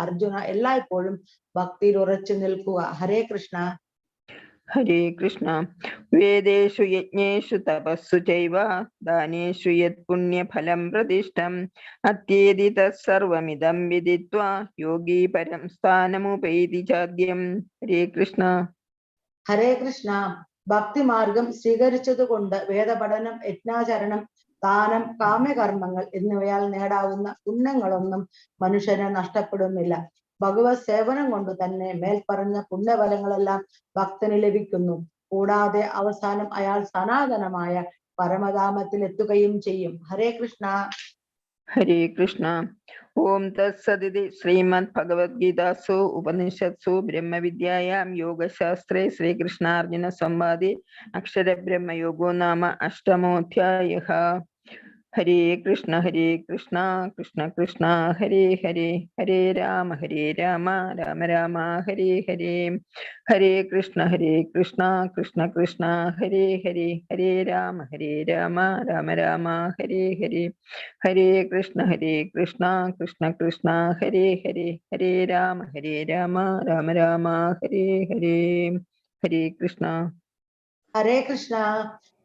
അർജുന എല്ലായ്പ്പോഴും ഭക്തിയിൽ ഉറച്ചു നിൽക്കുക. ഹരേ കൃഷ്ണ. ഹരേ കൃഷ്ണ. വേദേഷു യജ്ഞേഷു തപസ്സു ചൈവ ദാനേഷു യത് പുണ്യഫലം പ്രതിഷ്ഠം അത്യേതി തത്സർവമിദം വിദിത്വാ യോഗി പരം സ്ഥാനമുപൈതി ചാദ്യം. ഹരേ കൃഷ്ണ. ഹരേ കൃഷ്ണ. ഭക്തിമാർഗം സ്വീകരിച്ചതുകൊണ്ട് വേദപഠനം, യജ്ഞാചരണം, ദാനം, കാമ്യകർമ്മങ്ങൾ എന്നിവയാൽ നേടാവുന്ന പുണ്യങ്ങളൊന്നും മനുഷ്യന് നഷ്ടപ്പെടുന്നില്ല. ഭഗവത് സേവനം കൊണ്ട് തന്നെ മേൽപ്പറഞ്ഞ പുണ്യഫലങ്ങളെല്ലാം ഭക്തന് ലഭിക്കുന്നു. കൂടാതെ അവസാനം അയാൾ സനാതനമായ പരമധാമത്തിൽ എത്തുകയും ചെയ്യും. ഹരേ കൃഷ്ണ. ഹരേ കൃഷ്ണ. ഓം തത്സദിതി ശ്രീമദ് ഭഗവത്ഗീതാസു ഉപനിഷത്സു ബ്രഹ്മവിദ്യായാം യോഗശാസ്ത്രേ ശ്രീകൃഷ്ണാർജുന സംവാദേ അക്ഷരബ്രഹ്മയോഗോ നാമ അഷ്ടമോധ്യായഃ. ഹരേ കൃഷ്ണ കൃഷ്ണ കൃഷ്ണ ഹരേ ഹരേ, ഹരേ രാമ രാമ രാമ ഹരേ ഹരേ. ഹരേ കൃഷ്ണ കൃഷ്ണ കൃഷ്ണ ഹരേ ഹരേ, ഹരേ രാമ രാമ രാമ ഹരേ ഹരേ. ഹരേ കൃഷ്ണ കൃഷ്ണ കൃഷ്ണ ഹരേ ഹരേ, ഹരേ രാമ രാമ രാമ ഹരേ ഹരേ. ഹരേ കൃഷ്ണ. ഹരേ കൃഷ്ണ.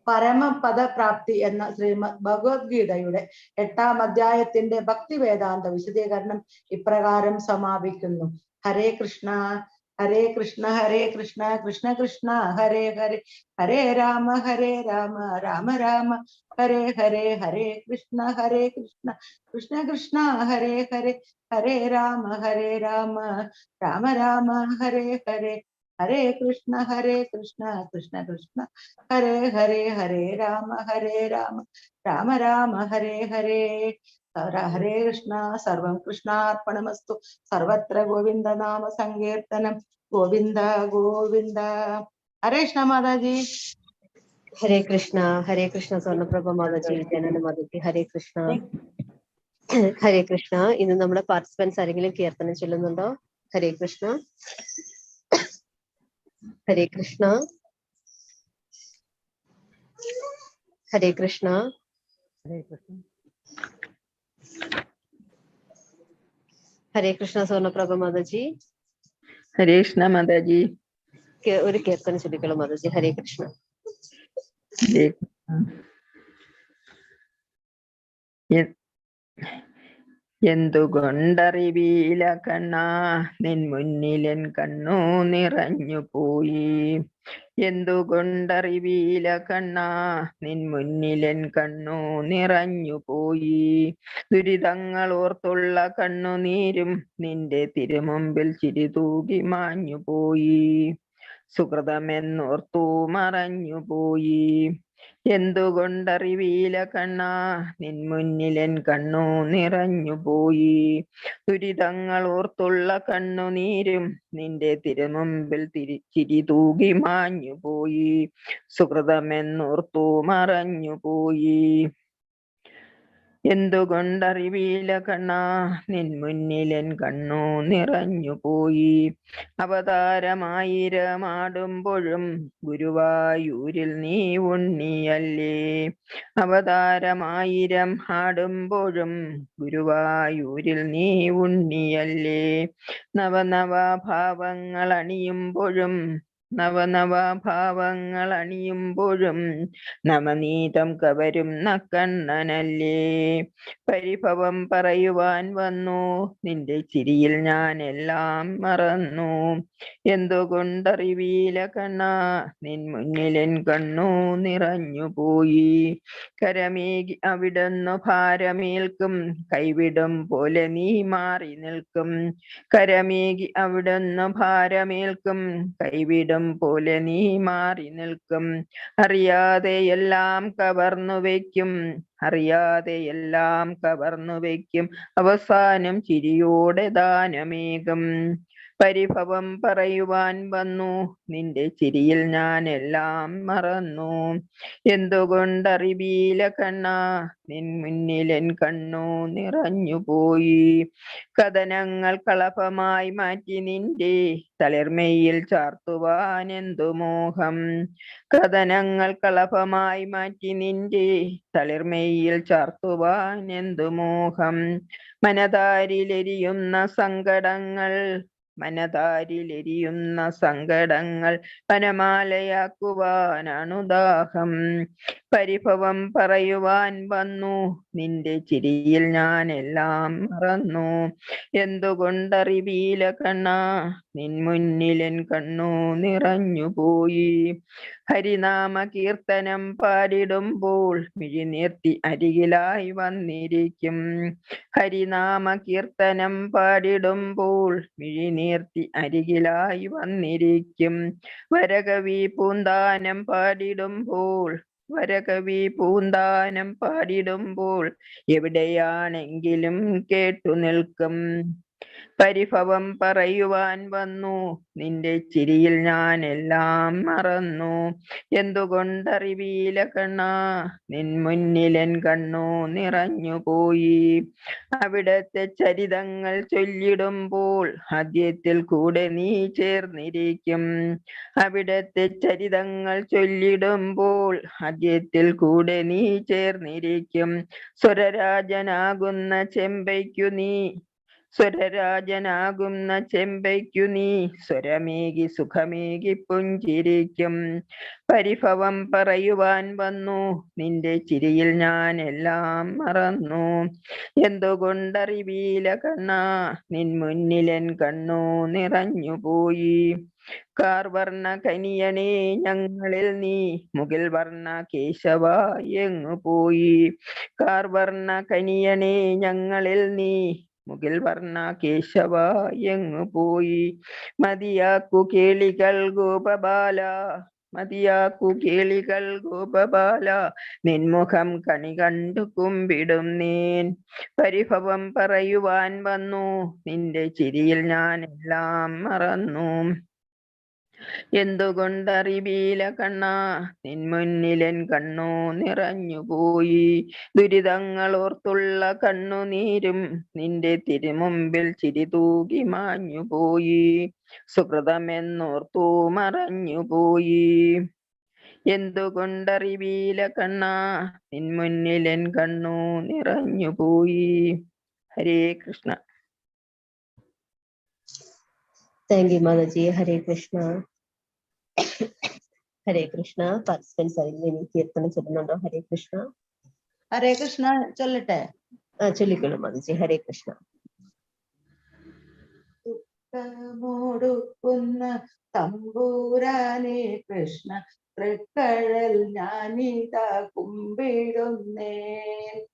പരമപദപ്രാപ്തി എന്ന ശ്രീമദ് ഭഗവത്ഗീതയുടെ 8ാം അധ്യായത്തിന്റെ ഭക്തി വേദാന്ത വിശദീകരണം ഇപ്രകാരം സമാപിക്കുന്നു. ഹരേ കൃഷ്ണ ഹരേ കൃഷ്ണ കൃഷ്ണ കൃഷ്ണ ഹരേ ഹരേ, ഹരേ രാമ രാമ രാമ ഹരേ ഹരേ. ഹരേ കൃഷ്ണ കൃഷ്ണ കൃഷ്ണ ഹരേ ഹരേ, ഹരേ രാമ രാമ രാമ ഹരേ ഹരേ. ഹരേ കൃഷ്ണ കൃഷ്ണ കൃഷ്ണ ഹരേ ഹരേ, ഹരേ രാമ രാമ രാമ ഹരേ ഹരേ. ഹരേ കൃഷ്ണ. സർവം കൃഷ്ണാർപ്പണമസ്തു. സർവത്ര ഗോവിന്ദ നാമ സങ്കീർത്തനം. ഗോവിന്ദ ഗോവിന്ദ. ഹരേ കൃഷ്ണ മാതാജി. ഹരേ കൃഷ്ണ സ്വർണ്ണപ്രഭ മാതാജി, ജനന മാതാജി. ഹരേ കൃഷ്ണ. ഹരേ കൃഷ്ണ. ഇന്ന് നമ്മുടെ പാർട്ടിസിപ്പൻസ് ആരെങ്കിലും കീർത്തനം ചൊല്ലുന്നുണ്ടോ? ഹരേ കൃഷ്ണ. ഹരേ കൃഷ്ണ. ഹരേ കൃഷ്ണ. ഹരേ കൃഷ്ണ. ഹരേ കൃഷ്ണ സ്വർണ്ണപ്രഭ മാതാജി. ഹരേ കൃഷ്ണ മാതാജി. ഒരു കീർത്തനം ചൊല്ലിക്കോളൂ മാതാജി. ഹരേ കൃഷ്ണ. ഹരേ കൃഷ്ണ. എന്തുകൊണ്ടറിവീല കണ്ണാ നിൻ മുന്നിലെൻ കണ്ണു നിറഞ്ഞു പോയി. എന്തുകൊണ്ടറിവീല കണ്ണാ നിൻ മുന്നിലെൻ കണ്ണു നിറഞ്ഞു പോയി. ദുരിതങ്ങൾ ഓർത്തുള്ള കണ്ണുനീരും നിന്റെ തിരുമുമ്പിൽ ചിരിതൂകി മാഞ്ഞു പോയി. സുഹൃതമെന്നോർത്തു മറഞ്ഞു പോയി. എന്തുകൊണ്ടറിവീല കണ്ണാ നിൻ മുന്നിലെൻ കണ്ണു നിറഞ്ഞു പോയി. ദുരിതങ്ങൾ ഓർത്തുള്ള കണ്ണുനീരും നിന്റെ തിരുമുമ്പിൽ ചിരി തൂകി മാഞ്ഞു പോയി. സുഹൃതമെന്നോർത്തു മറഞ്ഞു പോയി. എന്തുകൊണ്ടറിവീല കണ്ണാ നിൻ മുന്നിലെൻ കണ്ണു നിറഞ്ഞു പോയി. അവതാരമായിരമാടുമ്പോഴും ഗുരുവായൂരിൽ നീ ഉണ്ണിയല്ലേ. അവതാരമായിരം ആടുമ്പോഴും ഗുരുവായൂരിൽ നീ ഉണ്ണിയല്ലേ. നവനവ ഭാവങ്ങൾ അണിയുമ്പോഴും നവനീതം കവരും നക്കണ്ണനല്ലേ. പരിഭവം പറയുവാൻ വന്നു നിന്റെ ചിരിയിൽ ഞാൻ എല്ലാം മറന്നു. എന്തുകൊണ്ടറിവീല കണ്ണാ നിൻ മുന്നിലെൻ കണ്ണു നിറഞ്ഞു പോയി. കരമേകി അവിടുന്ന് ഭാരമേൽക്കും കൈവിടും പോലെ നീ മാറി നിൽക്കും. കരമേകി അവിടുന്ന് ഭാരമേൽക്കും കൈവിടും പോലെ നീ മാറി നിൽക്കും. അറിയാതെ എല്ലാം കവർന്നു വയ്ക്കും അവസാനം ചിരിയോടെ ദാനമേകും. പരിഭവം പറയുവാൻ വന്നു നിന്റെ ചിരിയിൽ ഞാൻ എല്ലാം മറന്നു. എന്തുകൊണ്ടറിവീല കണ്ണാ നിൻ മുന്നിലെൻ കണ്ണു നിറഞ്ഞു പോയി. കഥനങ്ങൾ കളഭമായി മാറ്റി നിന്റെ തളിർമയിൽ ചാർത്തുവാൻ എന്തു മോഹം. കഥനങ്ങൾ കളഭമായി മാറ്റി നിന്റെ തളിർമയിൽ ചാർത്തുവാൻ എന്തു മോഹം. മനതാരിലെരിയുന്ന സങ്കടങ്ങൾ വനമാലയാക്കുവാനാണു ദാഹം. പരിഭവം പറയുവാൻ വന്നു നിന്റെ ചിരിയിൽ ഞാൻ എല്ലാം മറന്നു. എന്തുകൊണ്ടറിവീല കണ്ണാ നിൻ മുന്നിലെൻ കണ്ണു നിറഞ്ഞുപോയി. ഹരിനാമ കീർത്തനം പാടിടുമ്പോൾ മിഴിനീർത്തി അരികിലായി വന്നിരിക്കും. ഹരിനാമ കീർത്തനം പാടിടുമ്പോൾ മിഴിനീർത്തി അരികിലായി വന്നിരിക്കും. വരകവി പൂന്താനം പാടിടുമ്പോൾ എവിടെയാണെങ്കിലും കേട്ടു നിൽക്കും. പരിഭവം പറയുവാൻ വന്നു നിന്റെ ചിരിയിൽ ഞാൻ എല്ലാം മറന്നു. എന്തുകൊണ്ടറിവീല കണ്ണാ നിൻ മുന്നിലെൻ കണ്ണു നിറഞ്ഞുപോയി. അവിടത്തെ ചരിതങ്ങൾ ചൊല്ലിടുമ്പോൾ ഹൃദയത്തിൽ കൂടെ നീ ചേർന്നിരിക്കും. അവിടത്തെ ചരിതങ്ങൾ ചൊല്ലിടുമ്പോൾ ഹൃദയത്തിൽ കൂടെ നീ ചേർന്നിരിക്കും. സ്വരരാജനാകുന്ന ചെമ്പയ്ക്കു നീ സ്വരമേകി സുഖമേകി പുഞ്ചിരിക്കും. പരിഭവം പറയുവാൻ വന്നു നിന്റെ ചിരിയിൽ ഞാൻ എല്ലാം മറന്നു. എന്തുകൊണ്ടറിവീല കണ്ണാ നിൻ മുന്നിലെൻ കണ്ണു നിറഞ്ഞുപോയി. കാർവർണ്ണ കനിയണേ ഞങ്ങളിൽ നീ മുകിൽ വർണ്ണ കേശവ എങ്ങു പോയി. കാർവർണ്ണ കനിയണേ ഞങ്ങളിൽ നീ മുകിൽ വർണ്ണ കേശവ എങ്ങു പോയി. മതിയാക്കു കേളികൾ ഗോപബാല നിൻമുഖം കണി കണ്ടു കുമ്പിടും നീൻ. പരിഭവം പറയുവാൻ വന്നു നിന്റെ ചിരിയിൽ ഞാൻ എല്ലാം മറന്നു. എന്തുകൊണ്ടറിവീല കണ്ണാ നിൻ മുന്നിലെൻ കണ്ണു നിറഞ്ഞുപോയി. ദുരിതങ്ങൾ ഓർത്തുള്ള കണ്ണുനീരും നിന്റെ തിരുമുമ്പിൽ ചിരി തൂകി മാഞ്ഞുപോയി. സുകൃതമെന്നോർത്തു മറഞ്ഞുപോയി. എന്തുകൊണ്ടറിവീല കണ്ണാ നിൻ മുന്നിലെൻ കണ്ണു നിറഞ്ഞുപോയി. ഹരേ കൃഷ്ണ. താങ്ക് യു മാതാജി. ഹരേ കൃഷ്ണ. ഹരേ കൃഷ്ണ. പാർട്ടിസിപ്പൻസ് ആരെങ്കിലും കീർത്തനം ചൊല്ലുന്നുണ്ടോ? ഹരേ കൃഷ്ണ. ഹരേ കൃഷ്ണ ചൊല്ലട്ടെ? ചൊല്ലിക്കൊള്ളു മാതാജി. ഹരേ കൃഷ്ണ. ദുഃഖമോടുക്കുന്ന തമ്പൂരാനെ കൃഷ്ണ തൃക്കഴൽ ഞാനിതാ കുമ്പിടുന്നേൻ.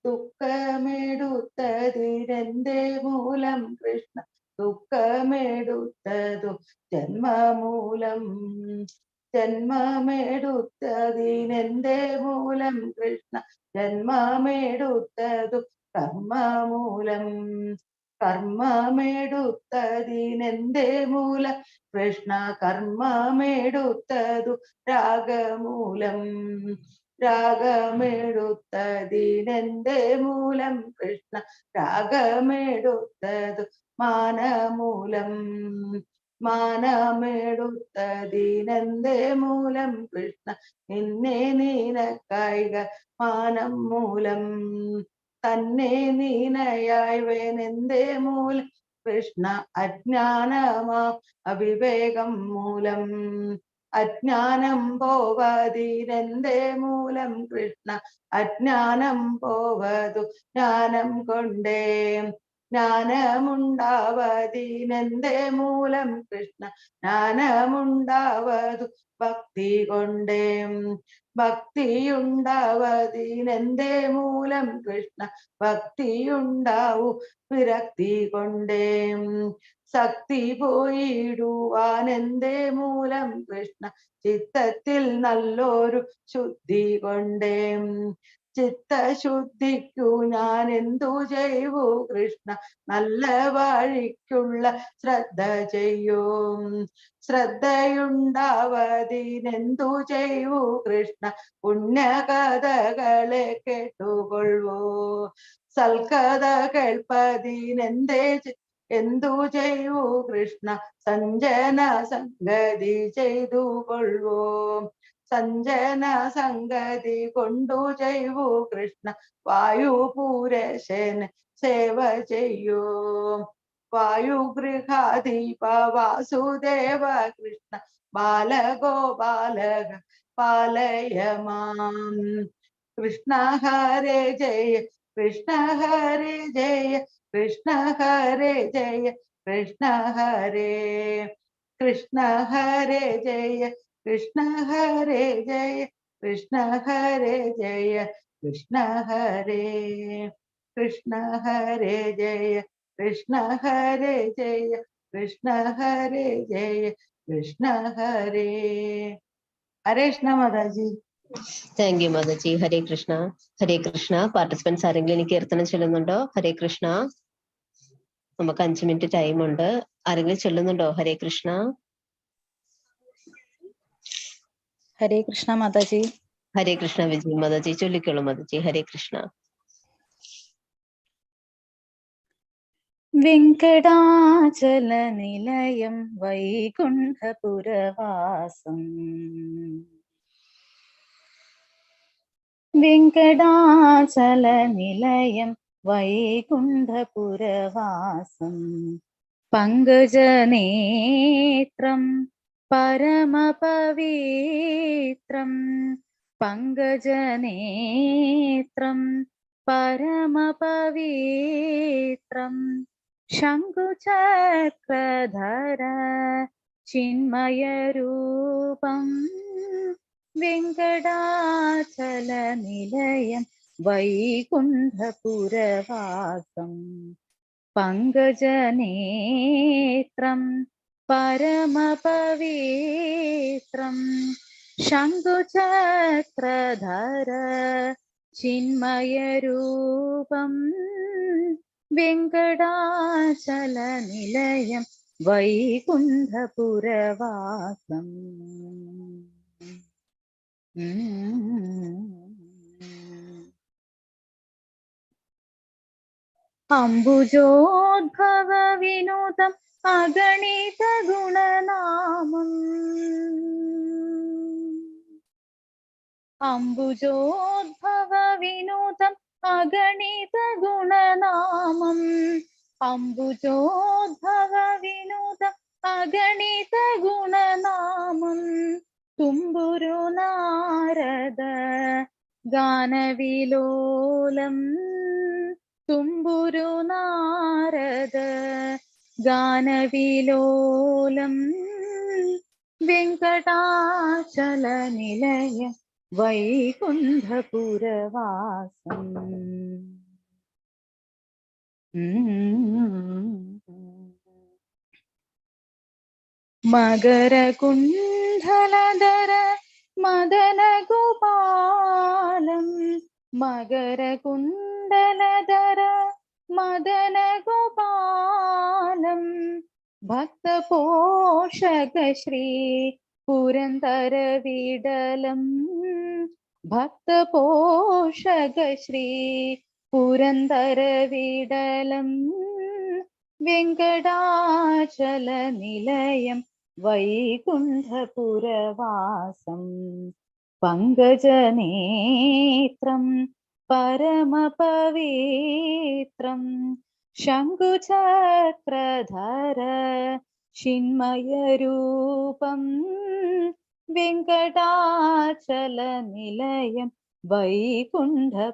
ദുഃഖമെടുത്തതിരെന്റെ മൂലം കൃഷ്ണ ദുഃഖമെടുത്തതു ജന്മമൂലം. ജന്മമെടുത്തതിനെന്റെ മൂലം കൃഷ്ണ ജന്മമെടുത്തതു കർമ്മമൂലം. കർമ്മമെടുത്തതിനെന്റെ മൂലം കൃഷ്ണ കർമ്മമെടുത്തതു രാഗമൂലം. രാഗമെടുത്തതിനെന്റെ മൂലം കൃഷ്ണ രാഗമെടുത്തതു മാനമൂലം. മാനമെടുത്തതിനെന്റെ മൂലം കൃഷ്ണ നിന്നെ നീനക്കായിക മാനം മൂലം. തന്നെ നീനയായവനെന്റെ മൂലം കൃഷ്ണ അജ്ഞാനമാ അവിവേകം മൂലം. അജ്ഞാനം പോവതിനെന്റെ മൂലം കൃഷ്ണ അജ്ഞാനം പോവതു ജ്ഞാനം കൊണ്ടേ. ജ്ഞാനമുണ്ടാവതിനെന്റെ മൂലം കൃഷ്ണ ജ്ഞാനമുണ്ടാവതു ഭക്തി കൊണ്ടേ. ഭക്തിയുണ്ടാവതിനെന്റെ മൂലം കൃഷ്ണ ഭക്തിയുണ്ടാവു വിരക്തി കൊണ്ടേ. ശക്തി പോയിടുവാൻ എന്റെ മൂലം കൃഷ്ണ ചിത്തത്തിൽ നല്ലൊരു ശുദ്ധി കൊണ്ടേ. ചിത്തശുദ്ധിക്കു ഞാൻ എന്തു ചെയ്യൂ കൃഷ്ണ നല്ല വഴിക്കുള്ള ശ്രദ്ധ ചെയ്യും. ശ്രദ്ധയുണ്ടാവതിനെന്തു ചെയ്യൂ കൃഷ്ണ പുണ്യകഥകളെ കേട്ടുകൊള്ളൂ. സൽക്കഥ കേൾപ്പതിനെന്തേ എന്തു ചെയ്യൂ കൃഷ്ണ സഞ്ജന സംഗതി ചെയ്തു കൊള്ളൂ. സഞ്ജന സംഗതി കൊണ്ടു ചെയ്യൂ കൃഷ്ണ വായുപൂരശന് സേവ ചെയ്യൂ. വായുഗൃഹാധീപ വാസുദേവ കൃഷ്ണ ബാലഗോപാലക പാലയ മാം. കൃഷ്ണ ഹരേ ജയ കൃഷ്ണ ഹരേ ജയ കൃഷ്ണ ഹരേ ജയ കൃഷ്ണ ഹരേ. കൃഷ്ണ ഹരേ ജയ കൃഷ്ണ ഹരേ ജയ കൃഷ്ണ ഹരേ ജയ കൃഷ്ണ ഹരേ. കൃഷ്ണ ഹരേ ജയ കൃഷ്ണ ഹരേ ജയ കൃഷ്ണ ഹരേ ജയ കൃഷ്ണ ഹരേ. ഹരേ കൃഷ്ണ മാതാജി. താങ്ക് യു മാതാജി. ഹരേ കൃഷ്ണ. ഹരേ കൃഷ്ണ. പാർട്ടിസിപ്പൻസ് ആരെങ്കിലും ഇനി കീർത്തനം ചൊല്ലുന്നുണ്ടോ? ഹരേ കൃഷ്ണ. നമുക്ക് 5 മിനിറ്റ് ടൈം ഉണ്ട്. ആരെങ്കിലും ചൊല്ലുന്നുണ്ടോ? ഹരേ കൃഷ്ണ. ഹരേ കൃഷ്ണ മാതാജി. ഹരേ കൃഷ്ണ വിജയ് മാതാജി. ചൊല്ലിക്കോളൂ മാതാജി. ഹരേ കൃഷ്ണ. വെങ്കടാചല നിലയം വൈകുണ്ഠപുരവാസം. വെങ്കടാചല നിലയം വൈകുണ്ഠപുരവാസം. പങ്കജനേത്രം പരമപവിത്രം. പങ്കജനേത്രം പരമപവിത്രം. ശംഖുചക്രധര ചിന്മയരൂപം. വെങ്കടാചല നിലയം വൈകുണ്ഠപുരവാസം. പങ്കജനേത്രം പരമപവിത്രം. ശംഖുചക്രധര ചിന്മയരൂപം. വെങ്കടാചല നിലയം വൈകുണ്ഠപുരവാസം. അംബുജോദ്ഭവ വിനോദം അഗണിത ഗുണനാമം. അംബുജോദ്ഭവ വിനോദം അഗണിത ഗുണനാമം. അംബുജോദ്ഭവ വിനോദം അഗണിത ഗുണനാമം. തുമ്പുരു നാരദ ഗാനവിലോലം. തുമ്പുരു നാരദ ഗാനവിലോലം. വെങ്കടാചല നിലയ വൈകുണ്ഠപുരവാസം. മകരകുണ്ഡലധര മദനഗോപാലം. മകരകുണ്ഡലധര മദനഗോപാലം. ഭക്തപോഷക ശ്രീ പുരന്ദര വിടലം. ഭക്തപോഷക ശ്രീ പുരന്ദര വിടലം. വെങ്കടാചല നിലയം വൈകുണ്ഠപുരവാസം. പങ്കജനേത്രം പരമപവിത്രം. ശംഖുചക്രധര ചിന്മയരൂപം. വെങ്കടാചല നിലയം വൈകുണ്ഠപുരവാസം.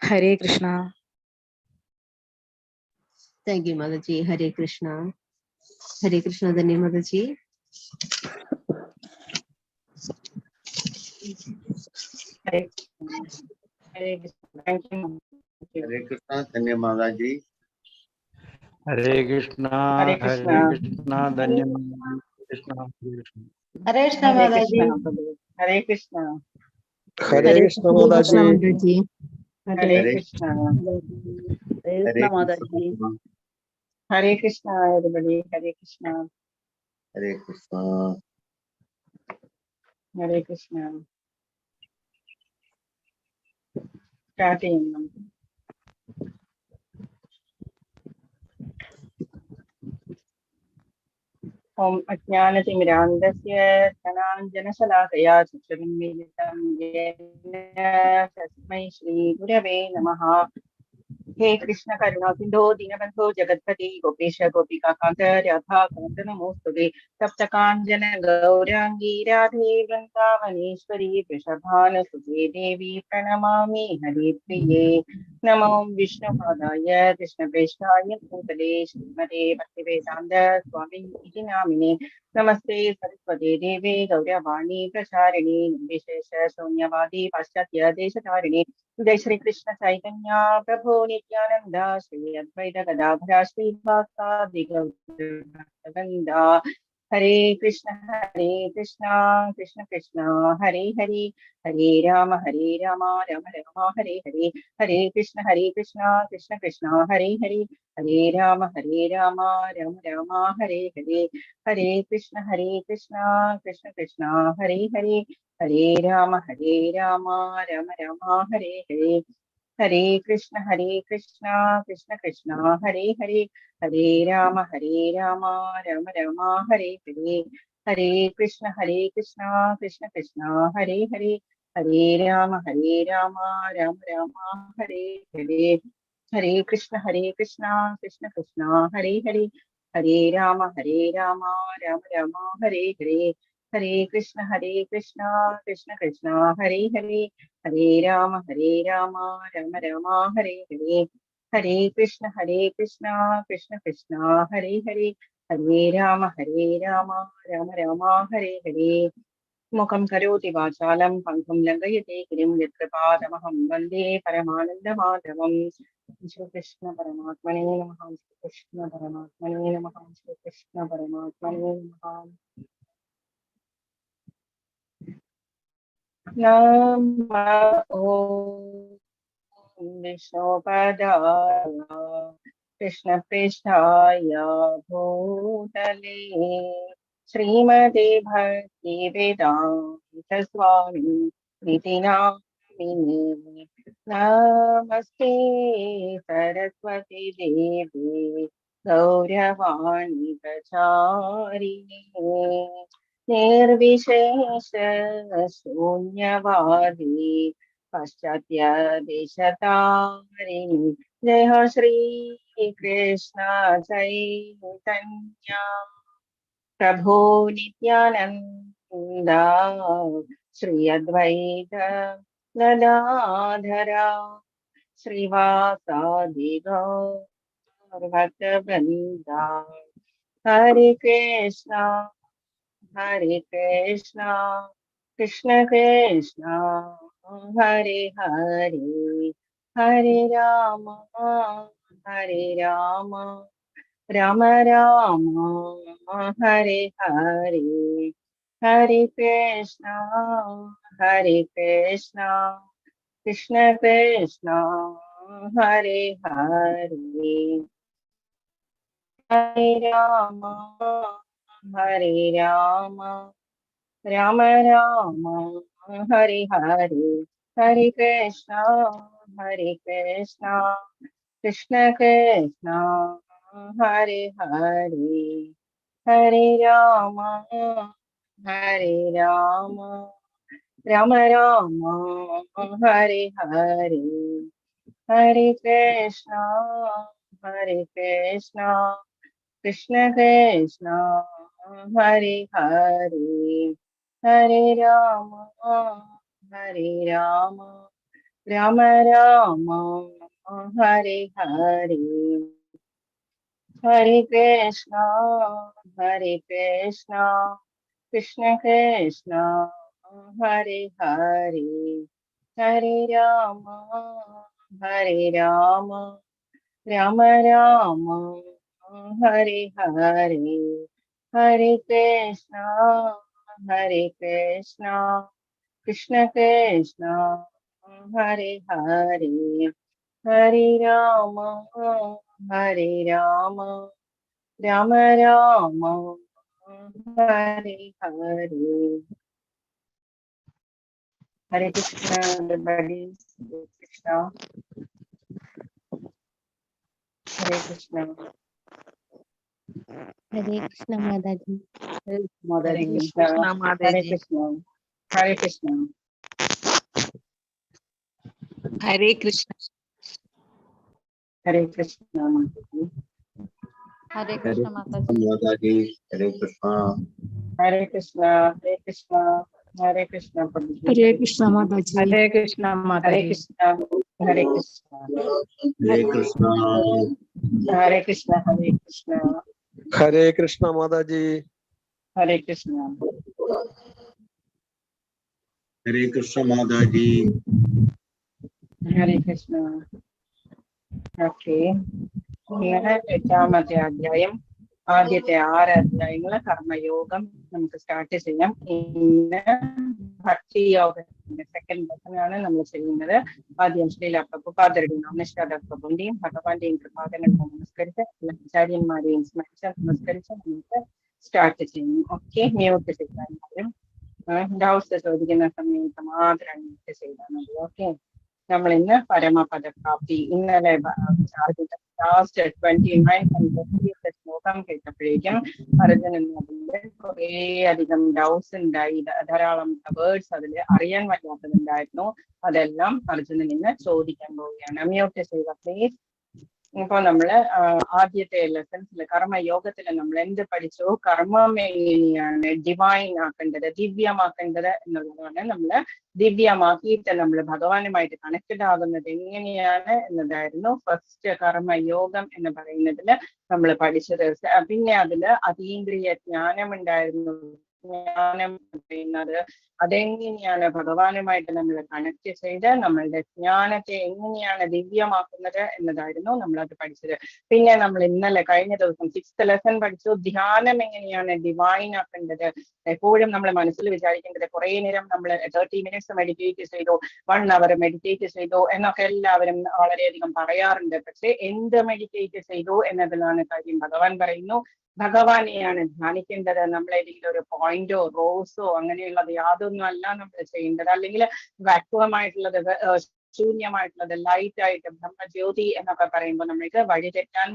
ഹരേ കൃഷ്ണ. താങ്ക് യു മാതാജി. ഹരേ കൃഷ്ണ. ഹരേ കൃഷ്ണ തന്നെ മാതാജി. ഹരേ കൃഷ്ണ തന്നെ മാതാജി. ഹരേ കൃഷ്ണ. ഹരേ ഹരേ കൃഷ്ണ. കൃഷ്ണ ധന്യ കൃഷ്ണ. ഹരേ കൃഷ്ണ മാതാജി. ഹരേ കൃഷ്ണ. ഹരേ കൃഷ്ണ മാതാജി. ഹരേ കൃഷ്ണ. കൃഷ്ണ മാതാജി. ഹരേ കൃഷ്ണ everybody. ഹരേ കൃഷ്ണ. ഹരേ കൃഷ്ണ. ഹരേ കൃഷ്ണ. സ്റ്റാർട്ട് ചെയ്യുന്നു. Om Ajnanatimirandasya Dhananjanashalakaya Chakshurunmilitam Yena Tasmai Shri Gurave Namaha. हे कृष्ण करुणा सिंधो दीनबंधो जगत्पति गोपेश गोपिका कांत राधा कांत नमोस्तुते तप्त कांचन गौरांगी राधे वृंदावनेश्वरी वृषभानुसुते देवी प्रणमामि हरिप्रिये नमो विष्णुपादाय कृष्णप्रेष्ठाय भूतले श्रीमते भक्तिवेदान्त स्वामिनिति नामिने नमस्ते सरस्वती देवे गौरवाणी प्रचारिणे निर्विशेष शून्यवादी पाश्चात्य देशधारिणे जय श्री कृष्ण चैतन्य प्रभु नित्यानंद श्री अद्वैत गदाधर श्रीवासादि गौरवृंदा हरे कृष्ण कृष्ण कृष्ण हरे हरे हरे राम राम राम हरे हरे हरे कृष्ण कृष्ण कृष्ण हरे हरे हरे राम राम राम हरे हरे हरे कृष्ण कृष्ण कृष्ण हरे हरे हरे राम राम राम हरे हरे हरे कृष्ण कृष्ण कृष्ण हरे हरे हरे राम राम राम हरे हरे हरे कृष्ण कृष्ण कृष्ण हरे हरे हरे राम राम राम हरे हरे हरे कृष्ण कृष्ण कृष्ण हरे हरे हरे राम राम राम हरे हरे हरे कृष्ण कृष्ण कृष्ण हरे हरे हरे राम राम राम हरे हरे हरे कृष्ण कृष्ण कृष्ण हरे हरे हरे राम राम राम हरे हरे मुखं करोति वाचालं पङ्गुं लङ्घयते गिरिं यत्कृपातमहं वन्दे परमानन्दमाधवम् श्री कृष्ण परमात्मने नमः श्री कृष्ण परमात्मने नमः श्री कृष्ण परमात्मने नमः नमो विष्णुपदाय कृष्णपृष्ठाय भूतले श्रीमते भक्ति वेदांत स्वामी इति नामिने नमस्ते सरस्वती देवी गौरवाणी प्रचारिणे निर्विशेष शून्यवादी पाश्चात्य देशतारिणी जय हो श्री कृष्ण चैतन्य प्रभु नित्यानंद श्री अद्वैत गदाधर श्रीवासादि गौर भक्तवृंदा हरे Krishna Krishna Krishna Hare Hare Hare Ram Ram Ram Hare Hare Hare Krishna Krishna Krishna Hare Hare Hare Ram Ram Ram Hare Hare Hare Krishna Krishna Krishna Hare Hare Hare Ram Ram Ram Hare Hare Hare Krishna Krishna Krishna Hare Hare Hare Ram Ram Ram Hare Hare Hare Krishna Krishna Krishna Hare Hare Hare Ram Ram Ram Hare Hare Hare Krishna Krishna Krishna Hare Hare Hare Ram Ram Ram Hare Hare Hare Krishna everybody. Hare Krishna. हरे Krishna Hare Krishna Mataji. Hare Hare Mataji. Krishna. Hare Krishna. Hare Krishna. Hare Krishna. Hare Krishna. Mataji. Hare Hare Krishna Mataji. Mataji. Hare Krishna. Hare Krishna. Hare Krishna. Hare Krishna. Prabhuji. Hare Krishna Mataji. Hare Krishna Hare Mataji. Krishna. Hare Krishna. Hare Krishna. Hare Krishna. Hare Krishna. Hare Krishna Mataji. Hare Krishna. Hare Krishna Mataji. Hare Krishna. Okay. ഇങ്ങനെ 8ാമത്തെ അധ്യായം ആദ്യത്തെ 6 അധ്യായങ്ങള് കർമ്മയോഗം നമുക്ക് start ചെയ്യാം. ഇന്ന് ഭക്തി യോഗത്തിന്റെ second ലെസനാണ് നമ്മൾ ചെയ്യുന്നത്. ആദ്യം ശ്രീല പ്രഭുപാദരുടെയും അമിഷ്ഠാദ പ്രഭുവിന്റെയും ഭഗവാന്റെയും കൃപാദങ്ങൾ നമസ്കരിച്ച് ആചാര്യന്മാരെയും സ്മരിച്ച് നമസ്കരിച്ച് നമുക്ക് സ്റ്റാർട്ട് ചെയ്യും. ഓക്കെ, മ്യൂട്ട് ചെയ്താലും ഡൗട്ട്സ് ചോദിക്കുന്ന സമയത്ത് മാത്രം മ്യൂട്ട് ചെയ്താൽ മതി. ഓക്കെ, നമ്മൾ ഇന്ന് പരമപദ പ്രാപ്തി ഇന്നലെ ലാസ്റ്റ് 29 ശ്ലോകം കേട്ടപ്പോഴേക്കും അർജുനൻ അതിന്റെ കുറേ അധികം ഡൗട്ട്സ് ഉണ്ടായി. ധാരാളം വേർഡ്സ് അതിൽ അറിയാൻ വയ്യാത്തതുണ്ടായിരുന്നു. അതെല്ലാം അർജുനൻ ഇന്ന് ചോദിക്കാൻ പോവുകയാണ്. മ്യൂട്ട് ചെയ്യുക പ്ലീസ്. ഇപ്പൊ നമ്മള് ആദ്യത്തെ ലെസൺസിൽ കർമ്മയോഗത്തിൽ നമ്മൾ എന്ത് പഠിച്ചു? കർമ്മം എങ്ങനെയാണ് ഡിവൈൻ ആക്കേണ്ടത്, ദിവ്യമാക്കേണ്ടത് എന്നുള്ളതാണ്. നമ്മള് ദിവ്യമാക്കിയിട്ട് നമ്മൾ ഭഗവാനുമായിട്ട് കണക്റ്റഡ് ആകുന്നത് എങ്ങനെയാണ് എന്നതായിരുന്നു ഫസ്റ്റ് കർമ്മയോഗം എന്ന് പറയുന്നതില് നമ്മൾ പഠിച്ചത്. പിന്നെ അതില് അതീന്ദ്രിയ ജ്ഞാനം ഉണ്ടായിരുന്നു. ജ്ഞാനം പറയുന്നത് അതെങ്ങനെയാണ് ഭഗവാനുമായിട്ട് നമ്മൾ കണക്ട് ചെയ്ത് നമ്മളുടെ ജ്ഞാനത്തെ എങ്ങനെയാണ് ദിവ്യമാക്കുന്നത് എന്നതായിരുന്നു നമ്മളത് പഠിച്ചത്. പിന്നെ നമ്മൾ ഇന്നലെ കഴിഞ്ഞ ദിവസം 6th ലെസൺ പഠിച്ചു. ധ്യാനം എങ്ങനെയാണ് ഡിവൈൻ ആക്കേണ്ടത്. എപ്പോഴും നമ്മൾ മനസ്സിൽ വിചാരിക്കേണ്ടത് കുറേ നേരം നമ്മൾ 30 minutes മെഡിറ്റേറ്റ് ചെയ്തു, 1 hour മെഡിറ്റേറ്റ് ചെയ്തു എന്നൊക്കെ എല്ലാവരും വളരെയധികം പറയാറുണ്ട്. പക്ഷെ എന്ത് മെഡിറ്റേറ്റ് ചെയ്തു എന്നതിലാണ് കാര്യം. ഭഗവാൻ പറയുന്നു ഭഗവാനെയാണ് ധ്യാനിക്കേണ്ടത്. നമ്മളേതെങ്കിലും ഒരു പോയിന്റോ റോസോ അങ്ങനെയുള്ളത് യാതൊന്നും അല്ല നമ്മൾ ചെയ്യേണ്ടത്. അല്ലെങ്കിൽ വാക്വമായിട്ടുള്ളത്, ശൂന്യമായിട്ടുള്ളത്, ലൈറ്റ് ആയിട്ട് ബ്രഹ്മജ്യോതി എന്നൊക്കെ പറയുമ്പോൾ നമ്മൾക്ക് വഴിതെറ്റാൻ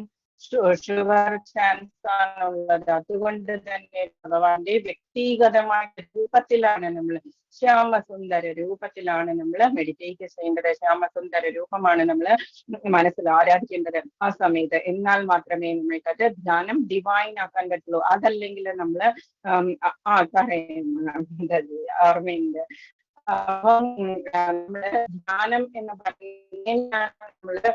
ഷുവർ ചാൻസ് ആണുള്ളത്. അതുകൊണ്ട് തന്നെ ഭഗവാന്റെ വ്യക്തിഗതമായ രൂപത്തിലാണ് നമ്മൾ, ശ്യാമസുന്ദര രൂപത്തിലാണ് നമ്മൾ മെഡിറ്റേറ്റ് ചെയ്യേണ്ടത്. ശ്യാമസുന്ദര രൂപമാണ് നമ്മൾ മനസ്സിൽ ആരാധിക്കേണ്ടത് ആ സമയത്ത്. എന്നാൽ മാത്രമേ നമ്മൾക്ക് അത് ധ്യാനം ഡിവൈൻ ആക്കാൻ പറ്റുള്ളൂ. അതല്ലെങ്കിൽ നമ്മള് ഓർമ്മയുണ്ട്. അപ്പം നമ്മള് ധ്യാനം എന്ന് പറയുന്നത് നമ്മള്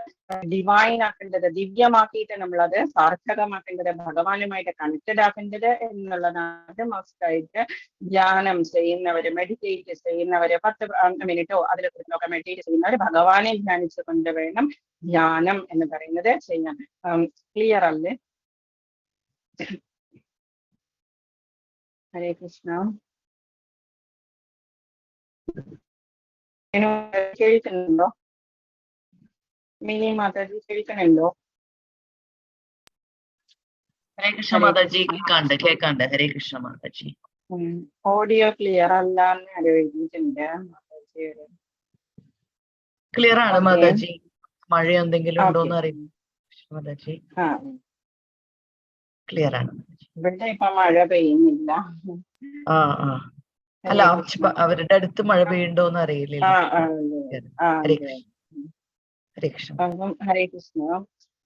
ഡിവൈൻ ആക്കേണ്ടത്, ദിവ്യമാക്കിയിട്ട് നമ്മളത് സാർത്ഥകമാക്കേണ്ടത്, ഭഗവാനുമായിട്ട് കണക്റ്റഡ് ആക്കേണ്ടത് എന്നുള്ളതാണ്. മസ്റ്റായിട്ട് ധ്യാനം ചെയ്യുന്നവര്, മെഡിറ്റേറ്റ് ചെയ്യുന്നവര് 10 മിനിറ്റോ അതിൽ കൂടുതലൊക്കെ മെഡിറ്റേറ്റ് ചെയ്യുന്നവര് ഭഗവാനെ ധ്യാനിച്ചു കൊണ്ട് വേണം ധ്യാനം എന്ന് പറയുന്നത് ചെയ്യാൻ. ക്ലിയർ അല്ലേ? ഹരേ കൃഷ്ണ. കേൾക്കുന്നുണ്ടോ? മിനി മാതാജി കേൾക്കണുണ്ടോ? ഹരേ കൃഷ്ണ മാതാജി. കേൾക്കാണ്ട്. ഹരേ കൃഷ്ണ മാതാജി. ഓഡിയോ ക്ലിയർ അല്ല എന്ന് ആലോചിച്ചിട്ടുണ്ട് മാതാജി. ക്ലിയർ ആണ് മാതാജി. മഴ എന്തെങ്കിലും ഉണ്ടോന്ന് അറിയില്ല മാതാജി. ക്ലിയർ ആണ്. ഇവിടെ ഇപ്പൊ മഴ പെയ്യുന്നില്ല. അല്ല, അവരുടെ അടുത്ത് മഴ പെയ്യുണ്ടോന്ന് അറിയില്ല. ഹരേ കൃഷ്ണ. അപ്പം ഹരേ കൃഷ്ണ.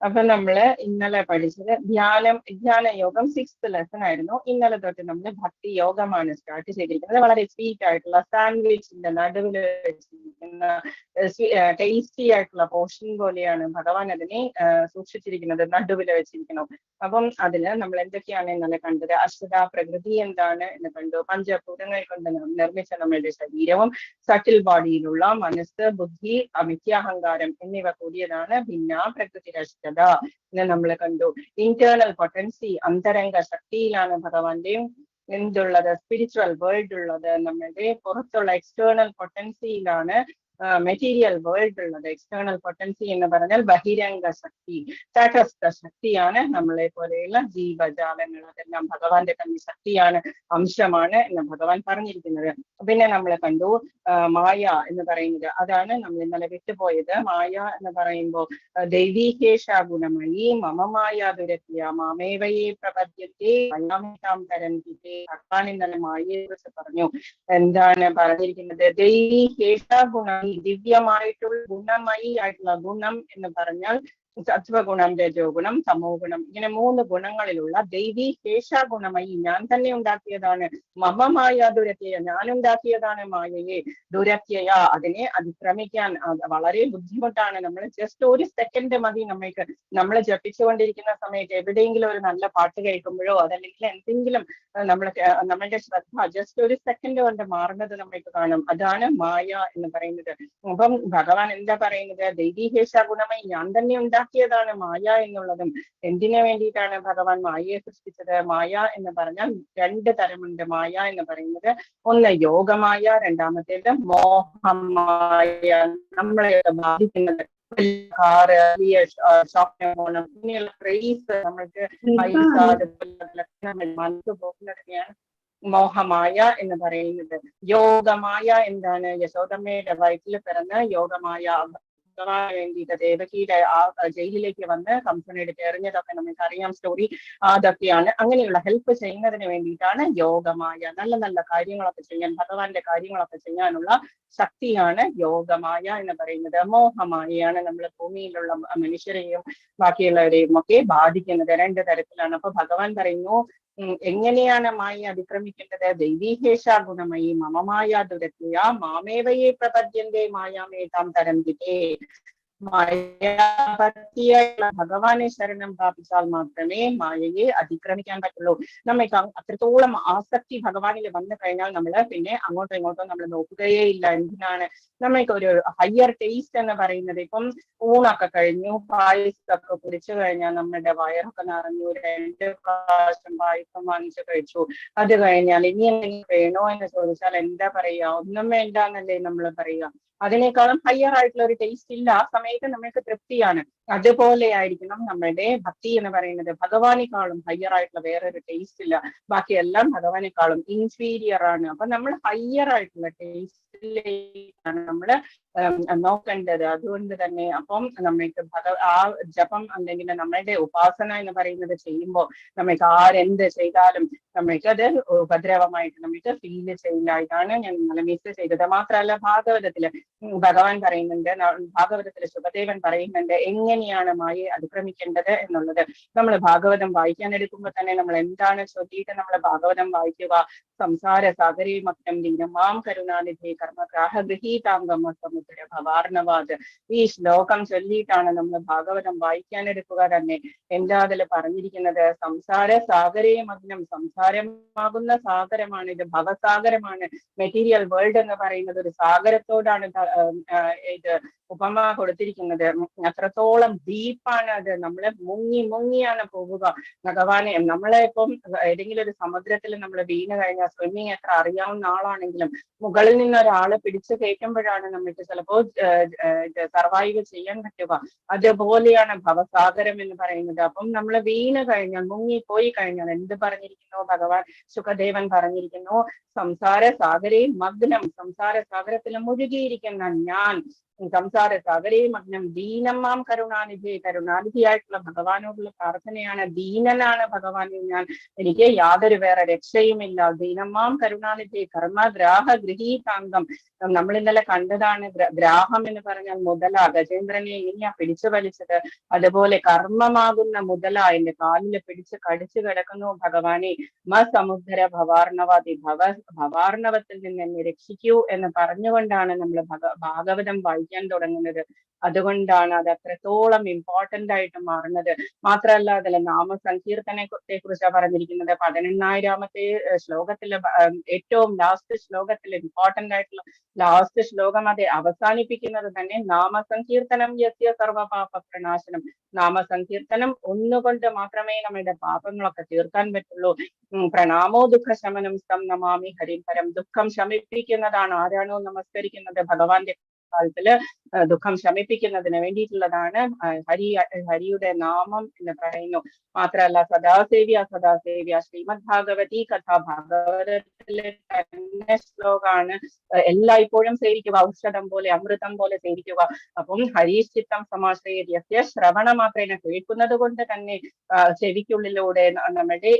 അപ്പൊ നമ്മള് ഇന്നലെ പഠിച്ചത് ധ്യാന യോഗം 6th ലെസൺ ആയിരുന്നു. ഇന്നലെ തൊട്ട് നമ്മൾ ഭക്തി യോഗമാണ് സ്റ്റാർട്ട് ചെയ്തിരിക്കുന്നത്. വളരെ സ്വീറ്റ് ആയിട്ടുള്ള സാൻഡ്വിച്ചിന്റെ നടുവിൽ വെച്ചിരിക്കുന്ന ടേസ്റ്റി ആയിട്ടുള്ള പോർഷൻ പോലെയാണ് ഭഗവാൻ അതിനെ സൂക്ഷിച്ചിരിക്കുന്നത്, നടുവിൽ വെച്ചിരിക്കുന്നു. അപ്പം അതില് നമ്മൾ എന്തൊക്കെയാണ് ഇന്നലെ കണ്ടത്? അശ്വത പ്രകൃതി എന്താണ് എന്ന് കണ്ടു. പഞ്ചഭൂതങ്ങൾ കൊണ്ട് നിർമ്മിച്ച നമ്മളുടെ ശരീരവും സട്ടിൽ ബോഡിയിലുള്ള മനസ്സ്, ബുദ്ധി, മിഥ്യാഹങ്കാരം എന്നിവ കൂടിയതാണ് ഭിന്ന പ്രകൃതി രചിത എന്ന് നമ്മൾ കണ്ടു. ഇന്റേണൽ പൊട്ടൻസി, അന്തരംഗ ശക്തിയിലാണ് ഭഗവാന്റെയും എന്തുള്ളത്, സ്പിരിച്വൽ വേൾഡ് ഉള്ളത്. നമ്മളുടെ പുറത്തുള്ള എക്സ്റ്റേണൽ പൊട്ടൻസിയിലാണ് മെറ്റീരിയൽ വേൾഡിലുള്ളത്. എക്സ്റ്റേണൽ പൊട്ടൻസി എന്ന് പറഞ്ഞാൽ ബഹിരംഗ ശക്തി, തടസ്ഥ ശക്തിയാണ് നമ്മളെ പോലെയുള്ള ജീവജാലങ്ങൾ. അതെല്ലാം ഭഗവാന്റെ തന്നെ ശക്തിയാണ്, അംശമാണ് എന്ന് ഭഗവാൻ പറഞ്ഞിരിക്കുന്നത്. പിന്നെ നമ്മൾ കണ്ടു മായ എന്ന് പറയുന്നത്, അതാണ് നമ്മൾ ഇന്നലെ വിട്ടുപോയത്. മായ എന്ന് പറയുമ്പോൾ ദൈവീകേശ ഗുണമയി മമമായ ദുരത്യ മാമേവയെ പ്രപദ്യത്തെ മയാമിതാം തരന്തിത്തെ. ഭഗവാൻ ഇന്നലെ മായയെ കുറിച്ച് പറഞ്ഞു. എന്താണ് പറഞ്ഞിരിക്കുന്നത്? ദൈവീകേശ ഗുണമയി, ദിവ്യമായിട്ടുള്ള ഗുണമയി ആയിട്ടുള്ള. ഗുണം എന്ന് പറഞ്ഞാൽ സത്വഗുണം, രജോ ഗുണം, തമോ ഗുണം, ഇങ്ങനെ 3 ഗുണങ്ങളിലുള്ള ദൈവീ ശേഷ ഗുണമയി, ഞാൻ തന്നെ ഉണ്ടാക്കിയതാണ്. മമമായ ദുരത്യയ, ഞാൻ ഉണ്ടാക്കിയതാണ് മായയെ. ദുരത്യയ, അതിനെ അതിക്രമിക്കാൻ വളരെ ബുദ്ധിമുട്ടാണ്. നമ്മൾ ജസ്റ്റ് ഒരു സെക്കൻഡ് മതി നമ്മൾക്ക്. നമ്മൾ ജപിച്ചുകൊണ്ടിരിക്കുന്ന സമയത്ത് എവിടെയെങ്കിലും ഒരു നല്ല പാട്ട് കേൾക്കുമ്പോഴോ അതല്ലെങ്കിൽ എന്തെങ്കിലും നമ്മളുടെ ശ്രദ്ധ ജസ്റ്റ് ഒരു സെക്കൻഡ് കൊണ്ട് മാറുന്നത് നമ്മൾക്ക് കാണും. അതാണ് മായ എന്ന് പറയുന്നത്. അപ്പം ഭഗവാൻ എന്താ പറയുന്നത്? ദൈവീകേശ ഗുണമായി, ഞാൻ തന്നെ ഉണ്ടാക്കിയതാണ് മായ എന്നുള്ളതും. എന്തിനു വേണ്ടിയിട്ടാണ് ഭഗവാൻ മായയെ സൃഷ്ടിച്ചത്? മായ എന്ന് പറഞ്ഞാൽ 2 തരമുണ്ട്. മായ എന്ന് പറയുന്നത് ഒന്ന് യോഗമായ, രണ്ടാമത്തേത് മോഹമായ, നമ്മളെ ബാധിക്കുന്നത്. ഇങ്ങനെയുള്ള ക്രേസ്, നമ്മൾക്ക് പൈസ, മനസ്സ് പോകുന്നതൊക്കെയാണ് മോഹമായ എന്ന് പറയുന്നത്. യോഗമായ എന്താണ്? യശോദമ്മയുടെ വയറ്റിൽ പിറന്ന് യോഗമായ വേണ്ടിയിട്ട് ദേവകിയുടെ ആ ജയിലിലേക്ക് വന്ന് കംസനെടുത്ത് എറിഞ്ഞതൊക്കെ നമുക്ക് അറിയാം, സ്റ്റോറി. അതൊക്കെയാണ്. അങ്ങനെയുള്ള ഹെൽപ്പ് ചെയ്യുന്നതിന് വേണ്ടിയിട്ടാണ് യോഗമായ. നല്ല നല്ല കാര്യങ്ങളൊക്കെ ചെയ്യാൻ, ഭഗവാന്റെ കാര്യങ്ങളൊക്കെ ചെയ്യാനുള്ള ശക്തിയാണ് യോഗമായ എന്ന് പറയുന്നത്. മോഹമായാണ് നമ്മൾ ഭൂമിയിലുള്ള മനുഷ്യരെയും ബാക്കിയുള്ളവരെയും ഒക്കെ ബാധിക്കുന്നത്. 2 തരത്തിലാണ്. അപ്പൊ ഭഗവാൻ പറയുന്നു, എങ്ങനെയാണ് മായ അതിക്രമിക്കേണ്ടത്? ദൈവീകേശ ഗുണമയി മമമായ ദുരത്യ മാമേവയെ പ്രപദ്യന്തേ മായാമേതാം തരന്തിതേ. മായാപത്തിയായുള്ള ഭഗവാനെ ശരണം പ്രാപിച്ചാൽ മാത്രമേ മായയെ അതിക്രമിക്കാൻ പറ്റുള്ളൂ. നമ്മൾക്ക് അത്രത്തോളം ആസക്തി ഭഗവാനിൽ വന്നു കഴിഞ്ഞാൽ നമ്മൾ പിന്നെ അങ്ങോട്ടും ഇങ്ങോട്ടും നമ്മൾ നോക്കുകയേ ഇല്ല. എന്തിനാണ്? നമ്മൾക്ക് ഒരു ഹയർ ടേസ്റ്റ് എന്ന് പറയുന്നത്, ഇപ്പം ഊണൊക്കെ കഴിഞ്ഞു, പായസമൊക്കെ കുടിച്ചു കഴിഞ്ഞാൽ നമ്മുടെ വയറൊക്കെ നിറഞ്ഞു, 2 പ്രാവശ്യം പായസം വാങ്ങിച്ചു കഴിച്ചു. അത് കഴിഞ്ഞാൽ ഇനി എന്തെങ്കിലും വേണോ എന്ന് ചോദിച്ചാൽ എന്താ പറയുക? ഒന്നും വേണ്ടാന്നല്ലേ നമ്മൾ പറയുക. അതിനേക്കാളും ഹയർ ആയിട്ടുള്ള ഒരു ടേസ്റ്റ് ഇല്ല. ആ സമയത്ത് നമ്മൾക്ക് തൃപ്തിയാണ്. അതുപോലെ ആയിരിക്കണം നമ്മളുടെ ഭക്തി എന്ന് പറയുന്നത്. ഭഗവാനേക്കാളും ഹയർ ആയിട്ടുള്ള വേറൊരു ടേസ്റ്റ് ഇല്ല. ബാക്കിയെല്ലാം ഭഗവാനേക്കാളും ഇൻഫീരിയർ ആണ്. അപ്പൊ നമ്മൾ ഹയർ ആയിട്ടുള്ള ടേസ്റ്റിലേക്കാണ് നമ്മൾ നോക്കേണ്ടത്. അതുകൊണ്ട് തന്നെ അപ്പം നമ്മൾക്ക് ആ ജപം അല്ലെങ്കിൽ നമ്മളുടെ ഉപാസന എന്ന് പറയുന്നത് ചെയ്യുമ്പോൾ നമ്മൾക്ക് ആരെന്ത് ചെയ്താലും നമ്മൾക്കത് ഉപദ്രവമായിട്ട് നമുക്ക് ഫീല് ചെയ്യില്ല. ഇതാണ് ഞാൻ ഇന്നലെ മിസ് ചെയ്തത്. മാത്രമല്ല ഭാഗവതത്തില് ഭഗവാൻ പറയുന്നുണ്ട്, ഭാഗവതത്തില് സുഖദേവൻ പറയുന്നുണ്ട് എങ്ങനെയാണ് മായയെ അതിക്രമിക്കേണ്ടത് എന്നുള്ളത്. നമ്മൾ ഭാഗവതം വായിക്കാൻ എടുക്കുമ്പോൾ തന്നെ നമ്മൾ എന്താണ് ചൊല്ലിയിട്ട് നമ്മൾ ഭാഗവതം വായിക്കുക? സംസാര സാഗരേ മഗ്നം ദീനമാം കരുണാനിധി കർമ്മഗ്രാഹ ഗൃഹീതാംഗം സമുദ്ര ഭവാർണവാദ്. ഈ ശ്ലോകം ചൊല്ലിയിട്ടാണ് നമ്മൾ ഭാഗവതം വായിക്കാൻ എടുക്കുക തന്നെ. എന്താ അതിൽ പറഞ്ഞിരിക്കുന്നത്? സംസാര സാഗരേ മഗ്നം, സംസാരമാകുന്ന സാഗരമാണ് ഇത്, ഭവസാഗരമാണ്. മെറ്റീരിയൽ വേൾഡ് എന്ന് പറയുന്നത് ഒരു സാഗരത്തോടാണ് ഇത് ഉപമ കൊടുത്തിരിക്കുന്നത്. അത്രത്തോളം ഡീപ്പാണ് അത്. നമ്മള് മുങ്ങിയാണ് പോവുക. ഭഗവാനെ നമ്മളെ ഇപ്പം ഏതെങ്കിലും ഒരു സമുദ്രത്തിൽ നമ്മൾ വീണ് കഴിഞ്ഞാൽ സ്വിമ്മിങ് എത്ര അറിയാവുന്ന ആളാണെങ്കിലും മുകളിൽ നിന്ന് ഒരാള് പിടിച്ചു കയറ്റുമ്പോഴാണ് നമുക്ക് ചിലപ്പോൾ സർവൈവ് ചെയ്യാൻ പറ്റുക. അതുപോലെയാണ് ഭവസാഗരം എന്ന് പറയുന്നത്. അപ്പം നമ്മൾ വീണ് കഴിഞ്ഞാൽ, മുങ്ങിപ്പോയി കഴിഞ്ഞാൽ എന്ത് പറഞ്ഞിരിക്കുന്നു ഭഗവാൻ? സുഖദേവൻ പറഞ്ഞിരിക്കുന്നു, സംസാര സാഗരേ മഗ്നം, സംസാര സാഗരത്തിൽ മുഴുകിയിരിക്കുന്ന ഞാൻ, സംസാര സാഗരേ മഗ്നം ദീനമാം കരുണാനിധി, കരുണാനിധിയായിട്ടുള്ള ഭഗവാനോടുള്ള പ്രാർത്ഥനയാണ്. ദീനനാണ് ഭഗവാൻ ഞാൻ, എനിക്ക് യാതൊരു വേറെ രക്ഷയുമില്ല. ദീനമാം കരുണാനിധി കർമ്മഗ്രാഹ ഗൃഹീതാംഗം. നമ്മൾ ഇന്നലെ കണ്ടതാണ്. ഗ്രാഹം എന്ന് പറഞ്ഞാൽ മുതല, ഗജേന്ദ്രനെ എങ്ങനെയാ പിടിച്ചു വലിച്ചത്, അതുപോലെ കർമ്മമാകുന്ന മുതല എന്റെ കാലിൽ പിടിച്ച് കടിച്ചു കിടക്കുന്നു ഭഗവാനെ. സമുദ്ര ഭവാർണവാദി, ഭവാർണവത്തിൽ നിന്ന് എന്നെ രക്ഷിക്കൂ എന്ന് പറഞ്ഞുകൊണ്ടാണ് നമ്മൾ ഭാഗവതം വായിക്കാൻ തുടങ്ങുന്നത്. അതുകൊണ്ടാണ് അത് അത്രത്തോളം ഇമ്പോർട്ടന്റ് ആയിട്ട് മാറുന്നത്. മാത്രമല്ല അതിലെ നാമസങ്കീർത്തനത്തെ കുറിച്ചാണ് പറഞ്ഞിരിക്കുന്നത്. 11,000-ാമത്തെ ശ്ലോകത്തില് ഏറ്റവും ലാസ്റ്റ് ശ്ലോകത്തിൽ ഇമ്പോർട്ടന്റ് ആയിട്ടുള്ള ലാസ്റ്റ് ശ്ലോകം അത് അവസാനിപ്പിക്കുന്നത് തന്നെ നാമസങ്കീർത്തനം യസ്യ സർവപാപ പ്രണാശനം. നാമസങ്കീർത്തനം ഒന്നുകൊണ്ട് മാത്രമേ നമ്മുടെ പാപങ്ങളൊക്കെ തീർക്കാൻ പറ്റുള്ളൂ. പ്രണാമോ ദുഃഖശമനം സ്തം നമാമി ഹരിം പരം. ദുഃഖം ശമിപ്പിക്കുന്നതാണ്. ആരാണോ നമസ്കരിക്കുന്നത് ഭഗവാന്റെ കാലത്തില് ദുഃഖം ശമിപ്പിക്കുന്നതിന് വേണ്ടിയിട്ടുള്ളതാണ് ഹരിയുടെ നാമം എന്ന് പറയുന്നു. മാത്രമല്ല സദാസേവ്യ സദാസേവ്യ ശ്രീമദ് ഭാഗവതി കഥ ഭാഗവതത്തിലെ തന്നെ ശ്ലോകാണ്. എല്ലായ്പ്പോഴും സേവിക്കുക, ഔഷധം പോലെ അമൃതം പോലെ സേവിക്കുക. അപ്പം ഹരീശ്ചിത്തം സമാശ്രയ ശ്രവണ മാത്രേന കേൾക്കുന്നത് കൊണ്ട് തന്നെ ചെവിക്കുള്ളിലൂടെ നമ്മുടെ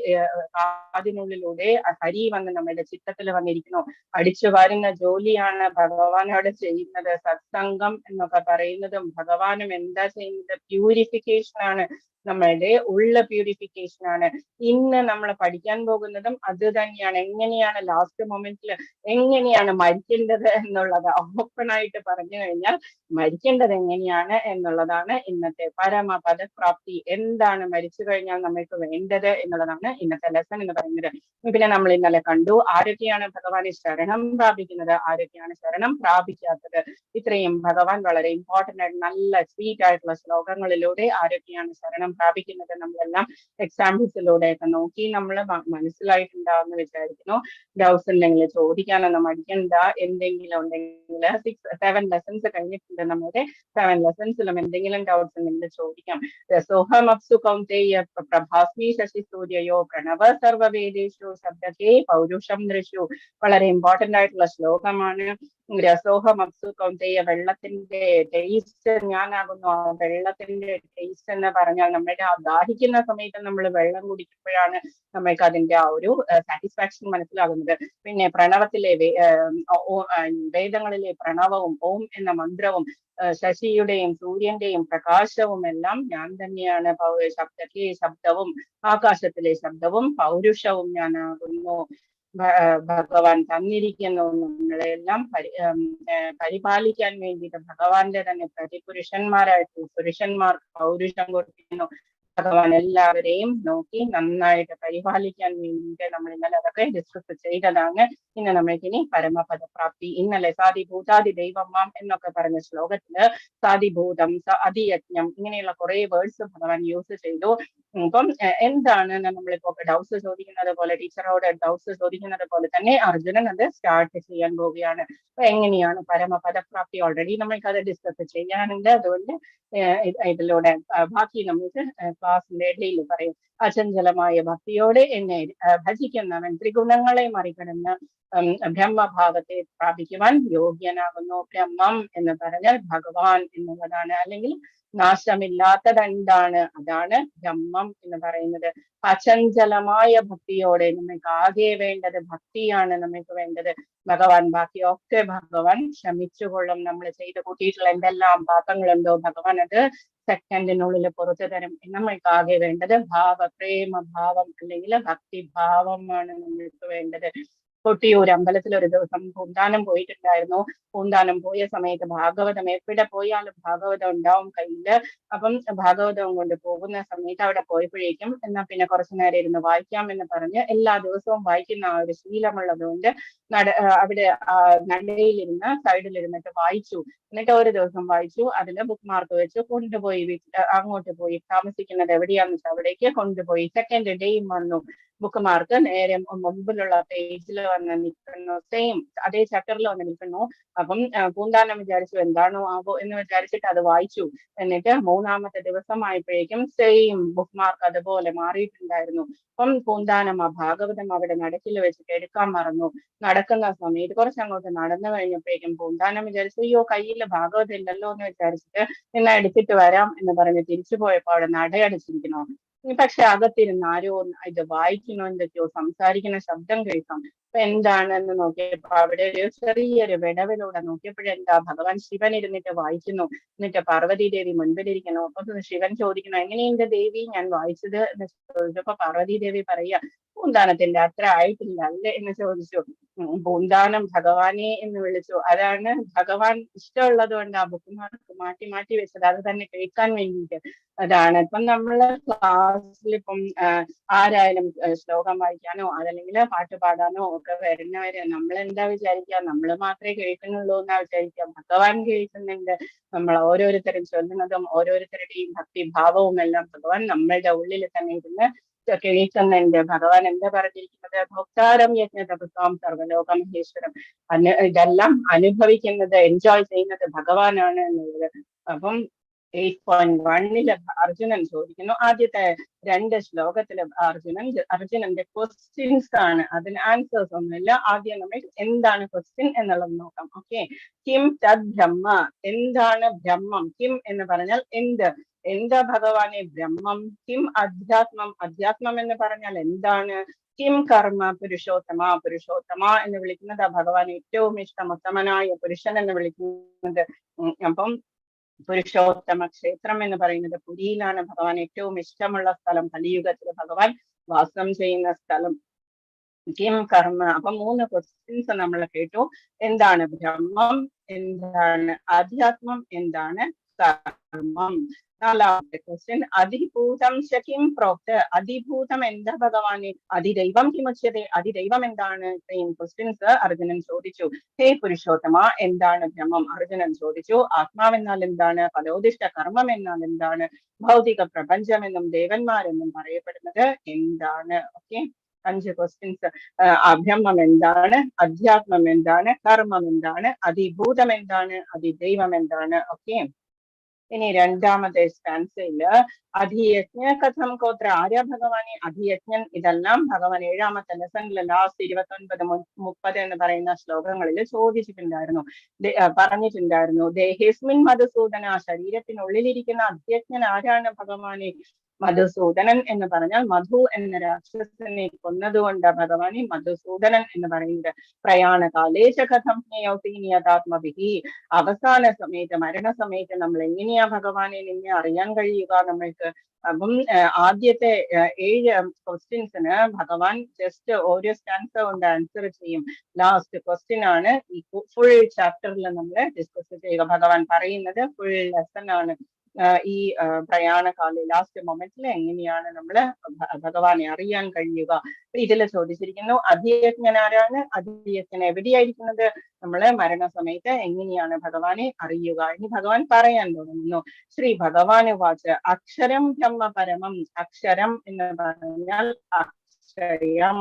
കാതിനുള്ളിലൂടെ ഹരി വന്ന് നമ്മുടെ ചിത്തത്തിൽ വന്നിരിക്കുന്നു. അടിച്ചു വാരുന്ന ജോലിയാണ് ഭഗവാനോട് ചെയ്യുന്നത്. സത്സംഗം എന്നൊക്കെ പറയുന്നതും ഭഗവാനും എന്താ ചെയ്യുന്നത്? പ്യൂരിഫിക്കേഷൻ ആണ്, നമ്മളുടെ ഉള്ള പ്യൂരിഫിക്കേഷൻ ആണ്. ഇന്ന് നമ്മൾ പഠിക്കാൻ പോകുന്നതും അത് തന്നെയാണ്. എങ്ങനെയാണ് ലാസ്റ്റ് മൊമെന്റിൽ എങ്ങനെയാണ് മരിക്കേണ്ടത് എന്നുള്ളത് ഓപ്പൺ ആയിട്ട് പറഞ്ഞു കഴിഞ്ഞാൽ മരിക്കേണ്ടത് എങ്ങനെയാണ് എന്നുള്ളതാണ് ഇന്നത്തെ പരമപദപ്രാപ്തി. എന്താണ് മരിച്ചു കഴിഞ്ഞാൽ നമ്മൾക്ക് വേണ്ടത് എന്നുള്ളതാണ് ഇന്നത്തെ ലെസൺ എന്ന് പറയുന്നത്. പിന്നെ നമ്മൾ ഇന്നലെ കണ്ടു ആരൊക്കെയാണ് ഭഗവാനെ ശരണം പ്രാപിക്കുന്നത്, ആരൊക്കെയാണ് ശരണം പ്രാപിക്കാത്തത്. ഇത്രയും ഭഗവാൻ വളരെ ഇമ്പോർട്ടന്റ് ആയിട്ട് നല്ല സ്വീറ്റ് ആയിട്ടുള്ള ശ്ലോകങ്ങളിലൂടെ ആരൊക്കെയാണ് ശരണം പ്രാപിക്കുന്നത് നമ്മളെല്ലാം എക്സാമ്പിൾസിലൂടെയൊക്കെ നോക്കി നമ്മൾ മനസ്സിലായിട്ടുണ്ടാവുമെന്ന് വിചാരിക്കുന്നു. ഡൗട്ട്സ് ഉണ്ടെങ്കിൽ ചോദിക്കാനൊന്നും മടിക്കണ്ട. എന്തെങ്കിലും ഉണ്ടെങ്കിൽ 7 ലെസൺസ് കഴിഞ്ഞിട്ടുണ്ട്. നമ്മുടെ 7 ലെസൺസിലും എന്തെങ്കിലും ഡൗട്ട്സ് ഉണ്ടെങ്കിൽ ചോദിക്കാം. രസോഹം അപ്സു കൗന്ദേയ പ്രഭാസ്മി ശശി സൂര്യയോ പ്രണവ സർവവേദേഷു ശബ്ദത്തെ പൗരുഷം ദൃശു. വളരെ ഇമ്പോർട്ടന്റ് ആയിട്ടുള്ള ശ്ലോകമാണ്. രസോഹം അപ്സു കൗന്ദേയ, വെള്ളത്തിന്റെ ടേസ്റ്റ് ഞാനാകുന്നു. ആ വെള്ളത്തിന്റെ ടേസ്റ്റ് എന്ന് പറഞ്ഞാൽ നമ്മുടെ ദാഹിക്കുന്ന സമയത്ത് നമ്മൾ വെള്ളം കുടിക്കുമ്പോഴാണ് നമ്മൾക്ക് അതിന്റെ ആ ഒരു സാറ്റിസ്ഫാക്ഷൻ മനസ്സിലാകുന്നത്. പിന്നെ പ്രണവത്തിലെ വേദങ്ങളിലെ പ്രണവവും ഓം എന്ന മന്ത്രവും ശശിയുടെയും സൂര്യന്റെയും പ്രകാശവും എല്ലാം ഞാൻ തന്നെയാണ്. ശബ്ദത്തെ ശബ്ദവും ആകാശത്തിലെ ശബ്ദവും പൗരുഷവും ഞാനാകുന്നു. ഭഗവാൻ തന്നിരിക്കുന്നു നമ്മളെല്ലാം പരിപാലിക്കാൻ വേണ്ടിയിട്ട്. ഭഗവാന്റെ തന്നെ പ്രതിപുരുഷന്മാരായിട്ട് പുരുഷന്മാർക്ക് പൗരുഷം കൊടുക്കുന്നു. ഭഗവാൻ എല്ലാവരെയും നോക്കി നന്നായിട്ട് പരിപാലിക്കാൻ വേണ്ടിയിട്ട് നമ്മൾ ഇന്നലെ അതൊക്കെ ഡിസ്കസ് ചെയ്തതാണ്. ഇന്ന് നമ്മൾക്കിനി പരമപദപ്രാപ്തി. ഇന്നലെ സാധിഭൂതാദി ദൈവമാം എന്നൊക്കെ പറഞ്ഞ ശ്ലോകത്തില് സാധിഭൂതം അതിയജ്ഞം ഇങ്ങനെയുള്ള കുറെ വേർഡ്സ് ഭഗവാൻ യൂസ് ചെയ്തു. അപ്പം എന്താണ് നമ്മളിപ്പോ ഡൗട്ട്സ് ചോദിക്കുന്നത് പോലെ, ടീച്ചറോട് ഡൗട്ട്സ് ചോദിക്കുന്നത് പോലെ തന്നെ അർജുനൻ അത് സ്റ്റാർട്ട് ചെയ്യാൻ പോവുകയാണ്. അപ്പൊ എങ്ങനെയാണ് പരമപദപ്രാപ്തി? ഓൾറെഡി നമ്മൾക്ക് അത് ഡിസ്കസ് ചെയ്യാനുണ്ട്. അതുകൊണ്ട് ഇതിലൂടെ ബാക്കി നമുക്ക് ക്ലാസ്സിന്റെ ഇടയിൽ പറയും. അചഞ്ചലമായ ഭക്തിയോടെ എന്നെ ഭജിക്കുന്നവൻ ത്രിഗുണങ്ങളെ മറികടന്ന് ബ്രഹ്മഭാവത്തെ പ്രാപിക്കുവാൻ യോഗ്യനാകുന്നു. ബ്രഹ്മം എന്ന് പറഞ്ഞാൽ ഭഗവാൻ എന്നുള്ളതാണ്. അല്ലെങ്കിൽ നാശമില്ലാത്തതെന്താണ്? അതാണ് ബ്രഹ്മം എന്ന് പറയുന്നത്. അചഞ്ചലമായ ഭക്തിയോടെ നമുക്ക് ആകെ വേണ്ടത് ഭക്തിയാണ് നമുക്ക് വേണ്ടത്. ഭഗവാൻ ബാക്കിയൊക്കെ ഭഗവാൻ ക്ഷമിച്ചുകൊള്ളും. നമ്മൾ ചെയ്ത് കൂട്ടിയിട്ടുള്ള എന്തെല്ലാം പാപങ്ങളുണ്ടോ ഭഗവാൻ അത് സെക്കൻഡിനുള്ളിൽ പുറത്തു തരും. നമ്മൾക്ക് ആകെ വേണ്ടത് പ്രേമഭാവം അല്ലെങ്കിൽ ഭക്തിഭാവമാണ് നമ്മൾക്ക് വേണ്ടത്. കൊട്ടിയൂർ അമ്പലത്തിൽ ഒരു ദിവസം പൂന്താനം പോയിട്ടുണ്ടായിരുന്നു. പൂന്താനം പോയ സമയത്ത് ഭാഗവതം, എവിടെ പോയാലും ഭാഗവതം ഉണ്ടാവും കയ്യില്. അപ്പം ഭാഗവതം കൊണ്ട് പോകുന്ന സമയത്ത് അവിടെ പോയപ്പോഴേക്കും എന്നാ പിന്നെ കുറച്ചു നേരം ഇരുന്ന് വായിക്കാം എന്ന് പറഞ്ഞ് എല്ലാ ദിവസവും വായിക്കുന്ന ആ ഒരു ശീലമുള്ളത് കൊണ്ട് അവിടെ നടയിലിരുന്ന് സൈഡിലിരുന്നിട്ട് വായിച്ചു. എന്നിട്ട് ഒരു ദിവസം വായിച്ചു, അതില് ബുക്ക് മാർക്ക് വെച്ച് കൊണ്ടുപോയി അങ്ങോട്ട് പോയി താമസിക്കുന്നത് എവിടെയാന്ന് വെച്ചാൽ അവിടേക്ക് കൊണ്ടുപോയി. സെക്കൻഡ് ഡേയും വന്നു. ബുക്ക് മാർക്ക് നേരെ മുമ്പിലുള്ള പേജിൽ വന്ന് നിൽക്കുന്നു. സെയിം അതേ ചാപ്റ്ററിൽ വന്ന് നിൽക്കുന്നു. അപ്പം പൂന്താനം വിചാരിച്ചു എന്താണോ ആവോ എന്ന് വിചാരിച്ചിട്ട് അത് വായിച്ചു. എന്നിട്ട് 3-ാമത്തെ ദിവസം ആയപ്പോഴേക്കും സെയിം ബുക്ക് മാർക്ക് അതുപോലെ മാറിയിട്ടുണ്ടായിരുന്നു. അപ്പം പൂന്താനം ആ ഭാഗവതം അവിടെ നടക്കിൽ വെച്ചിട്ട് എടുക്കാൻ മറന്നു. നടക്കുന്ന സമയത്ത് കുറച്ചങ്ങോട്ട് നടന്നു കഴിഞ്ഞപ്പോഴേക്കും പൂന്താനം വിചാരിച്ചു അയ്യോ കയ്യിൽ ഭാഗവതം ഇല്ലല്ലോ എന്ന് വിചാരിച്ചിട്ട് എന്നാ എടുത്തിട്ട് വരാം എന്ന് പറഞ്ഞ് തിരിച്ചു പോയപ്പോ അവിടെ നടയടച്ചിരിക്കുന്നു. പക്ഷെ അകത്തിരുന്ന് ആരോ ഇത് വായിക്കണോ എന്തൊക്കെയോ സംസാരിക്കുന്ന ശബ്ദം കേൾക്കാം. അപ്പൊ എന്താണെന്ന് നോക്കിയപ്പോ അവിടെ ഒരു ചെറിയൊരു വിടവിലൂടെ നോക്കിയപ്പോഴെന്താ ഭഗവാൻ ശിവൻ ഇരുന്നിട്ട് വായിക്കുന്നു. എന്നിട്ട് പാർവതി ദേവി മുൻപിലിരിക്കുന്നു. അപ്പൊ ശിവൻ ചോദിക്കുന്നു എങ്ങനെയുണ്ട് ദേവി ഞാൻ വായിച്ചത് എന്ന് ചോദിച്ചപ്പോ പാർവതി ദേവി പറയാ പൂന്താനത്തിന്റെ അത്ര ആയിട്ടില്ല അല്ലേ എന്ന് ചോദിച്ചു. പൂന്താനം ഭഗവാനെ എന്ന് വിളിച്ചു. അതാണ് ഭഗവാൻ ഇഷ്ടമുള്ളത് കൊണ്ട് ആ ബുക്ക് മാർക്ക് മാറ്റി മാറ്റി വെച്ചത്, അത് തന്നെ കേൾക്കാൻ വേണ്ടിയിട്ട്. അതാണ് ഇപ്പം നമ്മള് ക്ലാസ്സിൽ ഇപ്പം ആരായാലും ശ്ലോകം വായിക്കാനോ അതല്ലെങ്കിൽ പാട്ട് പാടാനോ ഒക്കെ വരുന്നവര് നമ്മൾ എന്താ വിചാരിക്കുക, നമ്മൾ മാത്രമേ കേൾക്കുന്നുള്ളൂ എന്നാ വിചാരിക്കുക. ഭഗവാൻ കേൾക്കുന്നുണ്ട്. നമ്മൾ ഓരോരുത്തരും ചൊല്ലുന്നതും ഓരോരുത്തരുടെയും ഭക്തിഭാവവും എല്ലാം ഭഗവാൻ നമ്മളുടെ ഉള്ളിൽ തന്നെ ഇരുന്ന് കേൾക്കുന്നുണ്ട്. ഭഗവാൻ എന്താ പറഞ്ഞിരിക്കുന്നത്? ഭോക്താരം യജ്ഞതപസ്വാം സർവലോക മഹേശ്വരം. ഇതെല്ലാം അനുഭവിക്കുന്നത്, എൻജോയ് ചെയ്യുന്നത് ഭഗവാനാണ് എന്നുള്ളത്. അപ്പം 8.1 അർജുനൻ ചോദിക്കുന്നു. ആദ്യത്തെ 2 ശ്ലോകത്തില് അർജുനന്റെ ക്വസ്റ്റ്യൻസ് ആണ്, അതിന് ആൻസേഴ്സ് ഒന്നുമില്ല. ആദ്യം നമ്മൾ എന്താണ് ക്വസ്റ്റ്യൻ എന്നുള്ളത് നോക്കാം. ഓക്കെ, കിം തദ് ബ്രഹ്മ, എന്താണ് ബ്രഹ്മം? കിം എന്ന് പറഞ്ഞാൽ എന്ത്, എന്താ ഭഗവാനെ ബ്രഹ്മം? കിം അധ്യാത്മം, അധ്യാത്മം എന്ന് പറഞ്ഞാൽ എന്താണ്? കിം കർമ്മ പുരുഷോത്തമ, പുരുഷോത്തമ എന്ന് വിളിക്കുന്നത് ഭഗവാൻ ഏറ്റവും ഇഷ്ടം, ഉത്തമനായ പുരുഷൻ എന്ന് വിളിക്കുന്നത്. അപ്പം പുരുഷോത്തമ ക്ഷേത്രം എന്ന് പറയുന്നത് പുരിയിലാണ്. ഭഗവാൻ ഏറ്റവും ഇഷ്ടമുള്ള സ്ഥലം, കലിയുഗത്തിൽ ഭഗവാൻ വാസം ചെയ്യുന്ന സ്ഥലം. കിം കർമ്മ. അപ്പൊ 3 ക്വസ്റ്റ്യൻസ് നമ്മൾ കേട്ടു. എന്താണ് ബ്രഹ്മം, എന്താണ് ആധ്യാത്മം, എന്താണ് കർമ്മം. 4ാമത്തെ ക്വസ്റ്റ്യൻ, അധിഭൂതം കിം പ്രോക്ത, അധിഭൂതം എന്താ ഭഗവാനെ? അധിദൈവം കിമുച്യതേ, അധിദൈവം എന്താണ്? ഇത്രയും ക്വസ്റ്റ്യൻസ് അർജുനൻ ചോദിച്ചു. ഹേ പുരുഷോത്തമ, എന്താണ് ബ്രഹ്മം? അർജുനൻ ചോദിച്ചു. ആത്മാവെന്നാൽ എന്താണ്? ഫലോദിഷ്ട കർമ്മം എന്നാൽ എന്താണ്? ഭൗതിക പ്രപഞ്ചമെന്നും ദേവന്മാരെന്നും പറയപ്പെടുന്നത് എന്താണ്? Okay, 5 questions. ബ്രഹ്മം എന്താണ്? അധ്യാത്മം എന്താണ്? കർമ്മം എന്താണ്? അധിഭൂതം എന്താണ്? അധിദൈവം എന്താണ്? ഓക്കെ, ഇനി 2ാമത്തെ സ്റ്റാൻസയില് അധിയജ്ഞ കഥം കോത്ര, ആര്യ ഭഗവാനെ അധിയജ്ഞൻ? ഇതെല്ലാം ഭഗവാൻ 7ാമത്തെ ലെസണില് ലാസ്റ്റ് 29, 30 എന്ന് പറയുന്ന ശ്ലോകങ്ങളിൽ ചോദിച്ചിട്ടുണ്ടായിരുന്നു, പറഞ്ഞിട്ടുണ്ടായിരുന്നു. ദേഹേസ്മിൻ മധുസൂദന, ശരീരത്തിനുള്ളിലിരിക്കുന്ന അധ്യജ്ഞൻ ആരാണ് ഭഗവാനെ? മധുസൂദനൻ എന്ന് പറഞ്ഞാൽ മധു എന്ന രാക്ഷസനെ കൊന്നതുകൊണ്ട് ഭഗവാനെ മധുസൂദനൻ എന്ന് പറയുന്നത്. പ്രയാണകാലേശ കഥം ജ്ഞേയോസീനിയതാത്മഭിഹി, അവസാന സമയത്ത്, മരണസമയത്ത് നമ്മൾ എങ്ങനെയാ ഭഗവാനെ നിന്നെ അറിയാൻ കഴിയുക നമ്മൾക്ക്? അപ്പം ആദ്യത്തെ 7 ക്വസ്റ്റ്യൻസിന് ഭഗവാൻ ജസ്റ്റ് ഓരോ സ്റ്റാൻസ കൊണ്ട് ആൻസർ ചെയ്യും. ലാസ്റ്റ് ക്വസ്റ്റ്യൻ ആണ് ഈ ഫുൾ ചാപ്റ്ററിൽ നമ്മൾ ഡിസ്കസ് ചെയ്യുക. ഭഗവാൻ പറയുന്നത് ഫുൾ ലെസൺ ആണ്. ഈ പ്രയാണകാല ലാസ്റ്റ് മൊമെന്റിൽ എങ്ങനെയാണ് നമ്മൾ ഭഗവാനെ അറിയാൻ കഴിയുക? ഇതിൽ ചോദിച്ചിരിക്കുന്നു അധിയജ്ഞൻ ആരാണ്? അധിയജ്ഞൻ എവിടെയായിരിക്കുന്നത്? നമ്മള് മരണസമയത്ത് എങ്ങനെയാണ് ഭഗവാനെ അറിയുക? ഇനി ഭഗവാൻ പറയാൻ തുടങ്ങുന്നു. ശ്രീ ഭഗവാന് വാച അക്ഷരം ബ്രഹ്മ പരമം, അക്ഷരം എന്ന് പറഞ്ഞാൽ അക്ഷയം,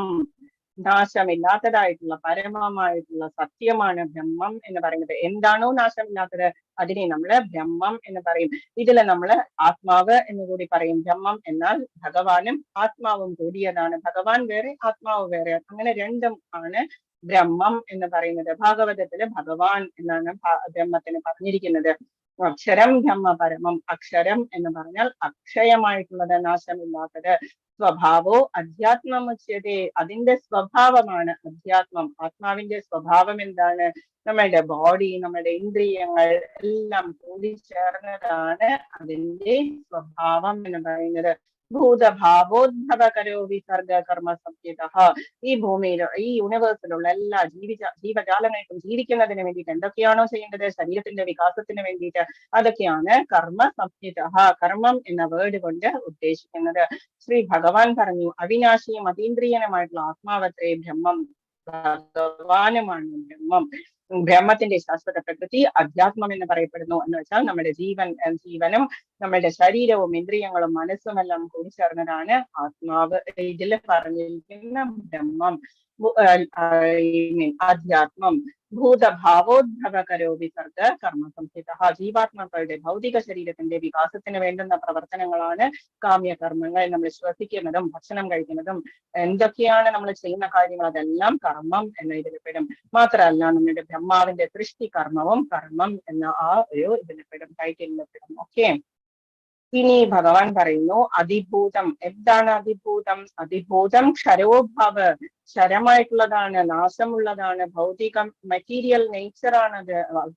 നാശമില്ലാത്തതായിട്ടുള്ള പരമമായിട്ടുള്ള സത്യമാണ് ബ്രഹ്മം എന്ന് പറയുന്നത്. എന്താണോ നാശമില്ലാത്തത് അതിനെ നമ്മള് ബ്രഹ്മം എന്ന് പറയും. ഇതില് നമ്മള് ആത്മാവ് എന്ന് കൂടി പറയും. ബ്രഹ്മം എന്നാൽ ഭഗവാനും ആത്മാവും കൂടിയതാണ്. ഭഗവാൻ വേറെ, ആത്മാവ് വേറെ, അങ്ങനെ രണ്ടും ആണ് ബ്രഹ്മം എന്ന് പറയുന്നത്. ഭാഗവതത്തില് ഭഗവാൻ എന്നാണ് ബ്രഹ്മത്തിന് പറഞ്ഞിരിക്കുന്നത്. അക്ഷരം ബ്രഹ്മ പരമം, അക്ഷരം എന്ന് പറഞ്ഞാൽ അക്ഷയമായിട്ടുള്ളത്, നാശമില്ലാത്തത്. സ്വഭാവോ അധ്യാത്മമുച്യതേ, അതിന്റെ സ്വഭാവമാണ് അധ്യാത്മം. ആത്മാവിന്റെ സ്വഭാവം എന്താണ്? നമ്മളുടെ ബോഡി, നമ്മുടെ ഇന്ദ്രിയങ്ങൾ എല്ലാം കൂടിച്ചേർന്നതാണ് അതിന്റെ സ്വഭാവം എന്ന് പറയുന്നത്. ഭൂതഭാവോദ്ഭവകരോ വിസർഗ കർമ്മ സംഹിത, ഈ ഭൂമിയിൽ, ഈ യൂണിവേഴ്സിലുള്ള എല്ലാ ജീവജാലങ്ങൾക്കും ജീവിക്കുന്നതിന് വേണ്ടിയിട്ട് എന്തൊക്കെയാണോ ചെയ്യേണ്ടത്, ശരീരത്തിന്റെ വികാസത്തിന് വേണ്ടിയിട്ട്, അതൊക്കെയാണ് കർമ്മ സംഹിത. കർമ്മം എന്ന വേർഡ് കൊണ്ട് ഉദ്ദേശിക്കുന്നത്. ശ്രീ ഭഗവാൻ പറഞ്ഞു അവിനാശിയും അതീന്ദ്രിയനുമായിട്ടുള്ള ആത്മാവത്രേ ബ്രഹ്മം, ഭഗവാനുമാണ് ബ്രഹ്മം. ബ്രഹ്മത്തിന്റെ ശാശ്വത പ്രകൃതി അധ്യാത്മം എന്ന് പറയപ്പെടുന്നു. എന്ന് വെച്ചാൽ നമ്മുടെ ജീവനും നമ്മുടെ ശരീരവും ഇന്ദ്രിയങ്ങളും മനസ്സും എല്ലാം കൂടി ചേർന്നതാണ് ആത്മാവ്. ഇതിൽ പറഞ്ഞിരിക്കുന്ന ബ്രഹ്മം, അധ്യാത്മം. ഭൂതഭാവോദ്ഭവകരോ വിസർഗ കർമ്മ സംഹിത, ജീവാത്മാക്കളുടെ ഭൗതിക ശരീരത്തിന്റെ വികാസത്തിന് വേണ്ടുന്ന പ്രവർത്തനങ്ങളാണ് കാമ്യകർമ്മങ്ങൾ. നമ്മൾ ശ്വസിക്കുന്നതും ഭക്ഷണം കഴിക്കുന്നതും എന്തൊക്കെയാണ് നമ്മൾ ചെയ്യുന്ന കാര്യങ്ങൾ, അതെല്ലാം കർമ്മം എന്ന ഇതിൽ പെടും. മാത്രമല്ല നമ്മുടെ ബ്രഹ്മാവിന്റെ സൃഷ്ടി കർമ്മവും കർമ്മം എന്ന ആ ഒരു ഇതിൽ പെടും, ടൈറ്റിലിൽ പെടും. ഓക്കെ, ഇനി ഭഗവാൻ പറയുന്നു അധിഭൂതം. എന്താണ് അധിഭൂതം? അധിഭൂതം ക്ഷരോഭവ, ക്ഷരമായിട്ടുള്ളതാണ്, നാശമുള്ളതാണ്, ഭൗതികം, മെറ്റീരിയൽ നേച്ചറാണത്.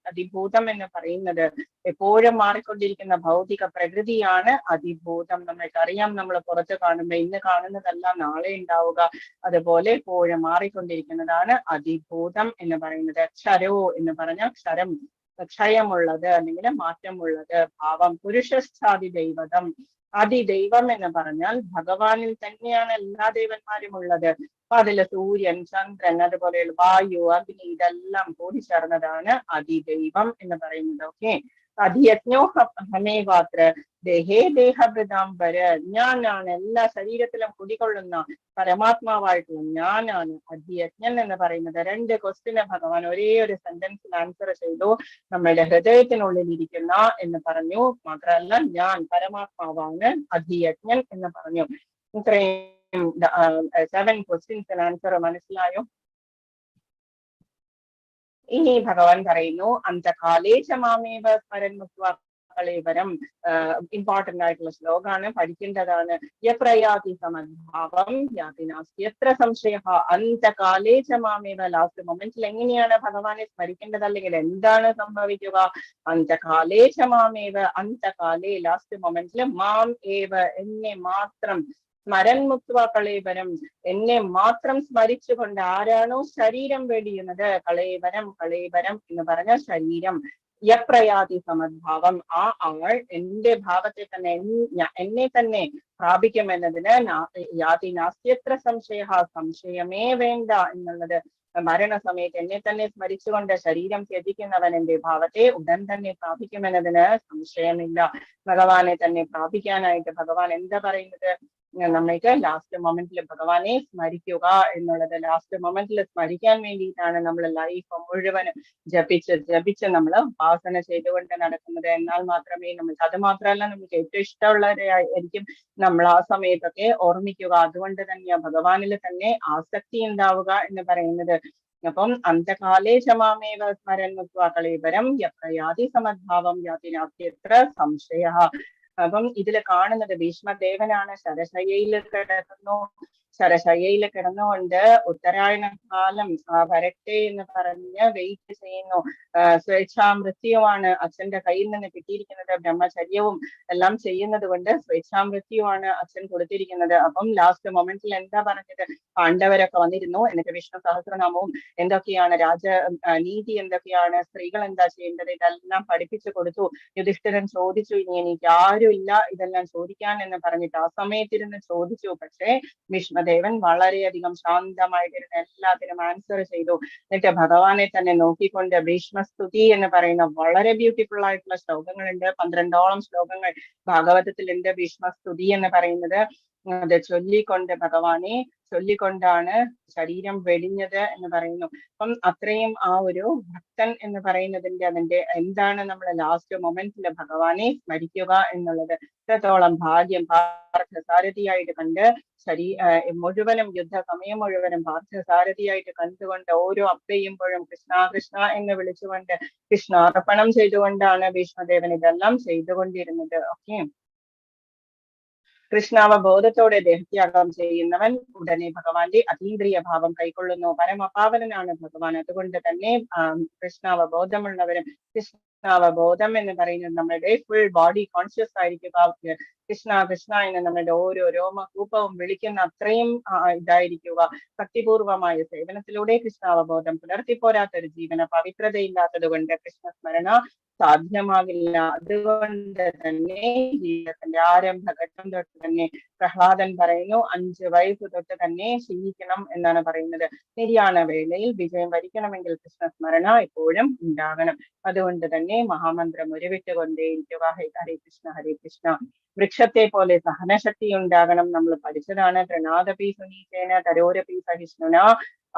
അധിഭൂതം എന്ന് പറയുന്നത് എപ്പോഴും മാറിക്കൊണ്ടിരിക്കുന്ന ഭൗതിക പ്രകൃതിയാണ് അധിഭൂതം. നമ്മൾക്കറിയാം, നമ്മൾ പുറത്ത് കാണുമ്പോൾ ഇന്ന് കാണുന്നതല്ല നാളെ ഉണ്ടാവുക, അതുപോലെ എപ്പോഴും മാറിക്കൊണ്ടിരിക്കുന്നതാണ് അധിഭൂതം എന്ന് പറയുന്നത്. ക്ഷരോ എന്ന് പറഞ്ഞാൽ ക്ഷരം, ക്ഷയമുള്ളത് അല്ലെങ്കിൽ മാറ്റമുള്ളത്. ഭാവം പുരുഷസ്ഥാദി ദൈവതം, അതിദൈവം എന്ന് പറഞ്ഞാൽ ഭഗവാനിൽ തന്നെയാണ് എല്ലാ ദേവന്മാരും ഉള്ളത്. അപ്പൊ അതില് സൂര്യൻ, ചന്ദ്രൻ, അതുപോലെയുള്ള വായു, അഗ്നി, ഇതെല്ലാം കൂടി ചേർന്നതാണ് അതിദൈവം എന്ന് പറയുന്നത്. ഓക്കെ, അധിയജ്ഞോ ഹമേവാത്ര ദേഹേ ദേഹഭൃതാംബര. ഞാനാണ് എല്ലാ ശരീരത്തിലും കുടികൊള്ളുന്ന പരമാത്മാവായിട്ടുള്ള ഞാനാണ് അധിയജ്ഞൻ എന്ന് പറയുന്നത്. 2 ക്വസ്റ്റിന് ഭഗവാൻ ഒരേ ഒരു സെന്റൻസിൽ ആൻസർ ചെയ്തു. നമ്മളുടെ ഹൃദയത്തിനുള്ളിൽ ഇരിക്കുന്ന എന്ന് പറഞ്ഞു. മാത്രമല്ല ഞാൻ പരമാത്മാവാണ് അധിയജ്ഞൻ എന്ന് പറഞ്ഞു. ഇത്രയും 7 ക്വസ്റ്റ്യൻസിന് ആൻസർ മനസ്സിലായോ? ഇനി ഭഗവാൻ പറയുന്നു അന്തകാലേശ മാമേവ സ്മരൻ മുക്ത്വാ കളേവരം. ഇമ്പോർട്ടന്റ് ആയിട്ടുള്ള ശ്ലോകാണ്, പഠിക്കേണ്ടതാണ്. യപ്രയാതി സമദ്ഭാവം യാതി നാസ്തി എത്ര സംശയ അന്തകാലേശ മാമേവ. ലാസ്റ്റ് മൊമെന്റിൽ എങ്ങനെയാണ് ഭഗവാനെ സ്മരിക്കേണ്ടത്, അല്ലെങ്കിൽ എന്താണ് സംഭവിക്കുക? അന്തകാലേശ മാമേവ, അന്തകാലേ ലാസ്റ്റ് മൊമെന്റിൽ മാം ഏവ എന്നെ മാത്രം, സ്മരൻ മുക്ത്വ കളേവരം എന്നെ മാത്രം സ്മരിച്ചുകൊണ്ട് ആരാണോ ശരീരം വെടിയുന്നത്, കളേവരം കളേവരം എന്ന് പറഞ്ഞ ശരീരം, യപ്രയാതി സമദ്ഭാവം ആ ആൾ എന്റെ ഭാവത്തെ തന്നെ എന്നെ തന്നെ പ്രാപിക്കുമെന്നതിന് യാതി നാസ്തി എത്ര സംശയ സംശയമേ വേണ്ട എന്നുള്ളത്. മരണസമയത്ത് എന്നെ തന്നെ സ്മരിച്ചുകൊണ്ട് ശരീരം ത്യജിക്കുന്നവൻ എന്റെ ഭാവത്തെ ഉടൻ തന്നെ പ്രാപിക്കുമെന്നതിന് സംശയമില്ല. ഭഗവാനെ തന്നെ പ്രാപിക്കാനായിട്ട് ഭഗവാൻ എന്താ പറയുന്നത്? നമ്മൾക്ക് ലാസ്റ്റ് മൊമെന്റിൽ ഭഗവാനെ സ്മരിക്കുക എന്നുള്ളത്. ലാസ്റ്റ് മൊമെന്റിൽ സ്മരിക്കാൻ വേണ്ടിയിട്ടാണ് നമ്മൾ ലൈഫ് മുഴുവൻ ജപിച്ച് നമ്മൾ ഉപാസന ചെയ്തുകൊണ്ട് നടക്കുന്നത്. എന്നാൽ മാത്രമേ നമുക്ക്, അത് മാത്രമല്ല നമുക്ക് ഏറ്റവും ഇഷ്ടമുള്ളവരായിരിക്കും നമ്മൾ ആ സമയത്തൊക്കെ ഓർമ്മിക്കുക. അതുകൊണ്ട് തന്നെ ഭഗവാനിൽ തന്നെ ആസക്തി ഉണ്ടാവുക എന്ന് പറയുന്നത്. അപ്പം അന്തകാലേ ശമാമേവ സ്മരൻ മുക്ത്വാ കളേവരം യാതി സമദ്ഭാവം യാതി നാസ്തി എത്ര സംശയ. അപ്പം ഇതിൽ കാണുന്നത് ഭീഷ്മദേവനാണ് ശരശയ്യയിൽ കിടക്കുന്നു. ശരശയ്യയിൽ കിടന്നുകൊണ്ട് ഉത്തരായണ കാലം വരട്ടെ എന്ന് പറഞ്ഞ് വെയിറ്റ് ചെയ്യുന്നു. സ്വേച്ഛാമൃത്യുവാണ് അച്ഛന്റെ കയ്യിൽ നിന്ന് കിട്ടിയിരിക്കുന്നത്. ബ്രഹ്മചര്യവും എല്ലാം ചെയ്യുന്നത് കൊണ്ട് സ്വേച്ഛാമൃത്യുവാണ് അച്ഛൻ കൊടുത്തിരിക്കുന്നത്. അപ്പം ലാസ്റ്റ് മൊമെന്റിൽ എന്താ പറഞ്ഞത്? പാണ്ഡവരൊക്കെ വന്നിരുന്നു. എന്നിട്ട് വിഷ്ണു സഹസ്രനാമവും എന്തൊക്കെയാണ് നീതി എന്തൊക്കെയാണ്, സ്ത്രീകൾ എന്താ ചെയ്യേണ്ടത്, ഇതെല്ലാം പഠിപ്പിച്ചു കൊടുത്തു. യുധിഷ്ഠിരൻ ചോദിച്ചു, ഇനി എനിക്ക് ആരും ഇല്ല ഇതെല്ലാം ചോദിക്കാൻ എന്ന് പറഞ്ഞിട്ട് ആ സമയത്തിരുന്ന് ചോദിച്ചു. പക്ഷേ ഭീഷ്മദേവൻ വളരെയധികം ശാന്തമായിട്ടിരുന്ന് എല്ലാത്തിനും ആൻസർ ചെയ്തു. എന്നിട്ട് ഭഗവാനെ തന്നെ നോക്കിക്കൊണ്ട് ഭീഷ്മസ്തുതി എന്ന് പറയുന്ന വളരെ ബ്യൂട്ടിഫുൾ ആയിട്ടുള്ള ശ്ലോകങ്ങളുണ്ട്. 12ഓളം ശ്ലോകങ്ങൾ ഭാഗവതത്തിലുണ്ട് ഭീഷ്മസ്തുതി എന്ന് പറയുന്നത്. അത് ചൊല്ലിക്കൊണ്ട് ഭഗവാനെ ചൊല്ലിക്കൊണ്ടാണ് ശരീരം വെടിഞ്ഞത് എന്ന് പറയുന്നു. അപ്പം അത്രയും ആ ഒരു ഭക്തൻ എന്ന് പറയുന്നതിന്റെ അതിന്റെ എന്താണ് നമ്മൾ ലാസ്റ്റ് മൊമെന്റിൽ ഭഗവാനെ സ്മരിക്കുക എന്നുള്ളത്. ഇത്രത്തോളം ഭാഗ്യം പാർത്ഥസാരഥിയായിട്ട് കണ്ട് മുഴുവനും യുദ്ധസമയം മുഴുവനും പാർത്ഥസാരഥിയായിട്ട് കണ്ടുകൊണ്ട് ഓരോ അപ്പയുമ്പോഴും കൃഷ്ണ കൃഷ്ണ എന്ന് വിളിച്ചുകൊണ്ട് കൃഷ്ണാർപ്പണം ചെയ്തുകൊണ്ടാണ് ഭീഷ്മദേവൻ ഇതെല്ലാം ചെയ്തുകൊണ്ടിരുന്നത്. ഓക്കെ, കൃഷ്ണാവബോധത്തോടെ ദേഹത്യാഗം ചെയ്യുന്നവൻ ഉടനെ ഭഗവാന്റെ അതീന്ദ്രിയ ഭാവം കൈക്കൊള്ളുന്നു. പരമപാവനാണ് ഭഗവാൻ. അതുകൊണ്ട് തന്നെ കൃഷ്ണാവബോധമുള്ളവരും, കൃഷ്ണാവബോധം എന്ന് പറയുന്നത് നമ്മുടെ ഫുൾ ബോഡി കോൺഷ്യസ് ആയിരിക്കുക. കൃഷ്ണ കൃഷ്ണ എന്ന് നമ്മുടെ ഓരോ രോമകൂപവും വിളിക്കുന്ന അത്രയും ഇതായിരിക്കുക. ഭക്തിപൂർവമായ സേവനത്തിലൂടെ കൃഷ്ണാവബോധം പുലർത്തിപ്പോരാത്തൊരു ജീവന പവിത്രതയില്ലാത്തത് കൊണ്ട് കൃഷ്ണസ്മരണ സാധ്യമാകില്ല. അതുകൊണ്ട് തന്നെ ജീവിതത്തിന്റെ ആരംഭഘട്ടം തൊട്ട് തന്നെ പ്രഹ്ലാദൻ പറയുന്നു 5 വയസ്സ് തൊട്ട് തന്നെ ശീലിക്കണം എന്നാണ് പറയുന്നത്. നിര്യാണ വേളയിൽ വിജയം വരിക്കണമെങ്കിൽ കൃഷ്ണസ്മരണ എപ്പോഴും ഉണ്ടാകണം. അതുകൊണ്ട് തന്നെ മഹാമന്ത്രം ഉരുവിട്ടുകൊണ്ടേയിരിക്കുക. ഹരേ കൃഷ്ണ ഹരേ കൃഷ്ണ. വൃക്ഷത്തെ പോലെ സഹനശക്തി ഉണ്ടാകണം. നമ്മൾ പഠിച്ചതാണ്. തൃണാദപി സുനീചേന തരോരപി സഹിഷ്ണുന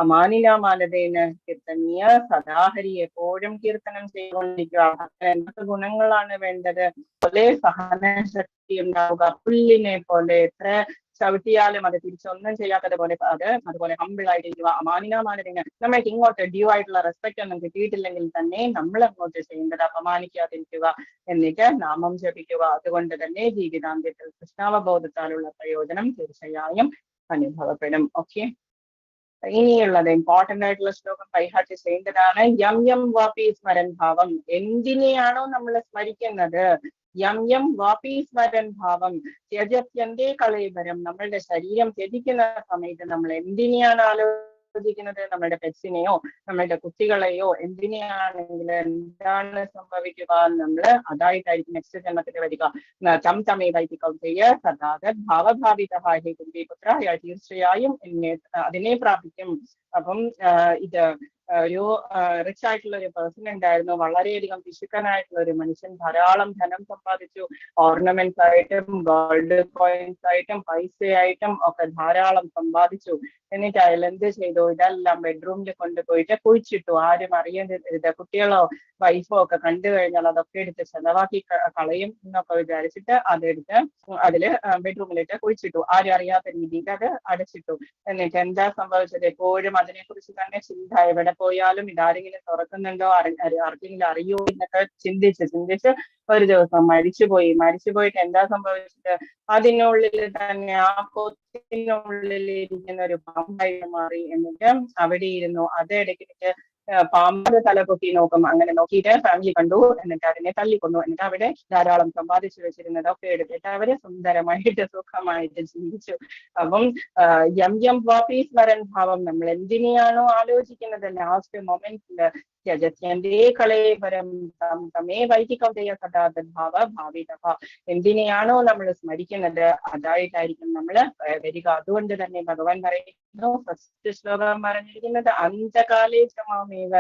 അമാനിനാമാലതേന കീർത്തനീയ സദാഹരി. എപ്പോഴും കീർത്തനം ചെയ്തുകൊണ്ടിരിക്കുക. എന്തൊക്കെ ഗുണങ്ങളാണ് വേണ്ടത്? പോലെ സഹനശക്തി ഉണ്ടാവുക. പുല്ലിനെ പോലെ എത്ര ചവിട്ടിയാലും അത് തിരിച്ചൊന്നും ചെയ്യാത്തത് പോലെ അതുപോലെ ഹമ്പിൾ ആയിട്ടിരിക്കുക. അമാനിനാമാലതേന. നമ്മൾക്ക് ഇങ്ങോട്ട് ഡ്യൂ ആയിട്ടുള്ള റെസ്പെക്ട് ഒന്നും കിട്ടിയിട്ടില്ലെങ്കിൽ തന്നെ നമ്മൾ അങ്ങോട്ട് ചെയ്യേണ്ടത് അപമാനിക്കാതിരിക്കുക, എന്നിട്ട് നാമം ജപിക്കുക. അതുകൊണ്ട് തന്നെ ജീവിതാന്ത്യത്തിൽ കൃഷ്ണാവബോധത്താലുള്ള പ്രയോജനം തീർച്ചയായും അനുഭവപ്പെടും. ഓക്കെ, ഇനിയുള്ളത് ഇമ്പോർട്ടന്റ് ആയിട്ടുള്ള ശ്ലോകം ബൈഹാർട്ട് ചെയ്യേണ്ടതാണ്. യം യം വാപി സ്മരൻ ഭാവം. എന്തിനെയാണോ നമ്മൾ സ്മരിക്കുന്നത്, യം യം വാപി സ്മരൻ ഭാവം ത്യജത്യന്തേ കളേബരം. നമ്മളുടെ ശരീരം ത്യജിക്കുന്ന സമയത്ത് നമ്മൾ എന്തിനെയാണ് ആലോചിക്കുന്നത്? നമ്മളുടെ പെറ്റ്സിനെയോ നമ്മളുടെ കുട്ടികളെയോ എന്തിനെയാണെങ്കിൽ എന്താണ് സംഭവിക്കുക? നമ്മള് അതായിട്ടായിരിക്കും നെക്സ്റ്റ് ജന്മത്തിൽ വരിക. തം തമേവൈതികൗതയ സദാഗത് ഭാവഭാവിത ഹേ പുത്ര. തീർച്ചയായും അതിനെ പ്രാപിക്കും. അപ്പം ഇത് ഒരു റിച്ച് ആയിട്ടുള്ള ഒരു പേഴ്സൺ ഉണ്ടായിരുന്നു. വളരെയധികം പിശുക്കനായിട്ടുള്ള ഒരു മനുഷ്യൻ. ധാരാളം ധനം സമ്പാദിച്ചു. ഓർണമെന്റ്സ് ആയിട്ടും ഗോൾഡ് കോയിൻസ് ആയിട്ടും പൈസയായിട്ടും ഒക്കെ ധാരാളം സമ്പാദിച്ചു. എന്നിട്ട് അയാൾ എന്ത് ചെയ്തു? ഇതെല്ലാം ബെഡ്റൂമിൽ കൊണ്ടുപോയിട്ട് കുഴിച്ചിട്ടു. ആരും അറിയരുത്, കുട്ടികളോ വൈഫോ ഒക്കെ കണ്ടു കഴിഞ്ഞാൽ അതൊക്കെ എടുത്ത് ചെലവാക്കി കളയും എന്നൊക്കെ വിചാരിച്ചിട്ട് അതെടുത്ത് അതില് ബെഡ്റൂമിലിട്ട് കുഴിച്ചിട്ടു. ആരും അറിയാത്ത രീതിയിൽ അത് അടച്ചിട്ടു. എന്നിട്ട് എന്താ സംഭവിച്ചത്? എപ്പോഴും അതിനെക്കുറിച്ച് തന്നെ ചിന്ത. എവിടെ പോയാലും ഇതാരെങ്കിലും തുറക്കുന്നുണ്ടോ, ആർക്കെങ്കിലും അറിയോ എന്നൊക്കെ ചിന്തിച്ച് ഒരു ദിവസം മരിച്ചുപോയിട്ട് എന്താ സംഭവിച്ചത്? അതിനുള്ളിൽ തന്നെ ആ കൊത്തിനുള്ളിൽ ഇരിക്കുന്ന ഒരു പാമ്പായിട്ട് മാറി. എന്നിട്ട് അവിടെ ഇരുന്നു. അത് ഇടയ്ക്കിടയ്ക്ക് പാമ്പ് തല പൊക്കി നോക്കും. അങ്ങനെ നോക്കിയിട്ട് ഫാമിലി കണ്ടു. എന്നിട്ട് അതിനെ തല്ലിക്കൊന്നു. എന്നിട്ട് അവിടെ ധാരാളം സമ്പാദിച്ചു വെച്ചിരുന്നതൊക്കെ എടുത്തിട്ട് അവര് സുന്ദരമായിട്ട് സുഖമായിട്ട് ജീവിച്ചു. അപ്പം യം വാപി സ്മരൻ ഭാവം, നമ്മൾ എന്തിനെയാണോ ആലോചിക്കുന്നത് ലാസ്റ്റ് മൊമെന്റില് എന്തിനെയാണോ നമ്മൾ സ്മരിക്കുന്നത് അതായിട്ടായിരിക്കും നമ്മൾ വരിക. അതുകൊണ്ട് തന്നെ ഭഗവാൻ പറയുന്നു, ഫസ്റ്റ് ശ്ലോകം പറഞ്ഞിരിക്കുന്നത് അന്തകാലേ ചമാമേവ,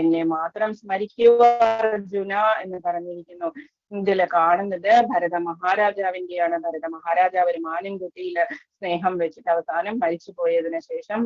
എന്നെ മാത്രം സ്മരിക്കുക അർജുന എന്ന് പറഞ്ഞിരിക്കുന്നു. ഇതില് കാണുന്നത് ഭരത മഹാരാജാവിന്റെയാണ്. ഭരത മഹാരാജാവ് ഒരു മാനിൻകുട്ടിയില് സ്നേഹം വെച്ചിട്ട് അവസാനം മരിച്ചു പോയതിനു ശേഷം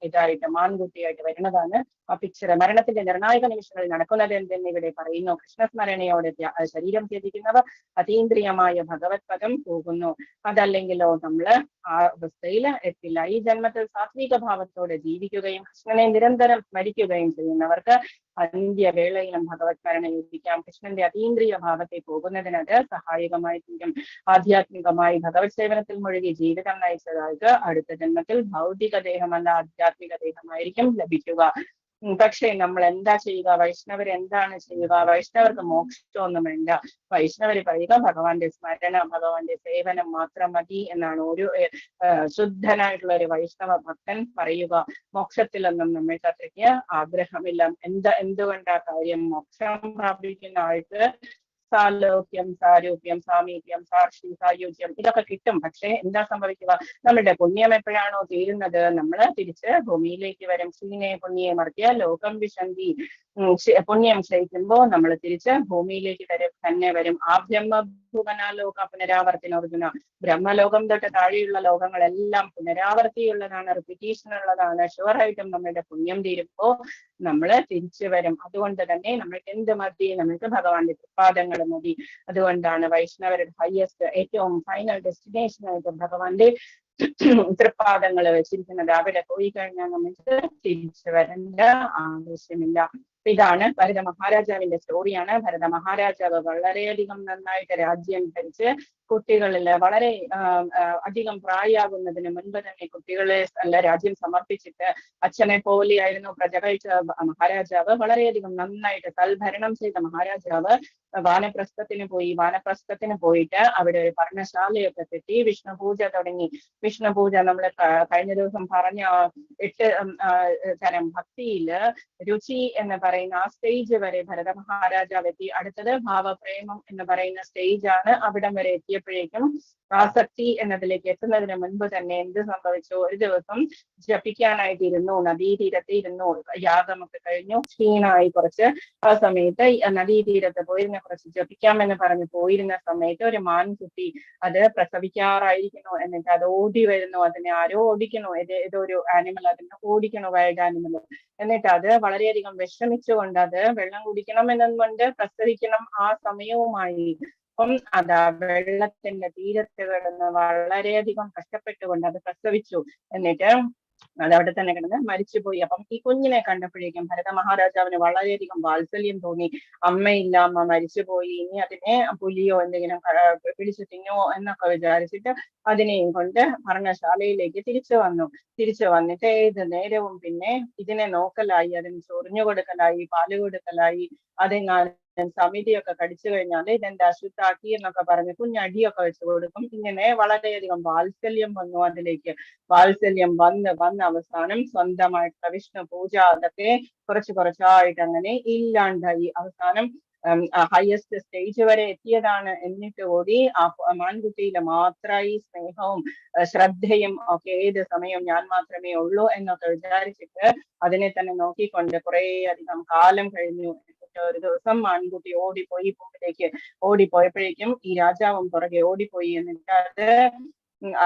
ഇതായിട്ട് മാൻകുട്ടിയായിട്ട് വരുന്നതാണ് ആ പിക്ചർ. മരണത്തിന്റെ നിർണായക നിമിഷങ്ങളിൽ നടക്കുന്നത് എന്തെന്ന് ഇവിടെ പറയുന്നു. കൃഷ്ണസ്മരണയോടെ ശരീരം ത്യജിക്കുന്നവർ അതീന്ദ്രിയമായ ഭഗവത് പദം പോകുന്നു. അതല്ലെങ്കിലോ നമ്മള് ആ അവസ്ഥയിൽ എത്തില്ല. ഈ ജന്മത്തിൽ സാത്വിക ഭാവത്തോടെ ജീവിക്കുകയും കൃഷ്ണനെ നിരന്തരം സ്മരിക്കുകയും ചെയ്യുന്നവർക്ക് അന്ത്യവേളയിലും ഭഗവത് സ്മരണ യോജിക്കാം. കൃഷ്ണന്റെ അതീന്ദ്രിയ ഭാവത്തെ പോകുന്നതിനത് സഹായകമായി തീരും. ആധ്യാത്മികമായി ഭഗവത് സേവനത്തിൽ മുഴുകി ജീവിതം നയിച്ചതാൾക്ക് അടുത്ത ജന്മത്തിൽ ഭൗതിക ദേഹമല്ല ആധ്യാത്മിക ദേഹമായിരിക്കും ലഭിക്കുക. പക്ഷേ നമ്മൾ എന്താ ചെയ്യുക? വൈഷ്ണവർ എന്താണ് ചെയ്യുക? വൈഷ്ണവർക്ക് മോക്ഷമൊന്നും വേണ്ട. വൈഷ്ണവര് പറയുക ഭഗവാന്റെ സ്മരണ, ഭഗവാന്റെ സേവനം മാത്രം മതി എന്നാണ് ഒരു ശുദ്ധനായിട്ടുള്ള ഒരു വൈഷ്ണവ ഭക്തൻ പറയുക. മോക്ഷത്തിലൊന്നും നമ്മൾക്ക് അത്രയ്ക്ക് ആഗ്രഹമില്ല. എന്തുകൊണ്ടാ കാര്യം? മോക്ഷം പ്രാപിക്കുന്ന ആൾക്ക് സാലോക്യം, സാരൂപ്യം, സാമീപ്യം, സാക്ഷി, സായുജ്യം ഇതൊക്കെ കിട്ടും. പക്ഷെ എന്താ സംഭവിക്കുക? നമ്മുടെ പുണ്യം എപ്പോഴാണോ തീരുന്നത് നമ്മൾ തിരിച്ച് ഭൂമിയിലേക്ക് വരും. ക്ഷീണേ പുണ്യേ മർദ്യ ലോകം വിശന്തി. പുണ്യം ക്ഷയിക്കുമ്പോൾ നമ്മൾ തിരിച്ച് ഭൂമിയിലേക്ക് തന്നെ വരും. ആ ബ്രഹ്മഭുവനാലോക പുനരാവർത്തിന അർജുന. ബ്രഹ്മലോകം തൊട്ട് താഴെയുള്ള ലോകങ്ങളെല്ലാം പുനരാവർത്തിയുള്ളതാണ്, റിപ്പീറ്റേഷൻ ഉള്ളതാണ്. ഷുവറായിട്ടും നമ്മുടെ പുണ്യം തീരുമ്പോ നമ്മള് തിരിച്ചു വരും. അതുകൊണ്ട് തന്നെ നമ്മൾക്ക് എന്ത് മതി? നമ്മൾക്ക് ഭഗവാന്റെ തൃപ്പാദങ്ങൾ മതി. അതുകൊണ്ടാണ് വൈഷ്ണവരുടെ ഹയസ്റ്റ് ഏറ്റവും ഫൈനൽ ഡെസ്റ്റിനേഷൻ ആയിട്ട് ഭഗവാന്റെ തൃപ്പാദങ്ങൾ വെച്ചിരിക്കുന്നത്. അവിടെ പോയി കഴിഞ്ഞാൽ നമുക്ക് തിരിച്ചു വരേണ്ട ആവശ്യമില്ല. ഇതാണ് ഭരത മഹാരാജാവിന്റെ സ്റ്റോറിയാണ്. ഭരത മഹാരാജാവ് വളരെയധികം നന്നായിട്ട് രാജ്യം ഭരിച്ച് കുട്ടികളിൽ വളരെ അധികം പ്രായമാകുന്നതിന് മുൻപ് തന്നെ കുട്ടികളെ രാജ്യം സമർപ്പിച്ചിട്ട് അച്ഛനെ പോലെയായിരുന്നു പ്രജകഴിച്ച മഹാരാജാവ്. വളരെയധികം നന്നായിട്ട് സൽഭരണം ചെയ്ത മഹാരാജാവ് വാനപ്രസ്ഥത്തിന് പോയിട്ട് അവിടെ ഒരു പർണശാലയൊക്കെ കെട്ടി വിഷ്ണു പൂജ തുടങ്ങി. വിഷ്ണു പൂജ നമ്മൾ കഴിഞ്ഞ ദിവസം പറഞ്ഞ 8 തരം ഭക്തിയില് രുചി എന്ന് പറയുന്ന ആ സ്റ്റേജ് വരെ ഭരത മഹാരാജാവ് എത്തി. അടുത്തത് ഭാവപ്രേമം എന്ന് പറയുന്ന സ്റ്റേജ് ആണ്. അവിടം വരെ എത്തിയപ്പോഴേക്കും ആസക്തി എന്നതിലേക്ക് എത്തുന്നതിന് മുൻപ് തന്നെ എന്ത് സംഭവിച്ചു? ഒരു ദിവസം ജപിക്കാനായിട്ടിരുന്നു, നദീതീരത്ത് ഇരുന്നു. യാഗമൊക്കെ കഴിഞ്ഞു, ക്ഷീണമായി കുറച്ച്. ആ സമയത്ത് നദീതീരത്ത് പോയിരുന്ന കുറച്ച് ജപിക്കാമെന്ന് പറഞ്ഞ് പോയിരുന്ന സമയത്ത് ഒരു മാൻകുട്ടി അത് പ്രസവിക്കാറായിരിക്കുന്നു. എന്നിട്ട് അത് ഓടി വരുന്നു. അതിനെ ആരോ ഓടിക്കണോ, ഏതൊരു ആനിമൽ അതിനെ ഓടിക്കണോ, വൈൽഡ് ആനിമൽ. എന്നിട്ട് അത് വളരെയധികം വിഷമിച്ചുകൊണ്ട് അത് വെള്ളം കുടിക്കണം എന്നുകൊണ്ട് പ്രസവിക്കണം ആ സമയവുമായി. അപ്പം അതാ വെള്ളത്തിന്റെ തീരത്ത് കിടന്ന് വളരെയധികം കഷ്ടപ്പെട്ടുകൊണ്ട് അത് പ്രസവിച്ചു. എന്നിട്ട് അതവിടെ തന്നെ കിടന്ന് മരിച്ചുപോയി. അപ്പം ഈ കുഞ്ഞിനെ കണ്ടപ്പോഴേക്കും ഭരത മഹാരാജാവിന് വളരെയധികം വാത്സല്യം തോന്നി. അമ്മയില്ല, അമ്മ മരിച്ചുപോയി, ഇനി അതിനെ പുലിയോ എന്തെങ്കിലും പിടിച്ചു തിന്നുവോ എന്നൊക്കെ വിചാരിച്ചിട്ട് അതിനെയും കൊണ്ട് ഭരണശാലയിലേക്ക് തിരിച്ചു വന്നിട്ട് ഏത് നേരവും പിന്നെ ഇതിനെ നോക്കലായി, അതിന് ചൊറിഞ്ഞു കൊടുക്കലായി, പാല് കൊടുക്കലായി. അതെങ്ങാനും സമിതിയൊക്കെ കടിച്ചു കഴിഞ്ഞാൽ ഇതെന്താ അശുദ്ധാക്കി എന്നൊക്കെ പറഞ്ഞ് കുഞ്ഞടിയൊക്കെ വെച്ച് കൊടുക്കും. ഇങ്ങനെ വളരെയധികം വാത്സല്യം വന്നു അതിലേക്ക്. വാത്സല്യം വന്ന് അവസാനം സ്വന്തമായിട്ടുള്ള വിഷ്ണു പൂജ അതൊക്കെ കുറച്ചായിട്ട് അങ്ങനെ ഇല്ലാണ്ടായി. അവസാനം ഹയസ്റ്റ് സ്റ്റേജ് വരെ എത്തിയതാണ്. എന്നിട്ട് കൂടി ആ മാൻകുട്ടിയിലെ മാത്രം ഈ സ്നേഹവും ശ്രദ്ധയും ഒക്കെ ഏത് സമയവും ഞാൻ മാത്രമേ ഉള്ളൂ എന്നൊക്കെ വിചാരിച്ചിട്ട് അതിനെ തന്നെ നോക്കിക്കൊണ്ട് കുറേ അധികം കാലം കഴിഞ്ഞു. ഒരു ദിവസം മാൻകുട്ടി ഓടിപ്പോയി ഭൂമിയിലേക്ക് ഓടിപ്പോയപ്പോഴേക്കും ഈ രാജാവും പുറകെ ഓടിപ്പോയി. എന്നിട്ട്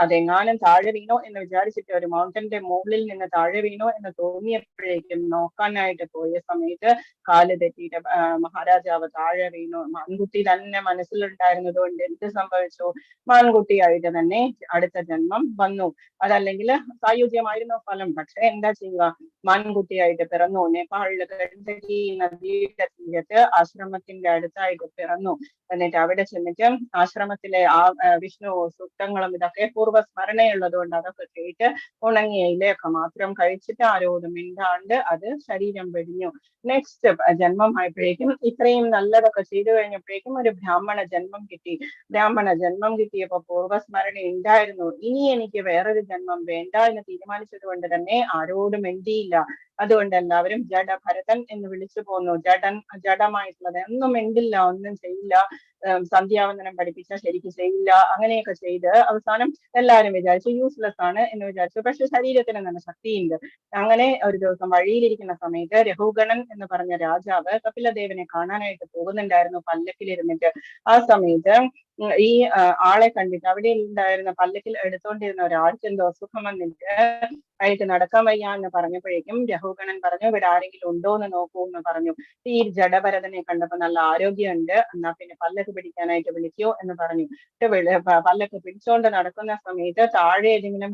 അതെങ്ങാനും താഴെ വീണോ എന്ന് വിചാരിച്ചിട്ട് ഒരു മൗണ്ടന്റെ മുകളിൽ നിന്ന് താഴെ വീണോ എന്ന് തോന്നിയപ്പോഴേക്കും നോക്കാനായിട്ട് പോയ സമയത്ത് കാല് തെറ്റിയിട്ട് മഹാരാജാവ് താഴെ വീണു. മാൻകുട്ടി തന്നെ മനസ്സിലുണ്ടായിരുന്നത് കൊണ്ട് എന്ത് സംഭവിച്ചു? മാൻകുട്ടിയായിട്ട് തന്നെ അടുത്ത ജന്മം വന്നു. അതല്ലെങ്കിൽ സായുജ്യമായിരുന്നു ഫലം. പക്ഷെ എന്താ ചെയ്യുക, മാൻകുട്ടിയായിട്ട് പിറന്നു. നേപ്പാളിലെ ഗണ്ഡകി നദിയുടെ തീരത്ത് ആശ്രമത്തിന്റെ അടുത്തായിട്ട് പിറന്നു. എന്നിട്ട് അവിടെ ചെന്നിട്ട് ആശ്രമത്തിലെ ആ വിഷ്ണു സൂക്തങ്ങളും ഇതൊക്കെ പൂർവ്വസ്മരണയുള്ളത് കൊണ്ട് അതൊക്കെ കേട്ട് ഉണങ്ങിയ ഇലയൊക്കെ മാത്രം കഴിച്ചിട്ട് ആരോടും മിണ്ടാണ്ട് അത് ശരീരം വെടിഞ്ഞു. നെക്സ്റ്റ് ജന്മം ആയപ്പോഴേക്കും ഇത്രയും നല്ലതൊക്കെ ചെയ്തു കഴിഞ്ഞപ്പോഴേക്കും ഒരു ബ്രാഹ്മണ ജന്മം കിട്ടി. ബ്രാഹ്മണ ജന്മം കിട്ടിയപ്പോ പൂർവ്വസ്മരണ ഉണ്ടായിരുന്നു. ഇനി എനിക്ക് വേറൊരു ജന്മം വേണ്ട എന്ന് തീരുമാനിച്ചത് കൊണ്ട് തന്നെ ആരോടും മിണ്ടിയില്ല. അതുകൊണ്ട് എല്ലാവരും ജഡഭരതൻ എന്ന് വിളിച്ചു പോന്നു. ജഡമായിട്ടുള്ളത് ഒന്നും മിണ്ടില്ല, ഒന്നും ചെയ്യില്ല, സന്ധ്യാവന്ദനം പഠിപ്പിച്ചാൽ ശരിക്കും ചെയ്യില്ല, അങ്ങനെയൊക്കെ ചെയ്ത് അവസാനം എല്ലാവരും വിചാരിച്ചു യൂസ്ലെസ് ആണ് എന്ന് വിചാരിച്ചു. പക്ഷെ ശരീരത്തിന് നല്ല ശക്തിയുണ്ട്. അങ്ങനെ ഒരു ദിവസം വഴിയിലിരിക്കുന്ന സമയത്ത് രഘുഗണൻ എന്ന് പറഞ്ഞ രാജാവ് കപിലദേവനെ കാണാനായിട്ട് പോകുന്നുണ്ടായിരുന്നു പല്ലക്കിലിരുന്നിട്ട്. ആ സമയത്ത് ഈ ആളെ കണ്ടിട്ട് അവിടെ ഉണ്ടായിരുന്ന പല്ലക്കിൽ എടുത്തോണ്ടിരുന്ന ഒരാൾക്ക് എന്തോ അസുഖം വന്നിട്ട് അയാൾക്ക് നടക്കാൻ വയ്യ എന്ന് പറഞ്ഞപ്പോഴേക്കും രഘുഗണൻ പറഞ്ഞു, ഇവിടെ ആരെങ്കിലും ഉണ്ടോ എന്ന് നോക്കൂ എന്ന് പറഞ്ഞു. ഈ ജഡഭരതനെ കണ്ടപ്പോ നല്ല ആരോഗ്യമുണ്ട്, എന്നാ പിന്നെ പല്ലക്ക് പിടിക്കാനായിട്ട് വിളിക്കൂ എന്ന് പറഞ്ഞു. പല്ലക്ക് പിടിച്ചോണ്ട് നടക്കുന്ന സമയത്ത് താഴെ ഏതെങ്കിലും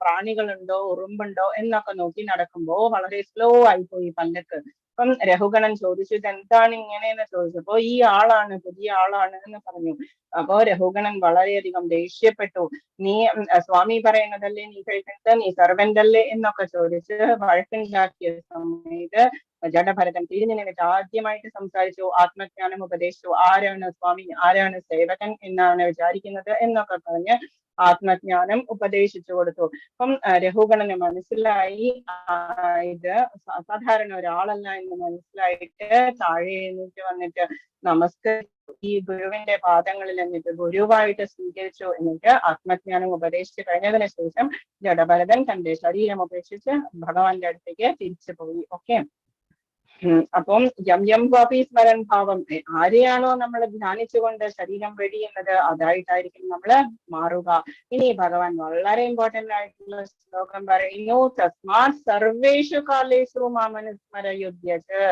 പ്രാണികളുണ്ടോ ഉറുമ്പുണ്ടോ എന്നൊക്കെ നോക്കി നടക്കുമ്പോ വളരെ സ്ലോ ആയിപ്പോയി പല്ലക്ക്. അപ്പം രഘുഗണൻ ചോദിച്ചു, ഇതെന്താണ് ഇങ്ങനെയെന്ന് ചോദിച്ചപ്പോ ഈ ആളാണ്, പുതിയ ആളാണ് എന്ന് പറഞ്ഞു. അപ്പോ രഘുഗണൻ വളരെയധികം ദേഷ്യപ്പെട്ടു. നീ സ്വാമി പറയുന്നതല്ലേ നീ കേൾക്കുന്നത്, നീ സെർവന്റ് അല്ലേ എന്നൊക്കെ ചോദിച്ച് വഴക്കുണ്ടാക്കിയ സമയത്ത് ജഡഭരതൻ തിരിഞ്ഞു നിന്നിട്ട് ആദ്യമായിട്ട് സംസാരിച്ചു, ആത്മജ്ഞാനം ഉപദേശിച്ചു. ആരാണ് സ്വാമി, ആരാണ് സേവകൻ എന്നാണ് വിചാരിക്കുന്നത് എന്നൊക്കെ പറഞ്ഞ് ആത്മജ്ഞാനം ഉപദേശിച്ചു കൊടുത്തു. അപ്പം രഘുഗണന് മനസ്സിലായി ഇത് സാധാരണ ഒരാളല്ല എന്ന് മനസ്സിലായിട്ട് താഴെ എഴുന്നേറ്റ് വന്നിട്ട് നമസ്കരിച്ചു. ഈ ഗുരുവിന്റെ പാദങ്ങളിൽ എന്നിട്ട് ഗുരുവായിട്ട് സ്വീകരിച്ചു. എന്നിട്ട് ആത്മജ്ഞാനം ഉപദേശിച്ചു കഴിഞ്ഞതിന് ശേഷം ജഡഭരതൻ തന്റെ ശരീരം ഉപേക്ഷിച്ച് ഭഗവാന്റെ അടുത്തേക്ക് തിരിച്ചു പോയി. ഓക്കെ, അപ്പം യം വാപി സ്മരൻ ഭാവം, ആരെയാണോ നമ്മൾ ധ്യാനിച്ചുകൊണ്ട് ശരീരം വെടിയുന്നത് അതായിട്ടായിരിക്കും നമ്മൾ മാറുക. ഇനി ഭഗവാൻ വളരെ ഇമ്പോർട്ടന്റ് ആയിട്ടുള്ള ശ്ലോകം പറയുന്നു, തസ്മാത് സർവേഷു കാലേഷു മാമനുസ്മര യുധ്യച്ച്.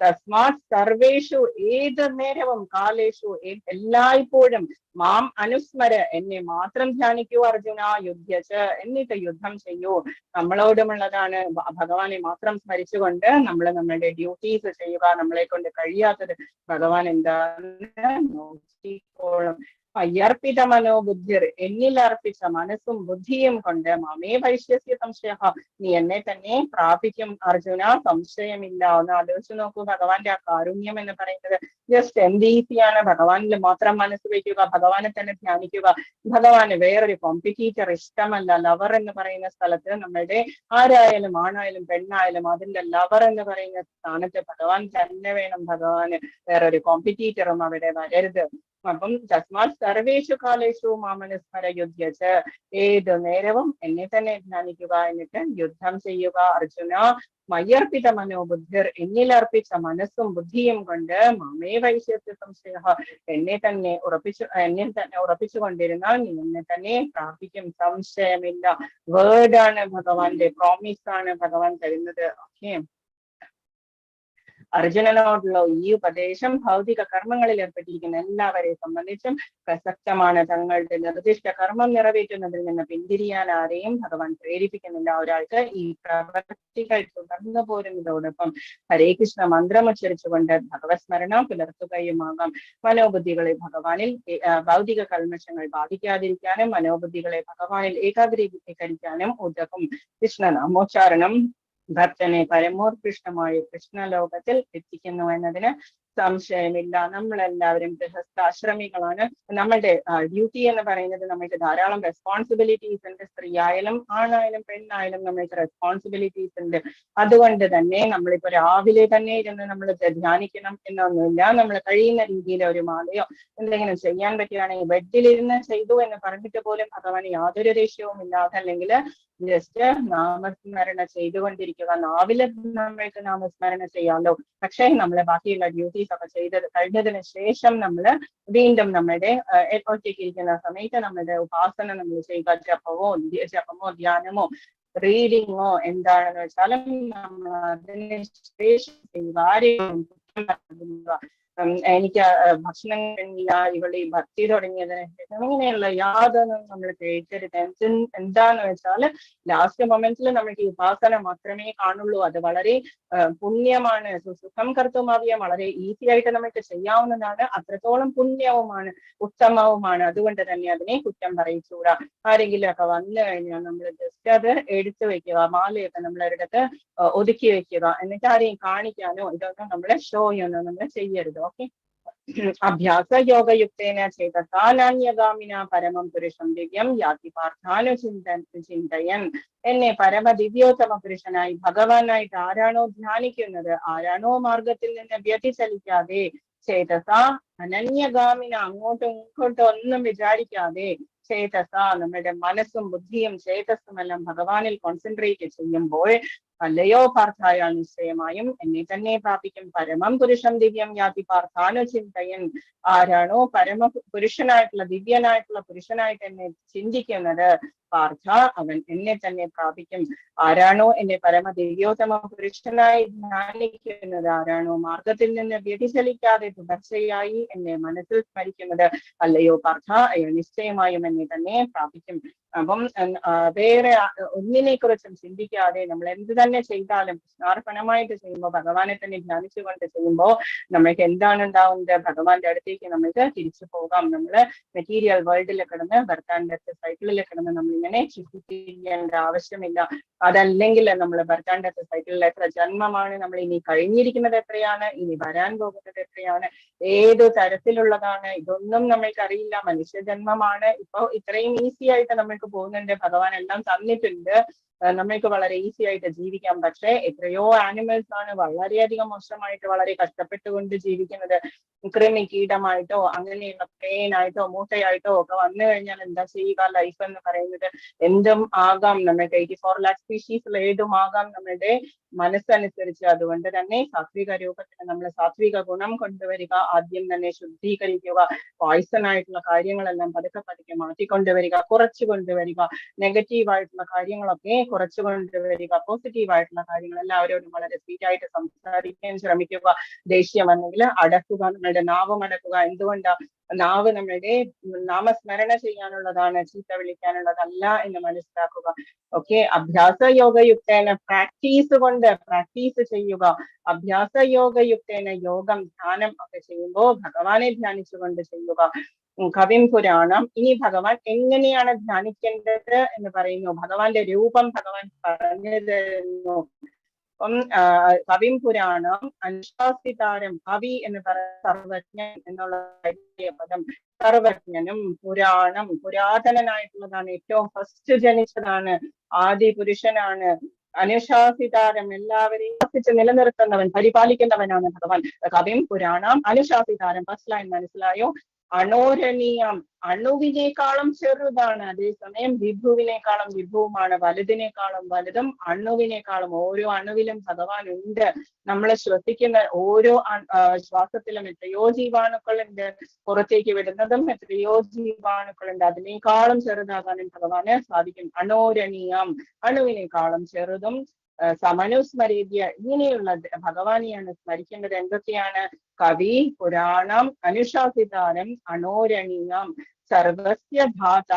തസ്മാത് സർവേഷു, ഏത് നേരവും, കാലേഷു എല്ലായ്പ്പോഴും, മാം അനുസ്മര, എന്നെ മാത്രം ധ്യാനിക്കൂ അർജുന, യുദ്ധച്ച്, എന്നിട്ട് യുദ്ധം ചെയ്യൂ. നമ്മളോടുമുള്ളതാണ് ഭഗവാനെ മാത്രം സ്മരിച്ചുകൊണ്ട് നമ്മൾ നമ്മളുടെ ഡ്യൂട്ടീസ് ചെയ്യുക. നമ്മളെ കൊണ്ട് കഴിയാത്തത് ഭഗവാൻ എന്താന്ന് നോക്കിക്കോളും. അയ്യർപ്പിത മനോബുദ്ധിർ, എന്നിൽ അർപ്പിച്ച മനസ്സും ബുദ്ധിയും കൊണ്ട് മമേ വൈശ്യസ്യ സംശയ, നീ എന്നെ തന്നെ പ്രാപിക്കും അർജുന, സംശയമില്ല. ഒന്ന് ആലോചിച്ച് നോക്കൂ, ഭഗവാന്റെ ആ കാരുണ്യം എന്ന് പറയുന്നത് ജസ്റ്റ് എന്ത് ഈസിയാണ്. ഭഗവാനിൽ മാത്രം മനസ്സ് വയ്ക്കുക, ഭഗവാനെ തന്നെ ധ്യാനിക്കുക. ഭഗവാന് വേറൊരു കോമ്പറ്റീറ്റർ ഇഷ്ടമല്ല. ലവർ എന്ന് പറയുന്ന സ്ഥലത്ത് നമ്മളുടെ ആരായാലും ആണായാലും പെണ്ണായാലും അതിന്റെ ലവർ എന്ന് പറയുന്ന സ്ഥാനത്ത് ഭഗവാൻ തന്നെ വേണം. ഭഗവാന് വേറൊരു കോമ്പറ്റീറ്ററും അവിടെ വരരുത്. അപ്പം തസ്മാത് സർവേഷു കാലേഷു മാമനുസ്മര യുദ്ധച്ച്, ഏത് നേരവും എന്നെ തന്നെ ധ്യാനിക്കുക, എന്നിട്ട് യുദ്ധം ചെയ്യുക അർജുന. മയ്യർപ്പിത മനോബുദ്ധിർ, എന്നിൽ അർപ്പിച്ച മനസ്സും ബുദ്ധിയും കൊണ്ട് മമേ വൈശ്യസ്യ സംശയ, എന്നെ തന്നെ ഉറപ്പിച്ചുകൊണ്ടിരുന്നാൽ നീ എന്നെ തന്നെ പ്രാപിക്കും, സംശയമില്ല. വേർഡാണ് ഭഗവാന്റെ, പ്രോമിസ് ആണ് ഭഗവാൻ തരുന്നത്. ഓക്കെ, അർജുനനോടുള്ള ഈ ഉപദേശം ഭൗതിക കർമ്മങ്ങളിൽ ഏർപ്പെട്ടിരിക്കുന്ന എല്ലാവരെയും സംബന്ധിച്ചും പ്രസക്തമാണ്. തങ്ങളുടെ നിർദ്ദിഷ്ട കർമ്മം നിറവേറ്റുന്നതിൽ നിന്ന് പിന്തിരിയാൻ ആരെയും ഭഗവാൻ പ്രേരിപ്പിക്കുന്നില്ല. ഒരാൾക്ക് ഈ പ്രവൃത്തികൾ തുടർന്നു പോരുന്നതോടൊപ്പം ഹരേ കൃഷ്ണ മന്ത്രം ഉച്ചരിച്ചുകൊണ്ട് ഭഗവത് സ്മരണ പുലർത്തുകയുമാകാം. മനോബുദ്ധികളെ ഭഗവാനിൽ, ഭൗതിക കൽമഷങ്ങൾ ബാധിക്കാതിരിക്കാനും മനോബുദ്ധികളെ ഭഗവാനിൽ ഏകാഗ്രീകരിക്കാനും ഉതകും. കൃഷ്ണനാമോച്ചാരണം ഭക്തനെ പരമോത്കൃഷ്ടമായ കൃഷ്ണലോകത്തിൽ എത്തിക്കുന്നു എന്നതിന് സംശയമില്ല. നമ്മളെല്ലാവരും ഗൃഹസ്ഥാശ്രമികളാണ്. നമ്മളുടെ ഡ്യൂട്ടി എന്ന് പറയുന്നത് നമ്മൾക്ക് ധാരാളം റെസ്പോൺസിബിലിറ്റീസ് ഉണ്ട്. സ്ത്രീ ആയാലും ആണായാലും പെണ്ണായാലും നമ്മൾക്ക് റെസ്പോൺസിബിലിറ്റീസ് ഉണ്ട്. അതുകൊണ്ട് തന്നെ നമ്മളിപ്പോ രാവിലെ തന്നെ ഇരുന്ന് നമ്മൾ ധ്യാനിക്കണം എന്നൊന്നുമില്ല. നമ്മൾ കഴിയുന്ന രീതിയിൽ ഒരു മാലയോ എന്തെങ്കിലും ചെയ്യാൻ പറ്റുകയാണെങ്കിൽ ബെഡിലിരുന്ന് ചെയ്തു എന്ന് പറഞ്ഞിട്ട് പോലും ഭഗവാൻ യാതൊരു ദേഷ്യവും ഇല്ലാതെ അല്ലെങ്കിൽ ജസ്റ്റ് നാമസ്മരണ ചെയ്തുകൊണ്ടിരിക്കുക. നാവില് നമ്മൾക്ക് നാമസ്മരണ ചെയ്യാമല്ലോ, പക്ഷേ നമ്മളെ ബാക്കിയുള്ള ഡ്യൂട്ടീസ് ഒക്കെ കഴിഞ്ഞതിന് ശേഷം നമ്മൾ വീണ്ടും നമ്മുടെ ഒറ്റയ്ക്ക് ഇരിക്കുന്ന സമയത്ത് നമ്മുടെ ഉപാസന നമ്മൾ ചെയ്യുക. ജപമോ ധ്യാനമോ റീഡിങ്ങോ എന്താണെന്ന് വെച്ചാലും നമ്മൾ അതിന് ശേഷം ചെയ്യുക. എനിക്ക് ഭക്ഷണം കഴിഞ്ഞില്ല, ഇവളുടെ ഈ ഭക്തി തുടങ്ങിയതിന് ശേഷം ഇങ്ങനെയുള്ള യാതൊന്നും നമ്മൾ കേൾക്കരുത്. എന്താന്ന് വെച്ചാൽ ലാസ്റ്റ് മൊമെന്റിൽ നമുക്ക് ഉപാസന മാത്രമേ കാണുള്ളൂ. അത് വളരെ പുണ്യമാണ്. സുഖം കർത്തുമാവിയ വളരെ ഈസി ആയിട്ട് നമുക്ക് ചെയ്യാവുന്നതാണ്. അത്രത്തോളം പുണ്യവുമാണ്, ഉത്തമവുമാണ്. അതുകൊണ്ട് തന്നെ അതിനെ കുറ്റം പറയിച്ചൂടാ. ആരെങ്കിലും ഒക്കെ വന്നു കഴിഞ്ഞാൽ നമ്മൾ ജസ്റ്റ് അത് എടുത്തു വെക്കുക, മാലയൊക്കെ നമ്മളൊരിടത്ത് ഒതുക്കി വെക്കുക. എന്നിട്ട് ആരെയും കാണിക്കാനോ ഇതൊന്നും നമ്മളെ ഷോ ചെയ്യൊന്നും നമ്മൾ ചെയ്യരുത്. ഓക്കെ. അഭ്യാസ യോഗയുക്തേന ചേതസാ നാന്യഗാമിന പരമം പുരുഷം ദിവ്യം യാതി പാർത്ഥാനുചിന്തയൻ. എന്നെ പരമ ദിവ്യോത്തമ പുരുഷനായി ഭഗവാനായിട്ട് ആരാണോ ധ്യാനിക്കുന്നത്, ആരാണോ മാർഗത്തിൽ നിന്ന് വ്യതിചലിക്കാതെ ചേതസ അനന്യഗാമിന അങ്ങോട്ടും ഇങ്ങോട്ടും ഒന്നും വിചാരിക്കാതെ ചേതസ നമ്മുടെ മനസ്സും ബുദ്ധിയും ചേതസ്സും എല്ലാം ഭഗവാനിൽ കോൺസെൻട്രേറ്റ് ചെയ്യുമ്പോൾ അല്ലയോ പാർത്ഥായ നിശ്ചയമായും എന്നെ തന്നെ പ്രാപിക്കും. പരമം പുരുഷം ദിവ്യം യാതി പാർത്ഥാനുചിന്തയൻ. ആരാണോ പരമ പുരുഷനായിട്ടുള്ള ദിവ്യനായിട്ടുള്ള പുരുഷനായിട്ട് എന്നെ ചിന്തിക്കുന്നത് പാർത്ഥ അവൻ എന്നെ തന്നെ പ്രാപിക്കും. ആരാണോ എന്നെ പരമ ദിവ്യോത്തമ പുരുഷനായി ധ്യാനിക്കുന്നത്, ആരാണോ മാർഗത്തിൽ നിന്ന് വ്യതിചലിക്കാതെ തുടർച്ചയായി എന്നെ മനസ്സിൽ സ്മരിക്കുന്നത്, അല്ലയോ പാർത്ഥ അയാൾ നിശ്ചയമായും എന്നെ തന്നെ പ്രാപിക്കും. അപ്പം വേറെ ഒന്നിനെ കുറിച്ചും ചിന്തിക്കാതെ നമ്മൾ എന്ത് തന്നെ ചെയ്താലും കൃഷ്ണാർപ്പണമായിട്ട് ചെയ്യുമ്പോൾ, ഭഗവാനെ തന്നെ ധ്യാനിച്ചുകൊണ്ട് ചെയ്യുമ്പോൾ നമ്മൾക്ക് എന്താണ് ഉണ്ടാവുന്നത്? ഭഗവാന്റെ അടുത്തേക്ക് നമ്മൾക്ക് തിരിച്ചു പോകാം. നമ്മള് മെറ്റീരിയൽ വേൾഡിൽ കിടന്ന് ബർത്ത് ആൻഡ് ഡെത്ത് സൈക്കിളിൽ കിടന്ന് നമ്മളിങ്ങനെ ചിന്തിക്കേണ്ട ആവശ്യമില്ല. അതല്ലെങ്കിൽ നമ്മൾ ബർത്ത് ആൻഡ് ഡെത്ത് സൈക്കിളിൽ എത്ര ജന്മമാണ്, നമ്മൾ ഇനി കഴിഞ്ഞിരിക്കുന്നത് എത്രയാണ്, ഇനി വരാൻ പോകുന്നത് എത്രയാണ്, ഏതു തരത്തിലുള്ളതാണ്, ഇതൊന്നും നമ്മൾക്ക് അറിയില്ല. മനുഷ്യജന്മമാണ്. ഇപ്പൊ ഇത്രയും ഈസി ആയിട്ട് നമ്മൾക്ക് പോകുന്നുണ്ട്. ഭഗവാൻ എല്ലാം തന്നിട്ടുണ്ട്, നമ്മൾക്ക് വളരെ ഈസി ആയിട്ട് ജീവിക്കാം. പക്ഷെ എത്രയോ ആനിമൽസ് ആണ് വളരെയധികം മോശമായിട്ട് വളരെ കഷ്ടപ്പെട്ടുകൊണ്ട് ജീവിക്കുന്നത്. കൃമി കീടമായിട്ടോ അങ്ങനെയുള്ള പെയിനായിട്ടോ മൂട്ടയായിട്ടോ ഒക്കെ വന്നു കഴിഞ്ഞാൽ എന്താ ചെയ്യുക? ലൈഫ് എന്ന് പറയുന്നത് എന്തും ആകാം. നമ്മൾക്ക് 84 lakh സ്പീഷീസിൽ ഏതും ആകാം നമ്മുടെ മനസ്സനുസരിച്ച്. അതുകൊണ്ട് തന്നെ സാത്വിക രൂപത്തിന് നമ്മൾ സാത്വിക ഗുണം കൊണ്ടുവരിക. ആദ്യം തന്നെ ശുദ്ധീകരിക്കുക. പോയിസൺ ആയിട്ടുള്ള കാര്യങ്ങളെല്ലാം പതുക്കെ മാറ്റിക്കൊണ്ടുവരിക, കുറച്ചു കൊണ്ടുവരിക. നെഗറ്റീവായിട്ടുള്ള കാര്യങ്ങളൊക്കെ കുറച്ചു കൊണ്ടുവരിക. പോസിറ്റീവായിട്ടുള്ള കാര്യങ്ങൾ എല്ലാവരോടും വളരെ സ്വീറ്റ് ആയിട്ട് സംസാരിക്കാൻ ശ്രമിക്കുക. ദേഷ്യം വന്നെങ്കിൽ അടക്കുക, നമ്മളുടെ നാവ് അടക്കുക. എന്തുകൊണ്ടാ? നാവ് നമ്മളുടെ നാമസ്മരണ ചെയ്യാനുള്ളതാണ്, ചീത്ത വിളിക്കാനുള്ളതല്ല എന്ന് മനസ്സിലാക്കുക. ഓക്കെ. അഭ്യാസ യോഗയുക്തേന പ്രാക്ടീസ് ചെയ്യുക. അഭ്യാസ യോഗയുക്തേന യോഗം ധ്യാനം ഒക്കെ ചെയ്യുമ്പോൾ ഭഗവാനെ ധ്യാനിച്ചുകൊണ്ട് ചെയ്യുക. കവിം പുരാണം. ഇനി ഭഗവാൻ എങ്ങനെയാണ് ധ്യാനിക്കേണ്ടത് എന്ന് പറയുന്നു. ഭഗവാന്റെ രൂപം ഭഗവാൻ പറഞ്ഞു തരുന്നു. കവിം പുരാണം അനുശാസിതാരം. കവി എന്ന് പറയുന്ന സർവജ്ഞൻ എന്നുള്ള പദം. സർവജ്ഞനും പുരാണം പുരാതനനായിട്ടുള്ളതാണ്, ഏറ്റവും ഫസ്റ്റ് ജനിച്ചതാണ്, ആദി പുരുഷനാണ്. അനുശാസിതാരം എല്ലാവരെയും നിലനിർത്തുന്നവൻ, പരിപാലിക്കുന്നവനാണ് ഭഗവാൻ. കവിം പുരാണം അനുശാസിതാരം. ഫസ്റ്റ് ലൈൻ മനസ്സിലായോ? അണോരണീയം, അണുവിനേക്കാളും ചെറുതാണ്, അതേസമയം വിഭുവിനേക്കാളും വിഭുവുമാണ്. വലുതിനേക്കാളും വലുതും അണുവിനേക്കാളും. ഓരോ അണുവിലും ഭഗവാൻ ഉണ്ട്. നമ്മൾ ശ്വസിക്കുന്ന ഓരോ ശ്വാസത്തിലും എത്രയോ ജീവാണുക്കളുണ്ട്, പുറത്തേക്ക് വിടുന്നതും എത്രയോ ജീവാണുക്കളുണ്ട്. അതിനേക്കാളും ചെറുതാകാനും ഭഗവാന് സാധിക്കും. അണോരണീയം, അണുവിനേക്കാളും ചെറുതും. സമനുസ്മരേദ്യ, ഇങ്ങനെയുള്ള ഭഗവാനെയാണ് സ്മരിക്കേണ്ടത്. എന്തൊക്കെയാണ്? കവി, പുരാണം, അനുശാസിതാരം, അണോരണീയം, സർവസ്യ ധാത,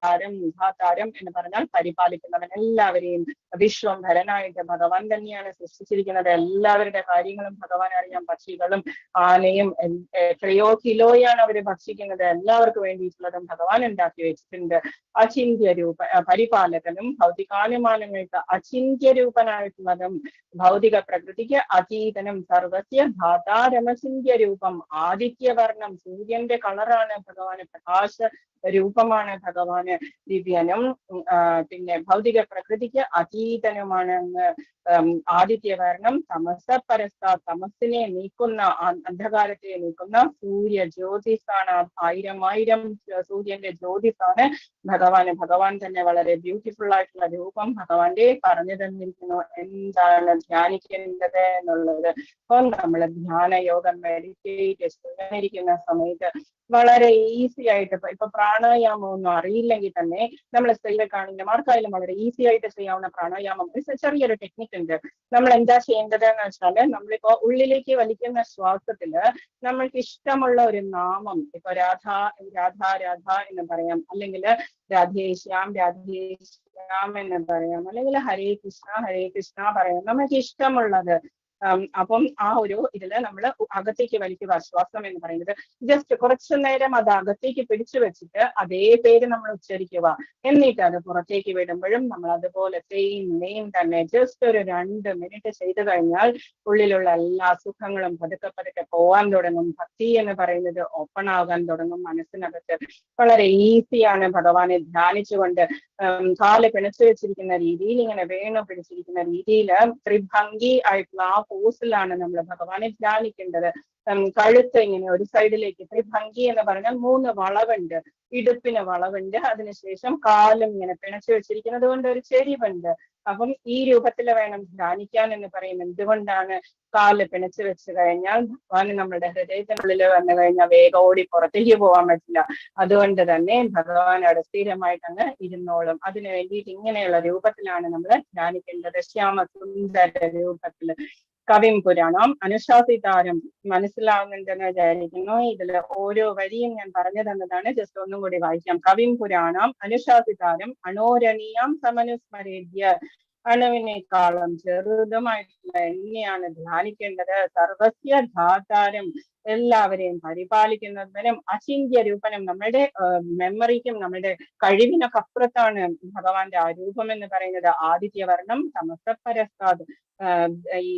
ധാതാരം എന്ന് പറഞ്ഞാൽ പരിപാലിക്കുന്നവൻ. എല്ലാവരെയും വിശ്വം ഭരനായിട്ട് ഭഗവാൻ തന്നെയാണ് സൃഷ്ടിച്ചിരിക്കുന്നത്. എല്ലാവരുടെ കാര്യങ്ങളും ഭഗവാൻ അറിയാം. പക്ഷികളും ആനയും എത്രയോ കിലോയാണ് അവര് ഭക്ഷിക്കുന്നത്. എല്ലാവർക്കും വേണ്ടിയിട്ടുള്ളതും ഭഗവാൻ ഉണ്ടാക്കി വെച്ചിട്ടുണ്ട്. അചിന്യ രൂപ പരിപാലകനും ഭൗതികാനുമാനങ്ങൾക്ക് അചിന്യരൂപനായിട്ടുള്ളതും ഭൗതിക പ്രകൃതിക്ക് അതീതനും സർവസ്യ ധാതാരമചിന്യ രൂപം. ആദിത്യവർണം സൂര്യന്റെ കളറാണ് ഭഗവാന്, പ്രകാശ രൂപമാണ് ഭഗവാന്, ദിവ്യനും പിന്നെ ഭൗതിക പ്രകൃതിക്ക് അതീതനുമാണ്. ആദിത്യവർണം തമസ പരസ്ത തമസിനെ നീക്കുന്ന, അന്ധകാരത്തെ നീക്കുന്ന സൂര്യ ജ്യോതിസാണ്. ആയിരം സൂര്യന്റെ ജ്യോതിസാണ് ഭഗവാന്. ഭഗവാൻ തന്നെ വളരെ ബ്യൂട്ടിഫുൾ ആയിട്ടുള്ള രൂപം ഭഗവാന്റെ പറഞ്ഞു തന്നിരിക്കുന്നു എന്താണ് ധ്യാനിക്കേണ്ടത് എന്നുള്ളത്. അപ്പം നമ്മൾ ധ്യാന യോഗം മെഡിറ്റേറ്റ് ചെയ്യാനിരിക്കുന്ന സമയത്ത് വളരെ ഈസി ആയിട്ട്, ഇപ്പൊ പ്രാണായാമം ഒന്നും അറിയില്ലെങ്കിൽ തന്നെ നമ്മൾ സ്ത്രീകൾക്കാണെങ്കിലും ആർക്കായാലും വളരെ ഈസി ആയിട്ട് ചെയ്യാവുന്ന പ്രാണായാമം ചെറിയൊരു ടെക്നിക്ക് ഉണ്ട്. നമ്മൾ എന്താ ചെയ്യേണ്ടത് എന്ന് വെച്ചാല്, നമ്മളിപ്പോ ഉള്ളിലേക്ക് വലിക്കുന്ന ശ്വാസത്തില് നമ്മൾക്ക് ഇഷ്ടമുള്ള ഒരു നാമം, ഇപ്പൊ രാധ എന്ന് പറയാം, അല്ലെങ്കിൽ രാധേശ്യാം എന്ന് പറയാം, അല്ലെങ്കിൽ ഹരേ കൃഷ്ണ പറയാം, നമുക്ക് ഇഷ്ടമുള്ളത്. അപ്പം ആ ഒരു ഇതില് നമ്മൾ അകത്തേക്ക് വലിക്കുക. ശ്വാസം എന്ന് പറയുന്നത് ജസ്റ്റ് കുറച്ചു നേരം അത് അകത്തേക്ക് പിടിച്ചു വെച്ചിട്ട് അതേ പേര് നമ്മൾ ഉച്ചരിക്കുക. എന്നിട്ട് അത് പുറത്തേക്ക് വിടുമ്പോഴും നമ്മൾ അതുപോലെ സെയിം നെയിം തന്നെ ജസ്റ്റ് ഒരു 2 മിനിറ്റ് ചെയ്തു കഴിഞ്ഞാൽ ഉള്ളിലുള്ള എല്ലാ സുഖങ്ങളും പതുക്കെ പോവാൻ തുടങ്ങും. ഭക്തി എന്ന് പറയുന്നത് ഓപ്പൺ ആകാൻ തുടങ്ങും മനസ്സിനകത്ത്. വളരെ ഈസിയാണ് ഭഗവാനെ ധ്യാനിച്ചുകൊണ്ട്. കാല് പിണച്ചു വെച്ചിരിക്കുന്ന രീതിയിൽ, ഇങ്ങനെ വേണു പിടിച്ചിരിക്കുന്ന രീതിയിൽ ത്രിഭംഗി ആയിട്ടുള്ള ആ പോസിലാണ് നമ്മൾ ഭഗവാനെ ധ്യാനിക്കേണ്ടത്. കഴുത്ത് ഇങ്ങനെ ഒരു സൈഡിലേക്ക്, ത്രിഭംഗി എന്ന് പറഞ്ഞാൽ 3 വളവുണ്ട്. ഇടുപ്പിന് വളവുണ്ട്, അതിനുശേഷം കാലും ഇങ്ങനെ പിണച്ചു വെച്ചിരിക്കുന്നത് കൊണ്ട് ഒരു ചെരിവുണ്ട്. അപ്പം ഈ രൂപത്തിൽ വേണം ധ്യാനിക്കാൻ എന്ന് പറയും. എന്തുകൊണ്ടാണ്? കാല് പിണച്ചു വെച്ച് കഴിഞ്ഞാൽ ഭഗവാൻ നമ്മുടെ ഹൃദയത്തിനുള്ളിൽ വന്നു കഴിഞ്ഞാൽ വേഗം ഓടി പുറത്തേക്ക് പോകാൻ പറ്റില്ല. അതുകൊണ്ട് തന്നെ ഭഗവാൻ അവിടെ സ്ഥിരമായിട്ട് അങ്ങ് ഇരുന്നോളും. അതിനു വേണ്ടിയിട്ട് ഇങ്ങനെയുള്ള രൂപത്തിലാണ് നമ്മൾ ധ്യാനിക്കേണ്ടത്, ശ്യാമസുന്ദര രൂപത്തിൽ. കവിം പുരാണം അനുശാസിതാരം മനസ്സിലാവുന്നുണ്ടെന്ന് വിചാരിക്കുന്നു. ഇതിൽ ഓരോ വരിയും ഞാൻ പറഞ്ഞു തന്നതാണ്, ജസ്റ്റ് ഒന്നും കൂടി വായിക്കാം. കവിം പുരാണം അനുശാസിതാരം അണോരണീയം സമനുസ്മരേദ്യ. അണുവിനേക്കാളും ചെറുതുമായിട്ടുള്ള എന്നെയാണ് ധ്യാനിക്കേണ്ടത്. സർവസ്യ ധാതാരം എല്ലാവരെയും പരിപാലിക്കുന്നതിനും അചിന്യ രൂപനും, നമ്മുടെ മെമ്മറിക്കും നമ്മുടെ കഴിവിനൊക്കെ അപ്പുറത്താണ് ഭഗവാന്റെ ആ രൂപം എന്ന് പറയുന്നത്. ആദിത്യവർണം തമസപരസ്താത്, ഈ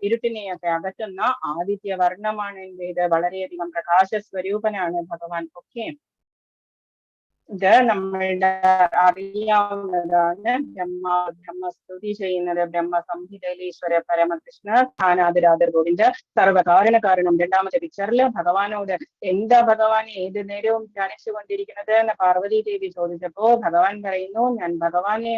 ഇരുട്ടിനെയൊക്കെ അകറ്റുന്ന ആദിത്യവർണമാണ് എന്റേത്. വളരെയധികം പ്രകാശ സ്വരൂപനാണ് ഭഗവാൻ. ഓക്കെ, ഇത് നമ്മളുടെ അറിയാവുന്നതാണ്. ബ്രഹ്മസ്തുതി ചെയ്യുന്നത് ബ്രഹ്മസംഹിതയിലീശ്വര പരമകൃഷ്ണ സ്ഥാനാതിരാധർ ഗോവിന്ദ സർവകാരണ കാരണം. 2ാമത്തെ പിക്ചറില് ഭഗവാനോട് എന്താ ഭഗവാൻ ഏത് നേരവും ധ്യാനിച്ചു കൊണ്ടിരിക്കുന്നത് എന്ന് പാർവതി ദേവി ചോദിച്ചപ്പോ ഭഗവാൻ പറയുന്നു, ഞാൻ ഭഗവാനെ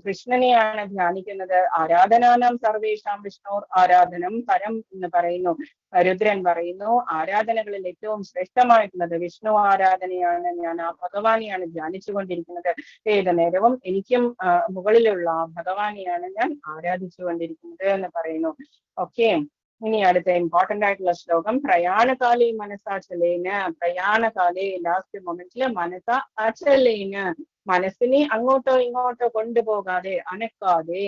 കൃഷ്ണനെയാണ് ധ്യാനിക്കുന്നത്. ആരാധനാനാം സർവേഷാം വിഷ്ണോർ ആരാധനം പരം എന്ന് പറയുന്നു. രുദ്രൻ പറയുന്നു, ആരാധനകളിൽ ഏറ്റവും ശ്രേഷ്ഠമായിട്ടുള്ളത് വിഷ്ണു ആരാധനയാണ്. ഞാൻ ആ ഭഗവാനെയാണ് ധ്യാനിച്ചു കൊണ്ടിരിക്കുന്നത്. ഏത് നേരവും എനിക്കും മുകളിലുള്ള ആ ഭഗവാനെയാണ് ഞാൻ ആരാധിച്ചു കൊണ്ടിരിക്കുന്നത് എന്ന് പറയുന്നു. ഓക്കെ, ഇനി അടുത്ത ഇമ്പോർട്ടന്റ് ആയിട്ടുള്ള ശ്ലോകം. പ്രയാണകാലേ മനസ്സാചലേന്. പ്രയാണകാലേ ലാസ്റ്റ് മൊമെന്റില് മനസ്സാചലേന്, മനസ്സിനെ അങ്ങോട്ടോ ഇങ്ങോട്ടോ കൊണ്ടുപോകാതെ, അനക്കാതെ.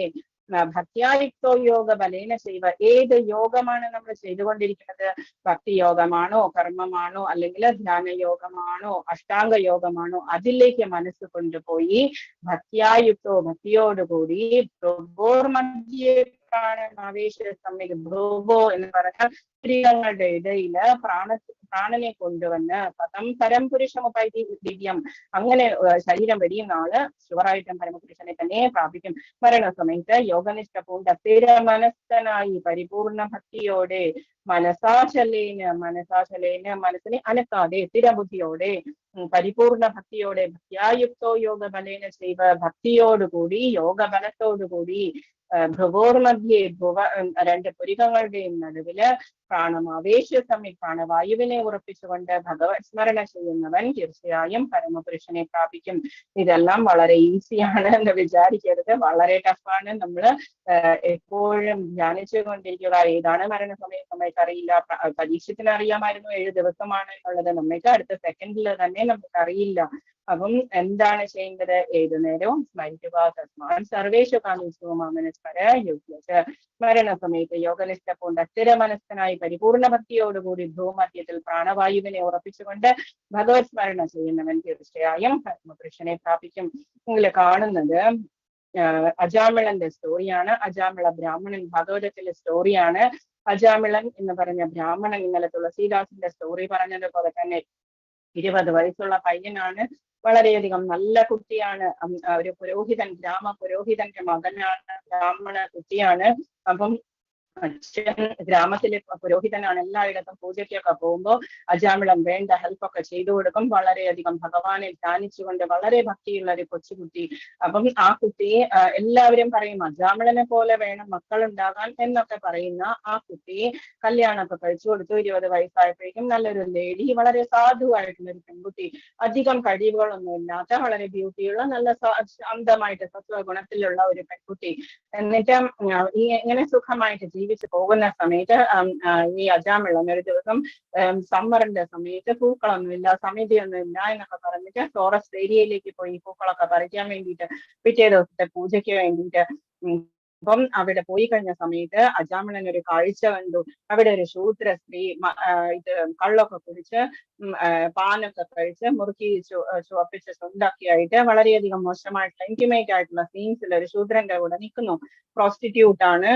ഭക്തിയായുക്തോ യോഗ ബലേന ചെയ്വ. ഏത് യോഗമാണ് നമ്മൾ ചെയ്തുകൊണ്ടിരിക്കുന്നത്? ഭക്തി യോഗമാണോ, കർമ്മമാണോ, അല്ലെങ്കിൽ ധ്യാന യോഗമാണോ, അഷ്ടാംഗ യോഗമാണോ? അതിലേക്ക് മനസ്സ് കൊണ്ടുപോയി ഭക്തിയായുക്തോ, ഭക്തിയോടുകൂടി ഭ്രുവോർമധ്യേ പ്രാണനാവേശ സമ്യക്. ഭ്രുവോ എന്ന് പറഞ്ഞാൽ സ്ത്രീകളുടെ ഇടയില് പ്രാണനെ കൊണ്ടുവന്ന് പദം പരംപുരുഷമുപൈ ദിവ്യം. അങ്ങനെ ശരീരം വെടിയുന്ന ആള് ഷുവറായിട്ടും പരമപുരുഷനെ തന്നെ പ്രാപിക്കും. മരണസമയത്ത് യോഗനിഷ്ഠ പൂണ്ട സ്ഥിര മനസ്സനായി പരിപൂർണ ഭക്തിയോടെ മനസാചലേന് മനസ്സിനെ അനക്കാതെ സ്ഥിരബുദ്ധിയോടെ പരിപൂർണ ഭക്തിയോടെ ഭക്തിയായുക്തോ യോഗ ബലേന ചെയ്വ. ഭക്തിയോടുകൂടി യോഗബലത്തോടുകൂടി ഭ്രുവോർമധ്യേ ഭുവ 2 പുരികങ്ങളുടെയും നടുവില് പ്രാണമാവേശ സമയം പ്രാണവായുവിനെ ഉറപ്പിച്ചുകൊണ്ട് ഭഗവത് സ്മരണ ചെയ്യുന്നവൻ തീർച്ചയായും പരമപുരുഷനെ പ്രാപിക്കും. ഇതെല്ലാം വളരെ ഈസിയാണ് എന്ന് വിചാരിക്കരുത്, വളരെ ടഫാണ്. നമ്മൾ എപ്പോഴും ധ്യാനിച്ചു കൊണ്ടിരിക്കുക. ഏതാണ് മരണസമയം നമ്മൾക്ക് അറിയില്ല. പരീക്ഷത്തിന് അറിയാമായിരുന്നു 7 ദിവസമാണ് എന്നുള്ളത്, നമ്മൾക്ക് അടുത്ത സെക്കൻഡിൽ തന്നെ നമുക്ക് അറിയില്ല. അപ്പം എന്താണ് ചെയ്യേണ്ടത്? ഏതു നേരവും സ്മരിക്കുക. തസ്മാൻ സർവേഷു കാമേഷു മാമനസ്മര യോഗ്യത. മരണസമയത്ത് യോഗനിഷ്ഠ പൂണ്ട സ്ഥിര മനസ്കനായി പരിപൂർണ ഭക്തിയോടുകൂടി ഭൂമധ്യത്തിൽ പ്രാണവായുവിനെ ഉറപ്പിച്ചുകൊണ്ട് ഭഗവത് സ്മരണ ചെയ്യുന്നവൻ തീർച്ചയായും പരമപുരുഷനെ പ്രാപിക്കും. നിങ്ങൾ കാണുന്നത് അജാമിളന്റെ സ്റ്റോറിയാണ്. അജാമിള ബ്രാഹ്മണൻ ഭാഗവതത്തിലെ സ്റ്റോറിയാണ്. അജാമിളൻ എന്ന് പറഞ്ഞ ബ്രാഹ്മണൻ ഇന്നലെ തുളസീദാസിന്റെ സ്റ്റോറി പറഞ്ഞതുപോലെ തന്നെ 20 വയസ്സുള്ള പയ്യനാണ്. വളരെയധികം നല്ല കുട്ടിയാണ്. ഒരു പുരോഹിതൻ, ഗ്രാമ പുരോഹിതന്റെ മകനാണ്, ബ്രാഹ്മണ കുട്ടിയാണ്. അപ്പം അച്ഛൻ ഗ്രാമത്തിലെ പുരോഹിതനാണ്. എല്ലായിടത്തും പൂജയ്ക്കൊക്കെ പോകുമ്പോൾ അജാമിളൻ വേണ്ട ഹെൽപ്പൊക്കെ ചെയ്തു കൊടുക്കും. വളരെയധികം ഭഗവാനെ ധ്യാനിച്ചുകൊണ്ട് വളരെ ഭക്തിയുള്ള ഒരു കൊച്ചുകുട്ടി. അപ്പം ആ കുട്ടി എല്ലാവരും പറയും അജാമിളനെ പോലെ വേണം മക്കളുണ്ടാകാൻ എന്നൊക്കെ പറയുന്ന ആ കുട്ടി കല്യാണമൊക്കെ കഴിച്ചു കൊടുത്തു. 20 വയസ്സായപ്പോഴേക്കും നല്ലൊരു ലേഡി, വളരെ സാധുവായിട്ടുള്ള ഒരു പെൺകുട്ടി, അധികം കഴിവുകളൊന്നും ഇല്ലാത്ത വളരെ ബ്യൂട്ടിയുള്ള നല്ല ശാന്തമായിട്ട് സത്വഗുണത്തിലുള്ള ഒരു പെൺകുട്ടി. എന്നിട്ട് ഇങ്ങനെ സുഖമായിട്ട് ജീവിച്ചു പോകുന്ന സമയത്ത് ഈ അജാമിളൻ ഒരു ദിവസം സമ്മറിന്റെ സമയത്ത് പൂക്കളൊന്നുമില്ല, സമിതിയൊന്നുമില്ല എന്നൊക്കെ പറഞ്ഞിട്ട് ഫോറസ്റ്റ് ഏരിയയിലേക്ക് പോയി പൂക്കളൊക്കെ പറിക്കാൻ വേണ്ടിയിട്ട്, പിറ്റേ ദിവസത്തെ പൂജയ്ക്ക് വേണ്ടിയിട്ട്. അപ്പം അവിടെ പോയി കഴിഞ്ഞ സമയത്ത് അജാമിളൻ ഒരു കാഴ്ച കണ്ടു. അവിടെ ഒരു ശൂദ്ര സ്ത്രീ ഇത് കള്ളൊക്കെ കുടിച്ച് പാനൊക്കെ കഴിച്ച് മുറുക്കി ചുവപ്പിച്ച് ചുണ്ടാക്കിയായിട്ട് വളരെയധികം മോശമായിട്ടുള്ള ഇന്റിമേറ്റ് ആയിട്ടുള്ള സീൻസിൽ ഒരു ശൂദ്രന്റെ കൂടെ നിൽക്കുന്നു. പ്രോസ്റ്റിറ്റ്യൂട്ട് ആണ്.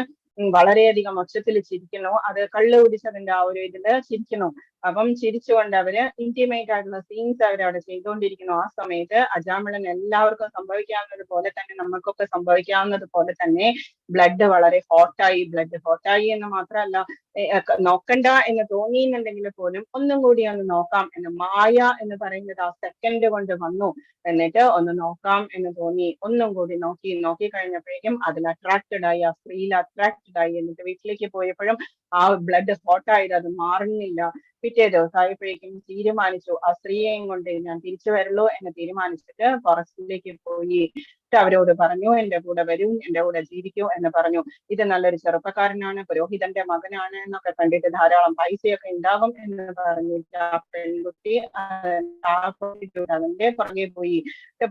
വളരെയധികം ഒച്ചത്തിൽ ചിരിക്കുന്നു. അത് കള്ള് കുടിച്ചതിന്റെ ആ ഒരു ഇതില് ചിരിക്കുന്നു. അപ്പം ചിരിച്ചുകൊണ്ട് അവര് ഇന്റിമേറ്റ് ആയിട്ടുള്ള സീൻസ് അവരവിടെ ചെയ്തുകൊണ്ടിരിക്കുന്നു. ആ സമയത്ത് അജാമിളൻ എല്ലാവർക്കും സംഭവിക്കാവുന്നത് പോലെ തന്നെ നമുക്കൊക്കെ സംഭവിക്കാവുന്നത് പോലെ തന്നെ ബ്ലഡ് വളരെ ഹോട്ടായി. ബ്ലഡ് ഹോട്ടായി എന്ന് മാത്രമല്ല, നോക്കണ്ട എന്ന് തോന്നിയെന്നുണ്ടെങ്കിൽ പോലും ഒന്നും കൂടി ഒന്ന് നോക്കാം എന്ന് മായ എന്ന് പറയുന്നത് ആ സെക്കൻഡ് കൊണ്ട് വന്നു. എന്നിട്ട് ഒന്ന് നോക്കാം എന്ന് തോന്നി. ഒന്നും കൂടി നോക്കി കഴിഞ്ഞപ്പോഴേക്കും അതിൽ അട്രാക്റ്റഡ് ആയി, ആ സ്ത്രീയിൽ അട്രാക്റ്റഡ് ആയി. എന്നിട്ട് വീട്ടിലേക്ക് പോയപ്പോഴും ആ ബ്ലഡ് ഹോട്ടായിട്ട് അത് മാറുന്നില്ല. പിറ്റേ ദിവസം ആയപ്പോഴേക്കും തീരുമാനിച്ചു ആ സ്ത്രീയെയും കൊണ്ട് ഞാൻ തിരിച്ചു വരുള്ളൂ എന്ന് തീരുമാനിച്ചിട്ട് ഫോറസ്റ്റിലേക്ക് പോയി. അവരോട് പറഞ്ഞു എന്റെ കൂടെ വരൂ, എന്റെ കൂടെ ജീവിക്കൂ എന്ന് പറഞ്ഞു. ഇത് നല്ലൊരു ചെറുപ്പക്കാരനാണ്, പുരോഹിതന്റെ മകനാണ് എന്നൊക്കെ കണ്ടിട്ട് ധാരാളം പൈസയൊക്കെ ഉണ്ടാകും എന്ന് പറഞ്ഞിട്ട് ആ പെൺകുട്ടി അതിന്റെ പുറകെ പോയി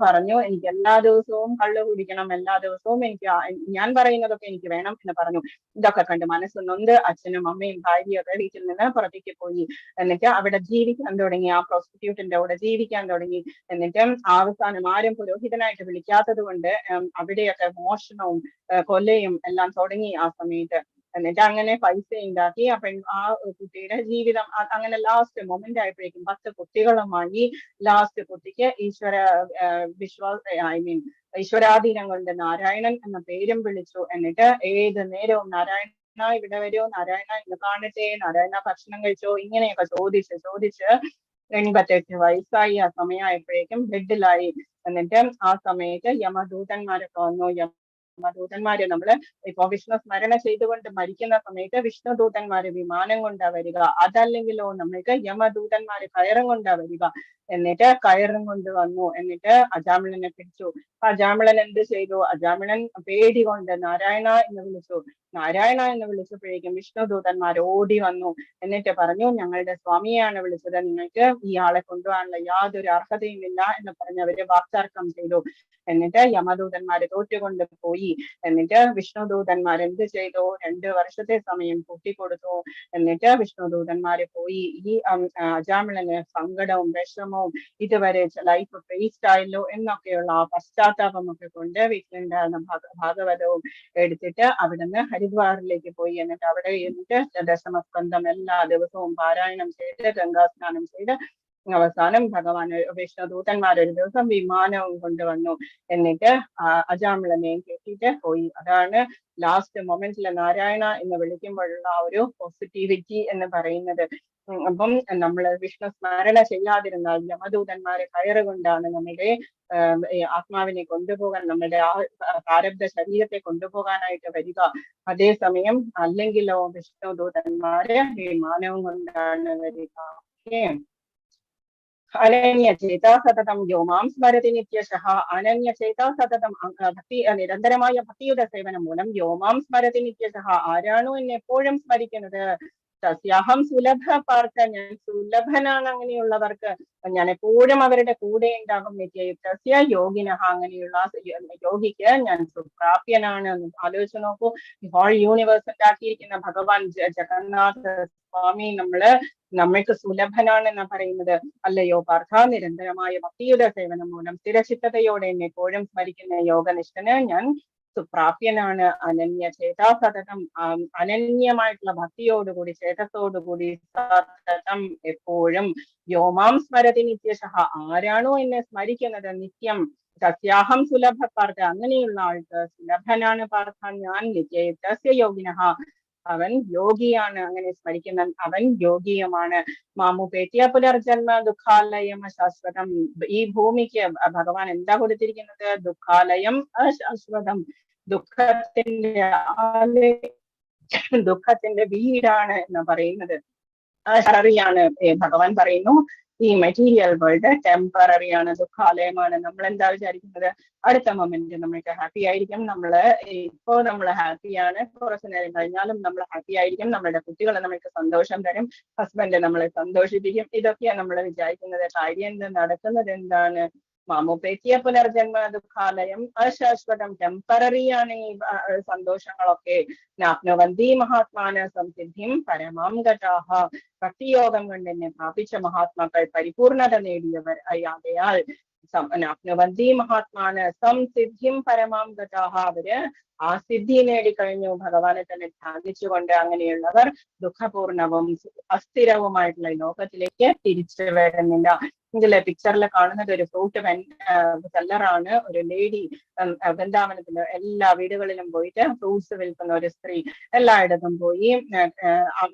പറഞ്ഞു എനിക്ക് എല്ലാ ദിവസവും കള്ളു കുടിക്കണം, എല്ലാ ദിവസവും എനിക്ക് ഞാൻ പറയുന്നതൊക്കെ എനിക്ക് വേണം എന്ന് പറഞ്ഞു. ഇതൊക്കെ കണ്ട് മനസ്സ് നൊന്ത് അച്ഛനും അമ്മയും ഭാര്യയൊക്കെ വീട്ടിൽ നിന്ന് പുറത്തേക്ക് പോയി. എന്നിട്ട് അവിടെ ജീവിക്കാൻ തുടങ്ങി, ആ പ്രോസ്റ്റിറ്റ്യൂട്ടിന്റെ കൂടെ ജീവിക്കാൻ തുടങ്ങി. എന്നിട്ട് അവസാനം ആരും പുരോഹിതനായിട്ട് വിളിക്കാത്തത് കൊണ്ട് അവിടെയൊക്കെ മോഷണവും കൊലയും എല്ലാം തുടങ്ങി ആ സമയത്ത്. എന്നിട്ട് അങ്ങനെ പൈസ ഉണ്ടാക്കി ആ കുട്ടിയുടെ ജീവിതം അങ്ങനെ ലാസ്റ്റ് മൊമെന്റ് ആയപ്പോഴേക്കും 10 കുട്ടികളുമായി ലാസ്റ്റ് കുട്ടിക്ക് ഈശ്വരാധീനം കൊണ്ട് നാരായണൻ എന്ന പേരും വിളിച്ചു. എന്നിട്ട് ഏത് നേരവും നാരായണ ഇവിടെ വരുമോ, നാരായണ ഇന്ന് കാണട്ടെ, നാരായണ ഭക്ഷണം കഴിച്ചോ, ഇങ്ങനെയൊക്കെ ചോദിച്ച് 88 വയസ്സായി. ആ സമയമായപ്പോഴേക്കും ബെഡിലായി. എന്നിട്ട് ആ സമയത്ത് യമദൂതന്മാരൊക്കെ വന്നു. യമദൂതന്മാര് നമ്മള് ഇപ്പൊ വിഷ്ണു സ്മരണ ചെയ്തുകൊണ്ട് മരിക്കുന്ന സമയത്ത് വിഷ്ണുദൂതന്മാര് വിമാനം കൊണ്ടാ വരിക. അതല്ലെങ്കിലോ നമ്മൾക്ക് യമദൂതന്മാര് കയറും കൊണ്ടാ വരിക. എന്നിട്ട് കയറും കൊണ്ട് വന്നു. എന്നിട്ട് അജാമിളനെ പിടിച്ചു. അജാമിളൻ എന്ത് ചെയ്തു? അജാമിളൻ പേടി കൊണ്ട് നാരായണ എന്ന് വിളിച്ചു. നാരായണ എന്ന് വിളിച്ചപ്പോഴേക്കും വിഷ്ണുദൂതന്മാർ ഓടി വന്നു. എന്നിട്ട് പറഞ്ഞു ഞങ്ങളുടെ സ്വാമിയെയാണ് വിളിച്ചത്, നിങ്ങൾക്ക് ഈ ആളെ കൊണ്ടുപോകാനുള്ള യാതൊരു അർഹതയും ഇല്ല എന്ന് പറഞ്ഞവര് വാക്തർക്കം ചെയ്തു. എന്നിട്ട് യമദൂതന്മാര് തോറ്റുകൊണ്ട് പോയി. എന്നിട്ട് വിഷ്ണുദൂതന്മാർ എന്ത് ചെയ്തു? 2 വർഷത്തെ സമയം കൂട്ടിക്കൊടുത്തു. എന്നിട്ട് വിഷ്ണുദൂതന്മാര് പോയി. ഈ അജാമിളന് സങ്കടവും വിഷമവും ഇതുവരെ ലൈഫ് വേസ്റ്റ് ആയല്ലോ എന്നൊക്കെയുള്ള ആ പശ്ചാത്താപമൊക്കെ കൊണ്ട് വീട്ടിലുണ്ടായിരുന്ന ഭാഗവതവും എടുത്തിട്ട് അവിടുന്ന് ഹരിദ്വാറിലേക്ക് പോയി. എന്നിട്ട് അവിടെ എന്നിട്ട് ദശമസ്കന്ധം എല്ലാ ദിവസവും പാരായണം ചെയ്ത് ഗംഗാസ്നാനം ചെയ്ത് അവസാനം ഭഗവാൻ വിഷ്ണുദൂതന്മാർ ഒരു ദിവസം വിമാനവും കൊണ്ടുവന്നു. എന്നിട്ട് അജാമിളനെയും കെട്ടിയിട്ട് പോയി. അതാണ് ലാസ്റ്റ് മൊമെന്റിൽ നാരായണ എന്ന് വിളിക്കുമ്പോഴുള്ള ആ ഒരു പോസിറ്റിവിറ്റി എന്ന് പറയുന്നത്. അപ്പം നമ്മൾ വിഷ്ണു സ്മരണ ചെയ്യാതിരുന്നാൽ യമദൂതന്മാരെ കയറുകൊണ്ടാണ് നമ്മുടെ ആത്മാവിനെ കൊണ്ടുപോകാൻ, നമ്മുടെ ആ പ്രാരബ്ധ ശരീരത്തെ കൊണ്ടുപോകാനായിട്ട് വരിക. അതേസമയം അല്ലെങ്കിലോ വിഷ്ണുദൂതന്മാരെ വിമാനവും കൊണ്ടാണ് വരിക. അനന്യചേത സതതം യോ മാം സ്മരതി നിത്യശഃ. അനന്യചേത സതതം ഭക്തി നിരന്തരമായ ഭക്തിയുടെ സേവനം മൂലം യോ മാം സ്മരതി നിത്യശഃ. ആരാണോ എന്നെ എപ്പോഴും സ്മരിക്കുന്നത്, തസ്യാഹം സുലഭ പാർത്ഥ, ഞാൻ സുലഭനാണ് അങ്ങനെയുള്ളവർക്ക്, ഞാൻ എപ്പോഴും അവരുടെ കൂടെ ഉണ്ടാകും. നിത്യയുക്തസ്യ യോഗിനഃ, അങ്ങനെയുള്ള യോഗിക്ക് ഞാൻ സുപ്രാപ്യനാണ്. ആലോചിച്ച് നോക്കൂ, ഹോൾ യൂണിവേഴ്സ് ഉണ്ടാക്കിയിരിക്കുന്ന ഭഗവാൻ ജഗന്നാഥ സ്വാമി നമ്മൾക്ക് സുലഭനാണെന്ന് പറയുന്നത് അല്ലയോ പാർത്ഥ. നിരന്തരമായ ഭക്തിയുടെ സേവനം മൂലം സ്ഥിരചിത്തതയോടെ എന്നെ എപ്പോഴും സ്മരിക്കുന്ന യോഗനിഷ്ഠന് ഞാൻ സുപ്രാപ്യനാണ്. അനന്യ ചേതാ സതതം, അനന്യമായിട്ടുള്ള ഭക്തിയോടുകൂടി ചേതത്തോടുകൂടി സതതം എപ്പോഴും. വ്യോമാം സ്മരതി നിത്യശഃ, ആരാണോ എന്നെ സ്മരിക്കുന്നത് നിത്യം. സസ്യാഹം സുലഭ പാർത്ഥ, അങ്ങനെയുള്ള ആൾക്ക് സുലഭനാണ് പാർത്ഥ ഞാൻ. നിത്യയുക്തസ്യ യോഗിനഃ, അവൻ യോഗിയാണ്, അങ്ങനെ സ്മരിക്കുന്ന അവൻ യോഗിയുമാണ്. മാമുപേത്യ പുനർജന്മ ദുഃഖാലയം അശാശ്വതം, ഈ ഭൂമിക്ക് ഭഗവാൻ എന്താ കൊടുത്തിരിക്കുന്നത്? ദുഃഖാലയം അശാശ്വതം, ദുഃഖത്തിന്റെ വീടാണ് എന്ന് പറയുന്നത്. ടെമ്പററിയാണ്. ഭഗവാൻ പറയുന്നു ഈ മെറ്റീരിയൽ വേൾഡ് ടെമ്പററി ആണ്, ദുഃഖാലയമാണ്. നമ്മൾ എന്താ വിചാരിക്കുന്നത്? അടുത്ത മൊമെന്റ് നമ്മൾക്ക് ഹാപ്പി ആയിരിക്കും, ഇപ്പോ നമ്മൾ ഹാപ്പിയാണ്, കുറച്ചു നേരം കഴിഞ്ഞാലും നമ്മൾ ഹാപ്പി ആയിരിക്കും, നമ്മുടെ കുട്ടികൾ നമ്മൾക്ക് സന്തോഷം തരും, ഹസ്ബൻഡ് നമ്മളെ സന്തോഷിപ്പിക്കും. ഇതൊക്കെയാണ് നമ്മൾ വിചാരിക്കുന്നത്. കാര്യം നടക്കുന്നത് എന്താണ്? മാമുപേത്യ പുനർജന്മ ദുഃഖാലയം അശാശ്വതം, ടെമ്പററി ആണ് ഈ സന്തോഷങ്ങളൊക്കെ. നാപ്നുവന്തി മഹാത്മാന സംസിദ്ധിം പരമാം ഗതാഹ, ഭക്തിയോഗം കൊണ്ട് എന്നെ പ്രാപിച്ച മഹാത്മാക്കൾ പരിപൂർണത നേടിയവർ ആയാൽ നാപ്നുവന്തി മഹാത്മാന സംസിദ്ധിം പരമാം ഗതാഹ, അവര് ആ സിദ്ധി നേടിക്കഴിഞ്ഞു ഭഗവാനെ തന്നെ ധ്യാനിച്ചുകൊണ്ട്. അങ്ങനെയുള്ളവർ ദുഃഖപൂർണവും അസ്ഥിരവുമായിട്ടുള്ള ലോകത്തിലേക്ക് തിരിച്ചു വരുന്നില്ല. ഇതിലെ പിക്ചറിൽ കാണുന്നത് ഒരു ഫ്രൂട്ട് സെല്ലറാണ്. ഒരു ലേഡി വൃന്ദാവനത്തില് എല്ലാ വീടുകളിലും പോയിട്ട് ഫ്രൂട്ട്സ് വിൽക്കുന്ന ഒരു സ്ത്രീ. എല്ലായിടത്തും പോയി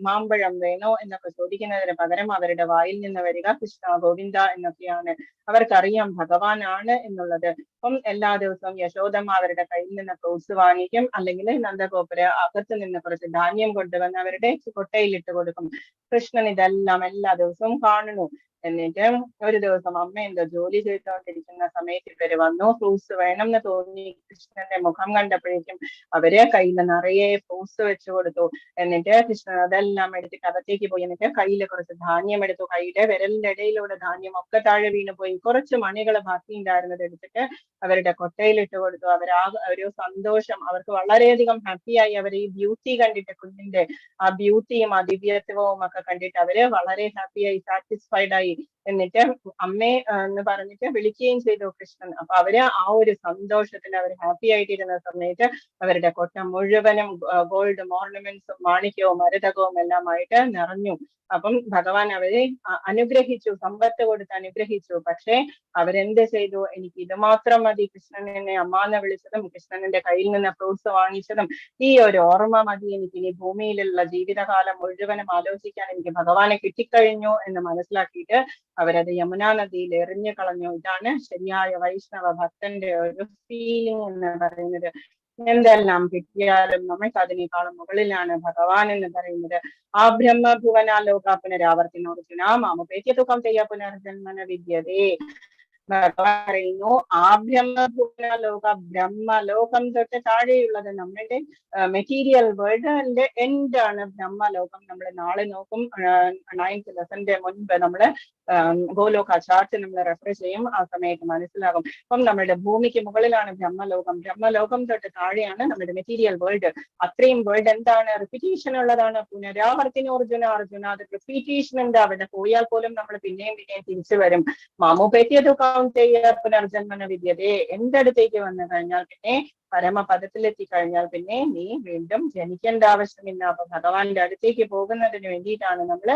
മാമ്പഴം വേണോ എന്നൊക്കെ ചോദിക്കുന്നതിന് പകരം അവരുടെ വായിൽ നിന്ന് വരിക കൃഷ്ണ ഗോവിന്ദ എന്നൊക്കെയാണ്. അവർക്കറിയാം ഭഗവാനാണ് എന്നുള്ളത്. അപ്പം എല്ലാ ദിവസവും യശോദമ്മ അവരുടെ കയ്യിൽ നിന്ന് ഫ്രൂട്ട്സ് വാങ്ങിക്കും, അല്ലെങ്കിൽ നന്ദഗോപുര അകത്ത് നിന്ന് കുറച്ച് ധാന്യം കൊണ്ടുവന്ന് അവരുടെ കൊട്ടയിലിട്ട് കൊടുക്കും. കൃഷ്ണൻ ഇതെല്ലാം എല്ലാ ദിവസവും കാണുന്നു. എന്നിട്ട് ഒരു ദിവസം അമ്മ എന്തോ ജോലി ചെയ്തുകൊണ്ടിരിക്കുന്ന സമയത്ത് ഇവര് വന്നു. ഫ്രൂട്ട്സ് വേണം എന്ന് തോന്നി. കൃഷ്ണന്റെ മുഖം കണ്ടപ്പോഴേക്കും അവര് കയ്യിൽ നിറയെ ഫ്രൂട്ട്സ് വെച്ചു കൊടുത്തു. എന്നിട്ട് കൃഷ്ണൻ അതെല്ലാം എടുത്തിട്ട് അകത്തേക്ക് പോയി. എന്നിട്ട് കയ്യിൽ കുറച്ച് ധാന്യം എടുത്തു. കയ്യിലെ വിരലിന്റെ ഇടയിലൂടെ ധാന്യം ഒക്കെ താഴെ വീണു പോയി. കുറച്ച് മണികൾ ബാക്കി ഉണ്ടായിരുന്നത് എടുത്തിട്ട് അവരുടെ കൊട്ടയിലിട്ട് കൊടുത്തു. ഒരു സന്തോഷം, അവർക്ക് വളരെയധികം ഹാപ്പിയായി. അവർ ഈ ബ്യൂട്ടി കണ്ടിട്ട്, കുഞ്ഞിന്റെ ആ ബ്യൂട്ടിയും ആ ദിവ്യത്വവും ഒക്കെ കണ്ടിട്ട് അവര് വളരെ ഹാപ്പിയായി, സാറ്റിസ്ഫൈഡ് ആയി. എന്നിട്ട് അമ്മേ എന്ന് പറഞ്ഞിട്ട് വിളിക്കുകയും ചെയ്തു കൃഷ്ണൻ. അപ്പൊ അവര് ആ ഒരു സന്തോഷത്തിൽ അവർ ഹാപ്പി ആയിട്ടിരുന്ന സമയത്ത് അവരുടെ കൊട്ട മുഴുവനും ഗോൾഡ് ഓർണമെന്റ്സും മാണിക്യവും മരതകവും എല്ലാമായിട്ട് നിറഞ്ഞു. അപ്പം ഭഗവാൻ അവരെ അനുഗ്രഹിച്ചു, സമ്പത്ത് കൊടുത്ത് അനുഗ്രഹിച്ചു. പക്ഷെ അവരെന്ത് ചെയ്തു? എനിക്ക് ഇത് മാത്രം മതി, കൃഷ്ണൻ എന്നെ അമ്മാന്ന് വിളിച്ചതും കൃഷ്ണന്റെ കയ്യിൽ നിന്ന് ഫ്രൂട്ട്സ് വാങ്ങിച്ചതും ഈ ഒരു ഓർമ്മ മതി എനിക്ക്. ഇനി ഭൂമിയിലുള്ള ജീവിതകാലം മുഴുവനും ആലോചിക്കാൻ എനിക്ക് ഭഗവാനെ കിട്ടിക്കഴിഞ്ഞു എന്ന് മനസ്സിലാക്കിയിട്ട് അവരത് യമുനാ നദിയിൽ എറിഞ്ഞു കളഞ്ഞു. ഇതാണ് ശരിയായ വൈഷ്ണവ ഭക്തന്റെ ഒരു ഫീലിംഗ് എന്ന് പറയുന്നത്. എന്തെല്ലാം കിട്ടിയാലും നമുക്ക് അതിനേക്കാളും മുകളിലാണ് ഭഗവാൻ എന്ന് പറയുന്നത്. ആ ബ്രഹ്മഭുവന ലോക പുനരാവർത്തിനോർജുന മാമുപേത്യ തുകം തെയ്യ പുനർജന്മന വിദ്യതേ. പറയുന്നു ആ ബ്രഹ്മഭുവന ലോക, ബ്രഹ്മലോകം തൊട്ട് താഴെയുള്ളത് നമ്മളുടെ മെറ്റീരിയൽ വേൾഡിന്റെ എൻഡ് ആണ് ബ്രഹ്മലോകം. നമ്മൾ നാളെ നോക്കും. 9th ലെസന്റെ മുൻപ് നമ്മള് ഗോലോക ചാർട്ട് നമ്മൾ റെഫർ ചെയ്യും. ആ സമയത്ത് മനസ്സിലാകും. അപ്പം നമ്മുടെ ഭൂമിക്ക് മുകളിലാണ് ബ്രഹ്മലോകം. ബ്രഹ്മലോകം തൊട്ട് താഴെയാണ് നമ്മുടെ മെറ്റീരിയൽ വേൾഡ്. അത്രയും വേൾഡ് എന്താണ്? റിപ്പീറ്റേഷൻ ഉള്ളതാണ്. പുനരാവർത്തിനോർജുന അർജുന, അത് റിപ്പീറ്റേഷൻ ഉണ്ട്. അവിടെ പോയാൽ പോലും നമ്മൾ പിന്നെയും തിരിച്ചു വരും. മാമുപേത്യ പുനർജന്മന വിദ്യതേ, എന്റെ അടുത്തേക്ക് വന്നു കഴിഞ്ഞാൽ പിന്നെ പരമപദത്തിലെത്തി കഴിഞ്ഞാൽ പിന്നെ നീ വീണ്ടും ജനിക്കേണ്ട ആവശ്യമില്ല. അപ്പൊ ഭഗവാന്റെ അടുത്തേക്ക് പോകുന്നതിന് വേണ്ടിയിട്ടാണ് നമ്മള്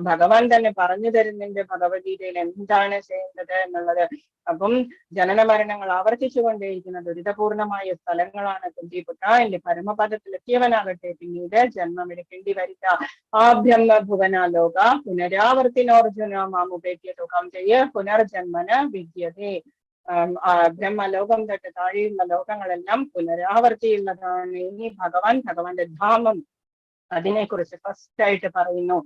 ഭഗവാൻ തന്നെ പറഞ്ഞു തരുന്നുണ്ട് ഭഗവത്ഗീതയിൽ എന്താണ് ചെയ്യേണ്ടത് എന്നുള്ളത്. അപ്പം ജനന മരണങ്ങൾ ആവർത്തിച്ചു കൊണ്ടേയിരിക്കുന്ന ദുരിതപൂർണമായ സ്ഥലങ്ങളാണ്. കുഞ്ചിപുട്ട, എന്റെ പരമപദത്തിലെത്തിയവനാകട്ടെ പിന്നീട് ജന്മം എടുക്കേണ്ടി വരില്ല. ആ ബ്രഹ്മഭുവന ലോക പുനരാവർത്തിനോർജുന മാമുപേത്യ തുകം ചെയ്യ പുനർജന്മന വിദ്യതേ. ബ്രഹ്മലോകം തൊട്ട് താഴെയുള്ള ലോകങ്ങളെല്ലാം പുനരാവർത്തിയുള്ളതാണ്. ഇനി ഭഗവാന്റെ ധാമം, അതിനെക്കുറിച്ച് ഫസ്റ്റ് ആയിട്ട് പറയുന്നു.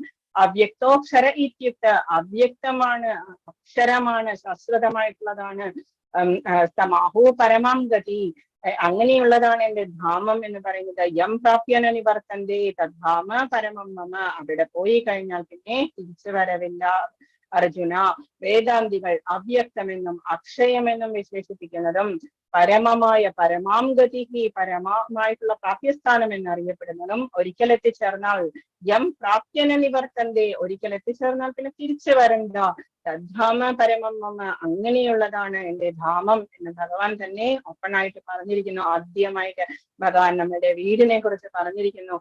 അവ്യക്തോക്ഷര ഇത്യുക്ത, അവ്യക്തമാണ്, അക്ഷരമാണ്, ശാശ്വതമായിട്ടുള്ളതാണ്. സമാഹു പരമാം ഗതി, അങ്ങനെയുള്ളതാണ് എന്റെ ധാമം എന്ന് പറയുന്നത്. യം പ്രാപ്യന നിവർത്തന്തേ തദ്ധാമ പരമം മമ. അവിടെ പോയി കഴിഞ്ഞാൽ പിന്നെ തിരിച്ചു വരവില്ല. അർജുന, വേദാന്തികൾ അവ്യക്തമെന്നും അക്ഷയമെന്നും വിശേഷിപ്പിക്കുന്നതും പരമമായ പരമാംഗതി, പരമമായിട്ടുള്ള പ്രാപ്യസ്ഥാനം എന്നറിയപ്പെടുന്നതും ഒരിക്കൽ എത്തിച്ചേർന്നാൽ യം പ്രാപ്യന നിവർത്തന്തേ, ഒരിക്കൽ എത്തിച്ചേർന്നാൽ പിന്നെ തിരിച്ചു വരണ്ട. തദ്ധാമ പരമം മമ, അങ്ങനെയുള്ളതാണ് എന്റെ ധാമം എന്ന് ഭഗവാൻ തന്നെ ഓപ്പണായിട്ട് പറഞ്ഞിരിക്കുന്നു. ആദ്യമായിട്ട് ഭഗവാൻ നമ്മുടെ വീടിനെ കുറിച്ച് പറഞ്ഞിരിക്കുന്നു.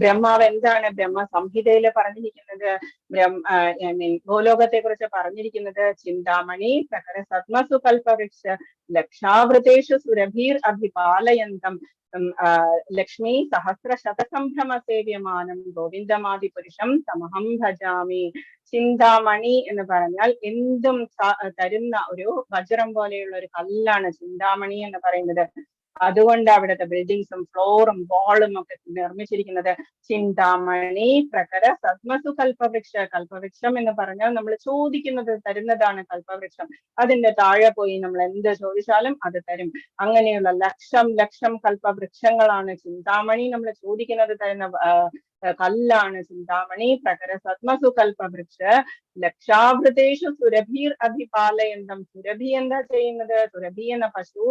ബ്രഹ്മാവ് എന്താണ് ബ്രഹ്മ സംഹിതയിൽ പറഞ്ഞിരിക്കുന്നത്? ഗോലോകത്തെ കുറിച്ച് പറഞ്ഞിരിക്കുന്നത് ചിന്താമണി പ്രകര സത്മസു കൽപവൃക്ഷ ലക്ഷാവൃതേഷു സുരഭീർ അഭിപാലയന്തം ലക്ഷ്മി സഹസ്ര ശതസംഭ്രമ സേവ്യമാനം ഗോവിന്ദമാദി പുരുഷം തമഹം ഭജാമി. ചിന്താമണി എന്ന് പറഞ്ഞാൽ എന്തും തരുന്ന ഒരു വജ്രം പോലെയുള്ള ഒരു കല്ലാണ് ചിന്താമണി എന്ന് പറയുന്നത്. അതുകൊണ്ട് അവിടുത്തെ ബിൽഡിങ്സും ഫ്ലോറും വാളും ഒക്കെ നിർമ്മിച്ചിരിക്കുന്നത് ചിന്താമണി പ്രകര സത്മസു കൽപവൃക്ഷ. കൽപവൃക്ഷം എന്ന് പറഞ്ഞാൽ നമ്മൾ ചോദിക്കുന്നത് തരുന്നതാണ് കൽപവൃക്ഷം. അതിന്റെ താഴെ പോയി നമ്മൾ എന്ത് ചോദിച്ചാലും അത് തരും. അങ്ങനെയുള്ള ലക്ഷം ലക്ഷം കൽപവൃക്ഷങ്ങളാണ് ചിന്താമണി. നമ്മൾ ചോദിക്കുന്നത് തരുന്ന കല്ലാണ് ചിന്താമണി. പ്രകര സത്മസു കൽപവൃക്ഷ ലക്ഷാവൃതേഷു സുരഭീർ അഭിപാലയന്തം. സുരഭി എന്താ ചെയ്യുന്നത്? സുരഭി എന്ന പശു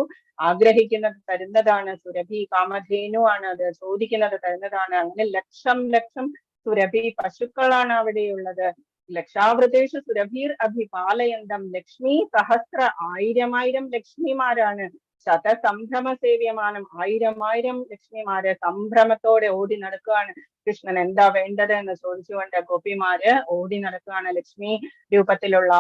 ആഗ്രഹിക്കുന്നത് തരുന്നതാണ്. സുരഭി കാമധേനു ആണ്, അത് ചോദിക്കുന്നത് തരുന്നതാണ്. അങ്ങനെ ലക്ഷം ലക്ഷം സുരഭി പശുക്കളാണ് അവിടെയുള്ളത്. ലക്ഷാവൃതേഷു സുരഭീർ അഭിപാലയന്തം. ലക്ഷ്മി സഹസ്ര, ആയിരം ലക്ഷ്മിമാരാണ്. ശതസംഭ്രമ സേവ്യമാനം, ആയിരം ലക്ഷ്മിമാര് സംഭ്രമത്തോടെ ഓടി നടക്കുകയാണ്. കൃഷ്ണൻ എന്താ വേണ്ടത് എന്ന് ചോദിച്ചുകൊണ്ട് ഗോപിമാര് ഓടി നടക്കുകയാണ്. ലക്ഷ്മി രൂപത്തിലുള്ള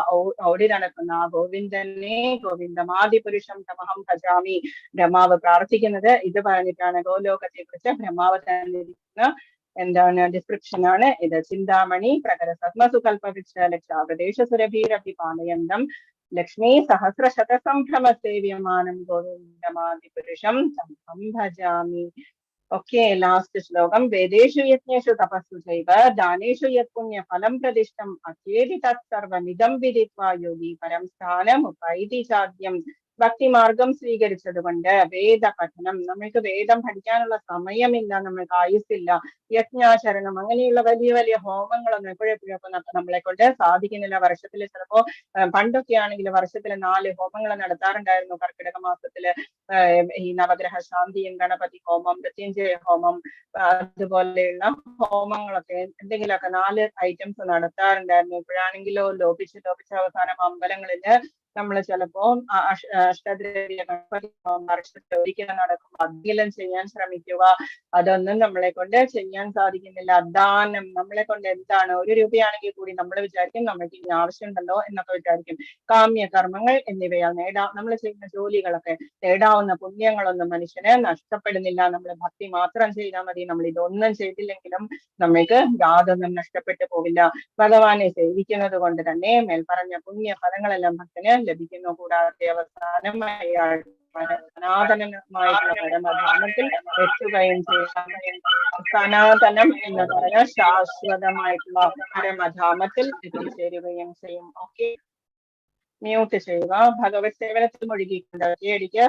ഓടി നടക്കുന്ന ആ ഗോവിന്ദനെ ഗോവിന്ദമാദി പുരുഷം തമഹം ഭജാമി. ബ്രഹ്മാവ് പ്രാർത്ഥിക്കുന്നത് ഇത് പറഞ്ഞിട്ടാണ്. ഗോലോകത്തെ കുറിച്ച് ബ്രഹ്മാവ് തന്നിരിക്കുന്ന എന്താണ് ഡിസ്ക്രിപ്ഷൻ ആണ് ഇത്. ചിന്താമണി പ്രകര സത്മസു കൽപവൃക്ഷ ലക്ഷാവൃതേഷ സുരഭീരഭിപാലയന്തം ലക്ഷ്മി സഹസ്ര ശതസംഭ്രമ സേവ്യമാനം ഗോവിന്ദമാദി പുരുഷം തമഹം ഭജാമി. ഓക്കെ, ലാസ്റ്റ് ശ്ലോകം. വേദേഷു യജ്ഞേഷു തപസ്സു ചൈവ ദാനേഷു യത് പുണ്യ ഫലം പ്രതിഷ്ഠം അത്യേതി തത്സർവമിദം വിദിത്വാ യോഗി പരം സ്ഥാനമുപൈതി ചാദ്യം. ഭക്തിമാർഗം സ്വീകരിച്ചത് കൊണ്ട് വേദ പഠനം, നമ്മൾക്ക് വേദം പഠിക്കാനുള്ള സമയമില്ല, നമ്മൾക്ക് ആയുസ്സില്ല. യജ്ഞാചരണം, അങ്ങനെയുള്ള വലിയ വലിയ ഹോമങ്ങളൊന്നും എപ്പോഴെപ്പോഴൊക്കെ നമ്മളെ കൊണ്ട് സാധിക്കുന്നില്ല. വർഷത്തിൽ ചിലപ്പോ പണ്ടൊക്കെ ആണെങ്കിൽ വർഷത്തിൽ 4 ഹോമങ്ങൾ നടത്താറുണ്ടായിരുന്നു. കർക്കിടക മാസത്തില് ഈ നവഗ്രഹ ശാന്തിയും ഗണപതി ഹോമം, മൃത്യുഞ്ജയ ഹോമം, അതുപോലെയുള്ള ഹോമങ്ങളൊക്കെ എന്തെങ്കിലുമൊക്കെ 4 ഐറ്റംസ് നടത്താറുണ്ടായിരുന്നു. ഇപ്പോഴാണെങ്കിലോ ലോപിച്ച് അവസാനം അമ്പലങ്ങളില് നമ്മൾ ചിലപ്പോ അഷ്ടദ്രവ്യ ഗണപതി വർഷത്തിൽ ഒരിക്കലും നടക്കും. അധികം ചെയ്യാൻ ശ്രമിക്കുക, അതൊന്നും നമ്മളെ കൊണ്ട് ചെയ്യാൻ സാധിക്കുന്നില്ല. ദാനം നമ്മളെ കൊണ്ട് എന്താണ്? 1 രൂപയാണെങ്കിൽ കൂടി നമ്മൾ വിചാരിക്കും നമ്മൾക്ക് ഇനി ആവശ്യമുണ്ടല്ലോ എന്നൊക്കെ വിചാരിക്കും. കാമ്യ കർമ്മങ്ങൾ എന്നിവയാൽ നമ്മൾ ചെയ്യുന്ന ജോലികളൊക്കെ നേടാവുന്ന പുണ്യങ്ങളൊന്നും മനുഷ്യന് നഷ്ടപ്പെടുന്നില്ല. നമ്മൾ ഭക്തി മാത്രം ചെയ്താൽ മതി. നമ്മൾ ഇതൊന്നും ചെയ്തില്ലെങ്കിലും നമ്മൾക്ക് യാതൊന്നും നഷ്ടപ്പെട്ടു പോവില്ല. ഭഗവാനെ സേവിക്കുന്നത് കൊണ്ട് തന്നെ മേൽപ്പറഞ്ഞ പുണ്യ ഫലങ്ങളെല്ലാം ഭക്തന് ലഭിക്കുന്നു. കൂടാതെ അവസാനം അയാൾ സനാതനമായിട്ടുള്ള പരമധാമത്തിൽ എത്തുകയും ചെയ്യും. സനാതനം എന്ന് പറഞ്ഞാൽ ശാശ്വതമായിട്ടുള്ള പരമധാമത്തിൽ എത്തിച്ചേരുകയും ചെയ്യും. ഓക്കെ, മ്യൂട്ട് ചെയ്യുക. ഭഗവത് സേവനത്തിൽ മുഴുകിക്കൊണ്ട് ഒറ്റയടിക്ക്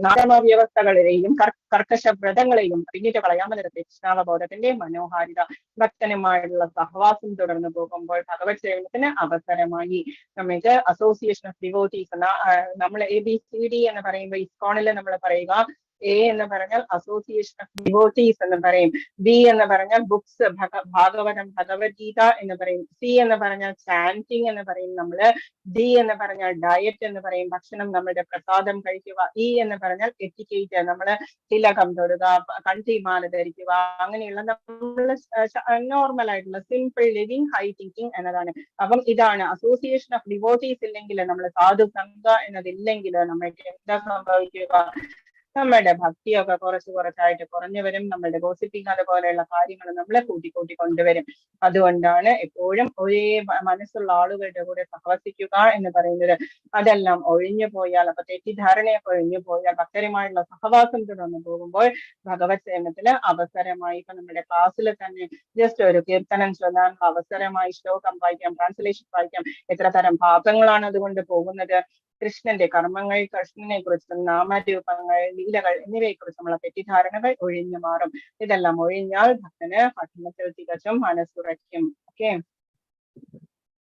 നാമവ്യവസ്ഥകളെയും കർക്കശ വ്രതങ്ങളെയും പിന്നിട്ട് കളയാമെന്ന കൃഷ്ണാവബോധത്തിന്റെ മനോഹാരിത. ഭക്തനുമായുള്ള സഹവാസം തുടർന്നു പോകുമ്പോൾ ഭഗവത് സേവനത്തിന് അവസരമായി. നമുക്ക് അസോസിയേഷൻ ഓഫ് ഡിവോട്ടീസ് എന്ന നമ്മൾ ABCD എന്ന് പറയുമ്പോൾ ഇസ്കോണിൽ നമ്മൾ പറയുക A എന്ന് പറഞ്ഞാൽ അസോസിയേഷൻ ഓഫ് ഡിവോട്ടീസ് എന്ന് പറയും. B എന്ന് പറഞ്ഞാൽ ബുക്സ്, ഭാഗവതം ഭഗവത്ഗീത എന്ന് പറയും. C എന്ന് പറഞ്ഞാൽ ചാന്റിങ് എന്ന് പറയും നമ്മള്. D എന്ന് പറഞ്ഞാൽ ഡയറ്റ് എന്ന് പറയും, ഭക്ഷണം, നമ്മുടെ പ്രസാദം കഴിക്കുക. E എന്ന് പറഞ്ഞാൽ എറ്റിക്കേറ്റ്, നമ്മള് തിലകം തൊടുക, കൺതിമാല ധരിക്കുക, അങ്ങനെയുള്ള നമ്മള് നോർമൽ ആയിട്ടുള്ള സിമ്പിൾ ലിവിങ്, ഹൈ തിങ്കിങ് എന്നതാണ്. അപ്പം ഇതാണ് അസോസിയേഷൻ ഓഫ് ഡിവോട്ടീസ്. ഇല്ലെങ്കിൽ നമ്മൾ സാധു സംഘ എന്നതില്ലെങ്കിൽ നമ്മൾക്ക് എന്താ സംഭവിക്കുക? നമ്മളുടെ ഭക്തിയൊക്കെ കുറച്ചായിട്ട് കുറഞ്ഞു വരും. നമ്മളുടെ ഗോസിപ്പിംഗ് അതുപോലെയുള്ള കാര്യങ്ങൾ നമ്മളെ കൂട്ടി കൊണ്ടുവരും. അതുകൊണ്ടാണ് എപ്പോഴും ഒരേ മനസ്സുള്ള ആളുകളുടെ കൂടെ സഹവസിക്കുക എന്ന് പറയുന്നത്. അതെല്ലാം ഒഴിഞ്ഞു പോയാൽ, അപ്പൊ തെറ്റിദ്ധാരണയൊക്കെ ഒഴിഞ്ഞു പോയാൽ, ഭക്തരുമായുള്ള സഹവാസം തുടർന്ന് പോകുമ്പോൾ ഭഗവത് സേവനത്തിന് അവസരമായി. ഇപ്പൊ നമ്മുടെ ക്ലാസ്സിൽ തന്നെ ജസ്റ്റ് ഒരു കീർത്തനം ചൊല്ലാനുള്ള അവസരമായി, ശ്ലോകം വായിക്കാം, ട്രാൻസ്ലേഷൻ വായിക്കാം. എത്ര തരം പാപങ്ങളാണ് അതുകൊണ്ട് പോകുന്നത്. കൃഷ്ണന്റെ കർമ്മങ്ങൾ, കൃഷ്ണനെ കുറിച്ചും നാമരൂപങ്ങൾ, ലീലകൾ എന്നിവയെ കുറിച്ചുമുള്ള തെറ്റിദ്ധാരണകൾ ഒഴിഞ്ഞു മാറും. ഇതെല്ലാം ഒഴിഞ്ഞാൽ ഭക്തന് പഠനത്തിൽ തികച്ചും മനസ്സുറയ്ക്കും. ഓക്കെ.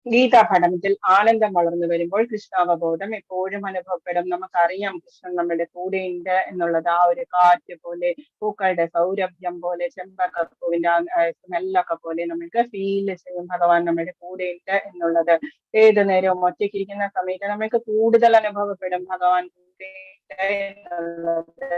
ഗീതാ പഠനത്തിൽ ആനന്ദം വളർന്നു വരുമ്പോൾ കൃഷ്ണാവബോധം എപ്പോഴും അനുഭവപ്പെടും. നമുക്കറിയാം കൃഷ്ണൻ നമ്മുടെ കൂടെയുണ്ട് എന്നുള്ളത്. ആ ഒരു കാറ്റ് പോലെ, പൂക്കളുടെ സൗരഭ്യം പോലെ, ചെമ്പകപ്പൂവിന്റെ സ്മെല്ലൊക്കെ പോലെ നമുക്ക് ഫീൽ ചെയ്യും ഭഗവാൻ നമ്മുടെ കൂടെയുണ്ട് എന്നുള്ളത്. ഏതു നേരവും ഒറ്റയ്ക്കിരിക്കുന്ന സമയത്ത് നമുക്ക് കൂടുതൽ അനുഭവപ്പെടും ഭഗവാൻ കൂടെയുണ്ട് എന്നുള്ളത്.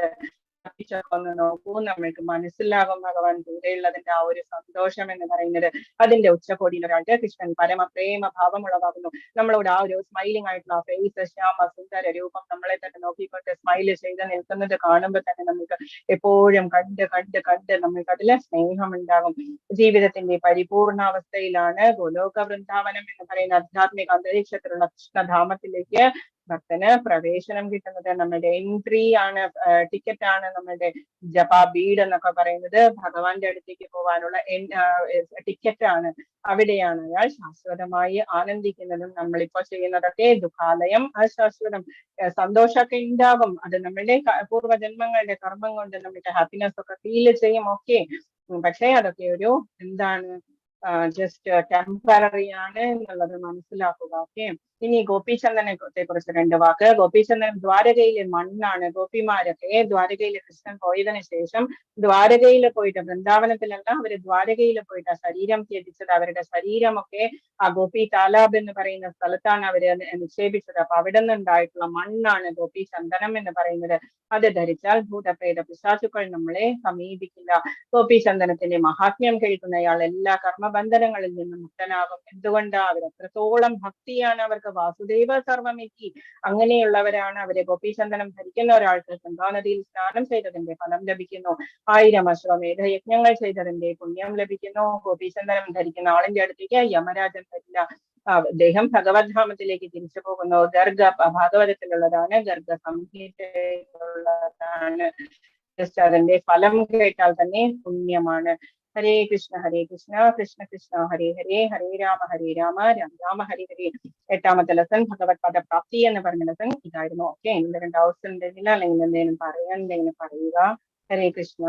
ഒന്ന് നോക്കൂ, നമ്മൾക്ക് മനസ്സിലാകും ഭഗവാൻ കൂടെയുള്ളതിന്റെ ആ ഒരു സന്തോഷം എന്ന് പറയുന്നത്. അതിന്റെ ഉച്ചകോടിയിൽ ഒരാൾക്ക് കൃഷ്ണൻ പരമ പ്രേമ ഭാവം ഉളവാകുന്നു. നമ്മളോട് ആ ഒരു സ്മൈലിംഗ് ആയിട്ടുള്ള ഫേസ്, ശ്യാമ സുന്ദര രൂപം നമ്മളെ തന്നെ നോക്കിക്കൊണ്ട് സ്മൈല് ചെയ്ത് നിൽക്കുന്നത് കാണുമ്പോൾ തന്നെ നമുക്ക് എപ്പോഴും കണ്ട് നമ്മൾക്ക് അതിൽ സ്നേഹമുണ്ടാകും. ജീവിതത്തിന്റെ പരിപൂർണാവസ്ഥയിലാണ് ഗോലോക വൃന്ദാവനം എന്ന് പറയുന്ന ആധ്യാത്മിക അന്തരീക്ഷത്തിലുള്ള കൃഷ്ണധാമത്തിലേക്ക് ഭക്തന് പ്രവേശനം കിട്ടുന്നത്. നമ്മുടെ എൻട്രി ആണ്, ടിക്കറ്റ് ആണ് നമ്മുടെ ജപാ ബീഡ് എന്നൊക്കെ പറയുന്നത്. ഭഗവാന്റെ അടുത്തേക്ക് പോകാനുള്ള ടിക്കറ്റ് ആണ്. അവിടെയാണ് അയാൾ ശാശ്വതമായി ആനന്ദിക്കുന്നതും. നമ്മളിപ്പോ ചെയ്യുന്നതൊക്കെ ദുഃഖാലയം, അശാശ്വതം. സന്തോഷമൊക്കെ ഉണ്ടാകും, അത് നമ്മളുടെ പൂർവ്വജന്മങ്ങളുടെ കർമ്മം കൊണ്ട് നമ്മുടെ ഹാപ്പിനെസ് ഒക്കെ ഫീൽ ചെയ്യും. ഓക്കെ, പക്ഷെ അതൊക്കെ ഒരു എന്താണ്, ജസ്റ്റ് ടെമ്പററി ആണ് എന്നുള്ളത് മനസ്സിലാക്കുക. ഓക്കെ. ഇനി ഗോപീചന്ദനെ കുറിച്ച് 2 വാക്ക്. ഗോപീചന്ദൻ ദ്വാരകയിലെ മണ്ണാണ്. ഗോപിമാരൊക്കെ ദ്വാരകയിലെ കൃഷ്ണൻ പോയതിനു ശേഷം ദ്വാരകയിൽ പോയിട്ട്, വൃന്ദാവനത്തിലല്ല, അവര് ദ്വാരകയിൽ പോയിട്ട് ശരീരം ത്യജിച്ചത്. അവരുടെ ശരീരമൊക്കെ ആ ഗോപി താലാബ് എന്ന് പറയുന്ന സ്ഥലത്താണ് അവര് നിക്ഷേപിച്ചത്. അപ്പൊ അവിടെ നിന്നുണ്ടായിട്ടുള്ള മണ്ണാണ് ഗോപീചന്ദനം എന്ന് പറയുന്നത്. അത് ധരിച്ചാൽ ഭൂതപ്രേത പിശാചുക്കൾ നമ്മളെ സമീപിക്കില്ല. ഗോപീചന്ദനത്തിന്റെ മഹാത്മ്യം കേൾക്കുന്നയാൾ എല്ലാ കർമ്മബന്ധനങ്ങളിൽ നിന്നും മുക്തനാകും. എന്തുകൊണ്ട്? അവർ അത്രത്തോളം ഭക്തിയാണ് അവർക്ക്. വാസുദേവ സർവമെത്തി അങ്ങനെയുള്ളവരാണ് അവരെ. ഗോപീചന്ദനം ധരിക്കുന്ന ഒരാൾക്ക് ഗംഗാനദിയിൽ സ്നാനം ചെയ്തതിന്റെ ഫലം ലഭിക്കുന്നു. 1000 അശ്വമേധ യജ്ഞങ്ങൾ ചെയ്തതിന്റെ പുണ്യം ലഭിക്കുന്നു. ഗോപീചന്ദനം ധരിക്കുന്ന ആളിന്റെ അടുത്തേക്ക് യമരാജൻ വരില്ല. അദ്ദേഹം ഭഗവത്ധാമത്തിലേക്ക് തിരിച്ചു പോകുന്നു. ഗർഗ ഭാഗവതത്തിലുള്ളതാണ്, ഗർഗ സംഹിതയിലുള്ളതാണ്. അതിന്റെ ഫലം കേട്ടാൽ തന്നെ പുണ്യമാണ്. ഹരേ കൃഷ്ണ കൃഷ്ണ കൃഷ്ണ ഹരേ ഹരേ, ഹരേ രാമ രാമ രാമ ഹരേ ഹരേ. 8ാമത്തെ ലെസൺ ഭഗവത് പദപ്രാപ്തി എന്ന് പറഞ്ഞ ലെസൺ ഇതായിരുന്നു. ഓക്കെ. എന്തെങ്കിലും ഡൗട്ട്സ് ഉണ്ടെങ്കിൽ അല്ലെങ്കിൽ എന്തെങ്കിലും പറയാനുണ്ടെങ്കിൽ പറയുക. ഹരേ കൃഷ്ണ.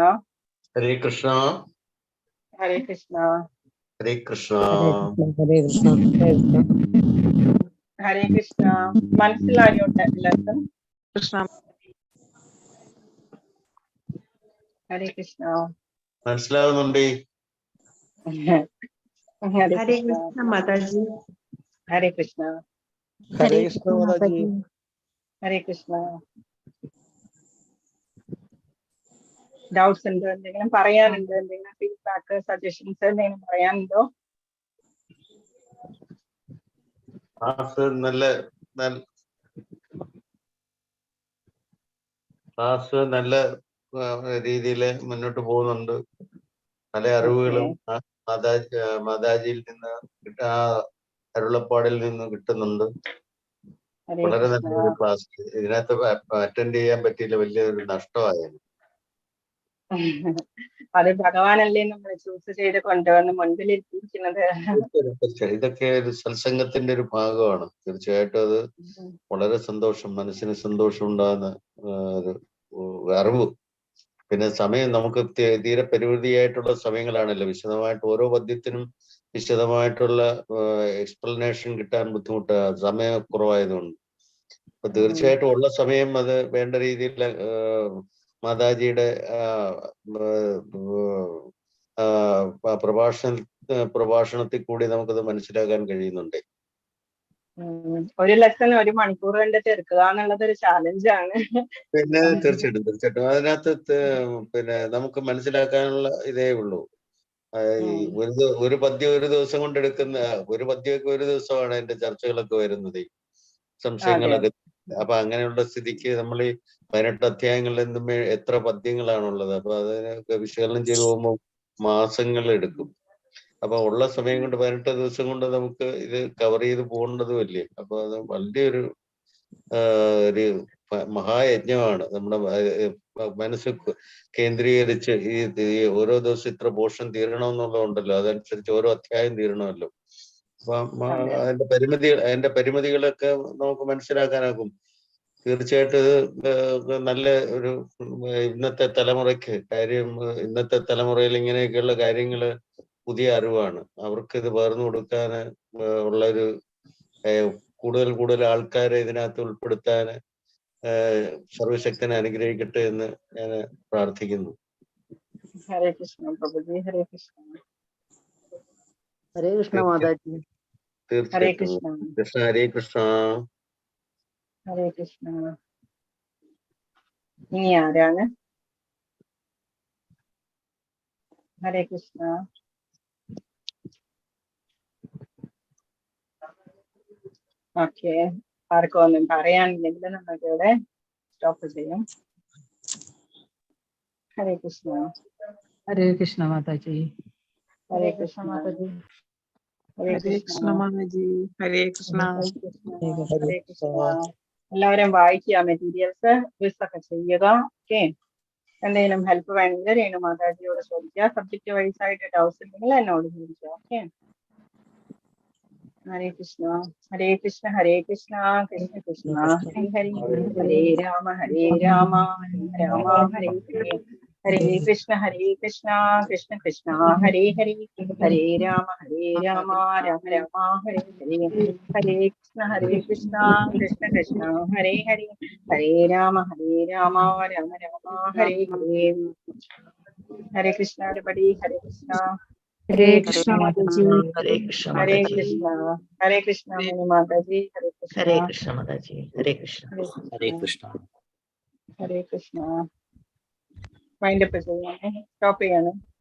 ഹരേ കൃഷ്ണ. ഹരേ കൃഷ്ണ. ഹരേ കൃഷ്ണ. ഹരേ കൃഷ്ണ. മനസ്സിലായോ ലെസൺ? ഹരേ കൃഷ്ണ. മനസ്സിലാവുന്നുണ്ടേ. ഹരേ കൃഷ്ണ മാതാജി. ഹരേ കൃഷ്ണ. ഹരേ കൃഷ്ണ മാതാജി. ഹരേ കൃഷ്ണ. ഡൗട്ട്സ് ഉണ്ടോ? എന്തെങ്കിലും പറയാനുണ്ടോ? എന്തെങ്കിലും ഫീഡ്ബാക്ക്, സജഷൻസ് എന്തെങ്കിലും പറയാനുണ്ടോ? ക്ലാസ് നല്ല രീതിയിൽ മുന്നോട്ട് പോകുന്നുണ്ട്. പല അറിവുകളും മാതാജിയിൽ നിന്ന് അരുളപ്പാടിൽ നിന്ന് കിട്ടുന്നുണ്ട്. വളരെ നല്ലൊരു ക്ലാസ്. ഇതിനകത്ത് അറ്റൻഡ് ചെയ്യാൻ പറ്റിയില്ല, വലിയൊരു നഷ്ടമായിരുന്നു. അത് ഭഗവാനല്ലേ നമ്മൾ ചൂസ് ചെയ്ത് കൊണ്ടുവന്ന് മുൻപിൽ എത്തിയിരിക്കുന്നത്. ഇതൊക്കെ ഒരു സത്സംഗത്തിന്റെ ഒരു ഭാഗമാണ്. തീർച്ചയായിട്ടും അത് വളരെ സന്തോഷം, മനസ്സിന് സന്തോഷം ഉണ്ടാകുന്ന ഒരു അറിവ്. പിന്നെ സമയം നമുക്ക് തീരെ പരിമിതിയായിട്ടുള്ള സമയങ്ങളാണല്ലോ. വിശദമായിട്ട് ഓരോ പദ്യത്തിനും വിശദമായിട്ടുള്ള എക്സ്പ്ലനേഷൻ കിട്ടാൻ ബുദ്ധിമുട്ടാണ്, സമയക്കുറവായതുകൊണ്ട്. അപ്പൊ തീർച്ചയായിട്ടും ഉള്ള സമയം അത് വേണ്ട രീതിയിൽ മാതാജിയുടെ പ്രഭാഷണത്തിൽ കൂടി നമുക്കത് മനസ്സിലാക്കാൻ കഴിയുന്നുണ്ട്. ഒരു ലെസൺ 1 മണിക്കൂർ കൊണ്ട് തീർക്കുക എന്നുള്ളത് ഒരു ചാലഞ്ചാണ്. പിന്നെ തീർച്ചയായിട്ടും അതിനകത്ത് പിന്നെ നമുക്ക് മനസ്സിലാക്കാനുള്ള ഇതേ ഉള്ളൂ. ഒരു പദ്യം ഒരു ദിവസം കൊണ്ട് എടുക്കുന്ന ഒരു പദ്യമൊക്കെ ഒരു ദിവസമാണ് അതിന്റെ ചർച്ചകളൊക്കെ വരുന്നത്. സംശയങ്ങളൊക്കെ അപ്പൊ അങ്ങനെയുള്ള സ്ഥിതിക്ക് നമ്മൾ ഈ 18 അധ്യായങ്ങളിൽ നിന്നും എത്ര പദ്യങ്ങളാണുള്ളത്? അപ്പൊ അതിനൊക്കെ വിശകലനം ചെയ്ത് പോകുമ്പോൾ മാസങ്ങൾ എടുക്കും. അപ്പൊ ഉള്ള സമയം കൊണ്ട് 18 ദിവസം കൊണ്ട് നമുക്ക് ഇത് കവർ ചെയ്ത് പോകേണ്ടതുമല്ലേ. അപ്പൊ അത് വലിയൊരു ഒരു മഹായജ്ഞമാണ്. നമ്മുടെ മനസ്സ് കേന്ദ്രീകരിച്ച് ഈ ഓരോ ദിവസം ഇത്ര പോർഷൻ തീരണമെന്നുള്ളതുണ്ടല്ലോ, അതനുസരിച്ച് ഓരോ അധ്യായം തീരണമല്ലോ. അപ്പൊ അതിന്റെ പരിമിതികളൊക്കെ നമുക്ക് മനസ്സിലാക്കാനാകും. തീർച്ചയായിട്ടും ഇത് നല്ല ഒരു ഇന്നത്തെ തലമുറയ്ക്ക് ഇന്നത്തെ തലമുറയിൽ ഇങ്ങനെയൊക്കെയുള്ള കാര്യങ്ങള് പുതിയ അറിവാണ്. അവർക്ക് ഇത് പകർന്നു കൊടുക്കാൻ ഉള്ളൊരു കൂടുതൽ ആൾക്കാരെ ഇതിനകത്ത് ഉൾപ്പെടുത്താൻ സർവശക്തനെ അനുഗ്രഹിക്കട്ടെ എന്ന് ഞാൻ പ്രാർത്ഥിക്കുന്നു. ഹരേ കൃഷ്ണ പ്രഭുജി. ഹരേ കൃഷ്ണ. ഹരേ കൃഷ്ണ മാതാജി. ഹരേ തീർച്ചയായിട്ടും. കൃഷ്ണ. കൃഷ്ണ ഹരേ കൃഷ്ണ. ഹരേ കൃഷ്ണ. ഇനി ആരാണ്? ഹരേ കൃഷ്ണ. ഓക്കെ, ആർക്കും ഒന്നും പറയാനില്ലെങ്കിൽ നമുക്ക് ഇവിടെ സ്റ്റോപ്പ് ചെയ്യാം. ഹരേ കൃഷ്ണ. ഹരേ കൃഷ്ണ മാതാജി. ഹരേ കൃഷ്ണ മാതാജി. ഹരേ കൃഷ്ണ മാതാജി. ഹരേ കൃഷ്ണ. ഹരേ കൃഷ്ണ. എല്ലാവരും വായിക്കുക മെറ്റീരിയൽസ്, ക്വിസൊക്കെ ചെയ്യുക. ഓക്കെ, എന്തെങ്കിലും ഹെൽപ്പ് വേണമെങ്കിൽ രേണു മാതാജിയോട് ചോദിക്കുക. സബ്ജക്റ്റ് വൈസ് ആയിട്ട് ഡൗട്ട്സ് ഉണ്ടെങ്കിൽ എന്നോട് ചോദിക്കുക. ഓക്കെ. ഹരേ കൃഷ്ണ. ഹരേ കൃഷ്ണ. ഹരേ കൃഷ്ണ. കൃഷ്ണ കൃഷ്ണ ഹരി ഹരി. ഹരേ രാമ രാമ രാമ ഹരേ ഹരേ. ഹരേ കൃഷ്ണ. ഹരേ കൃഷ്ണ. കൃഷ്ണ കൃഷ്ണ ഹരേ ഹരി. ഹരേ രാമ രാമ രാമ ഹരേ ഹരേ. ഹരേ കൃഷ്ണ. ഹരേ കൃഷ്ണ. കൃഷ്ണ കൃഷ്ണ ഹരേ ഹരി. ഹരേ രാമ രാമ രാമ ഹരേ ഹരേ. ഹരേ കൃഷ്ണ everybody. ഹരേ കൃഷ്ണ. ഹരേ കൃഷ്ണ മാതാജി. ഹരേ കൃഷ്ണ ഹരേ മാതാജി. കൃഷ്ണ. ഹരേ കൃഷ്ണ മാതാജി. ഹരേ കൃഷ്ണ. ഹരേ കൃഷ്ണ മാതാജി. ഹരേ കൃഷ്ണ. ഹരേ കൃഷ്ണ. ഹരേ കൃഷ്ണ. വൈൻഡപ്പ് ചെയ്യണേ, സ്റ്റോപ്പ് ചെയ്യണം.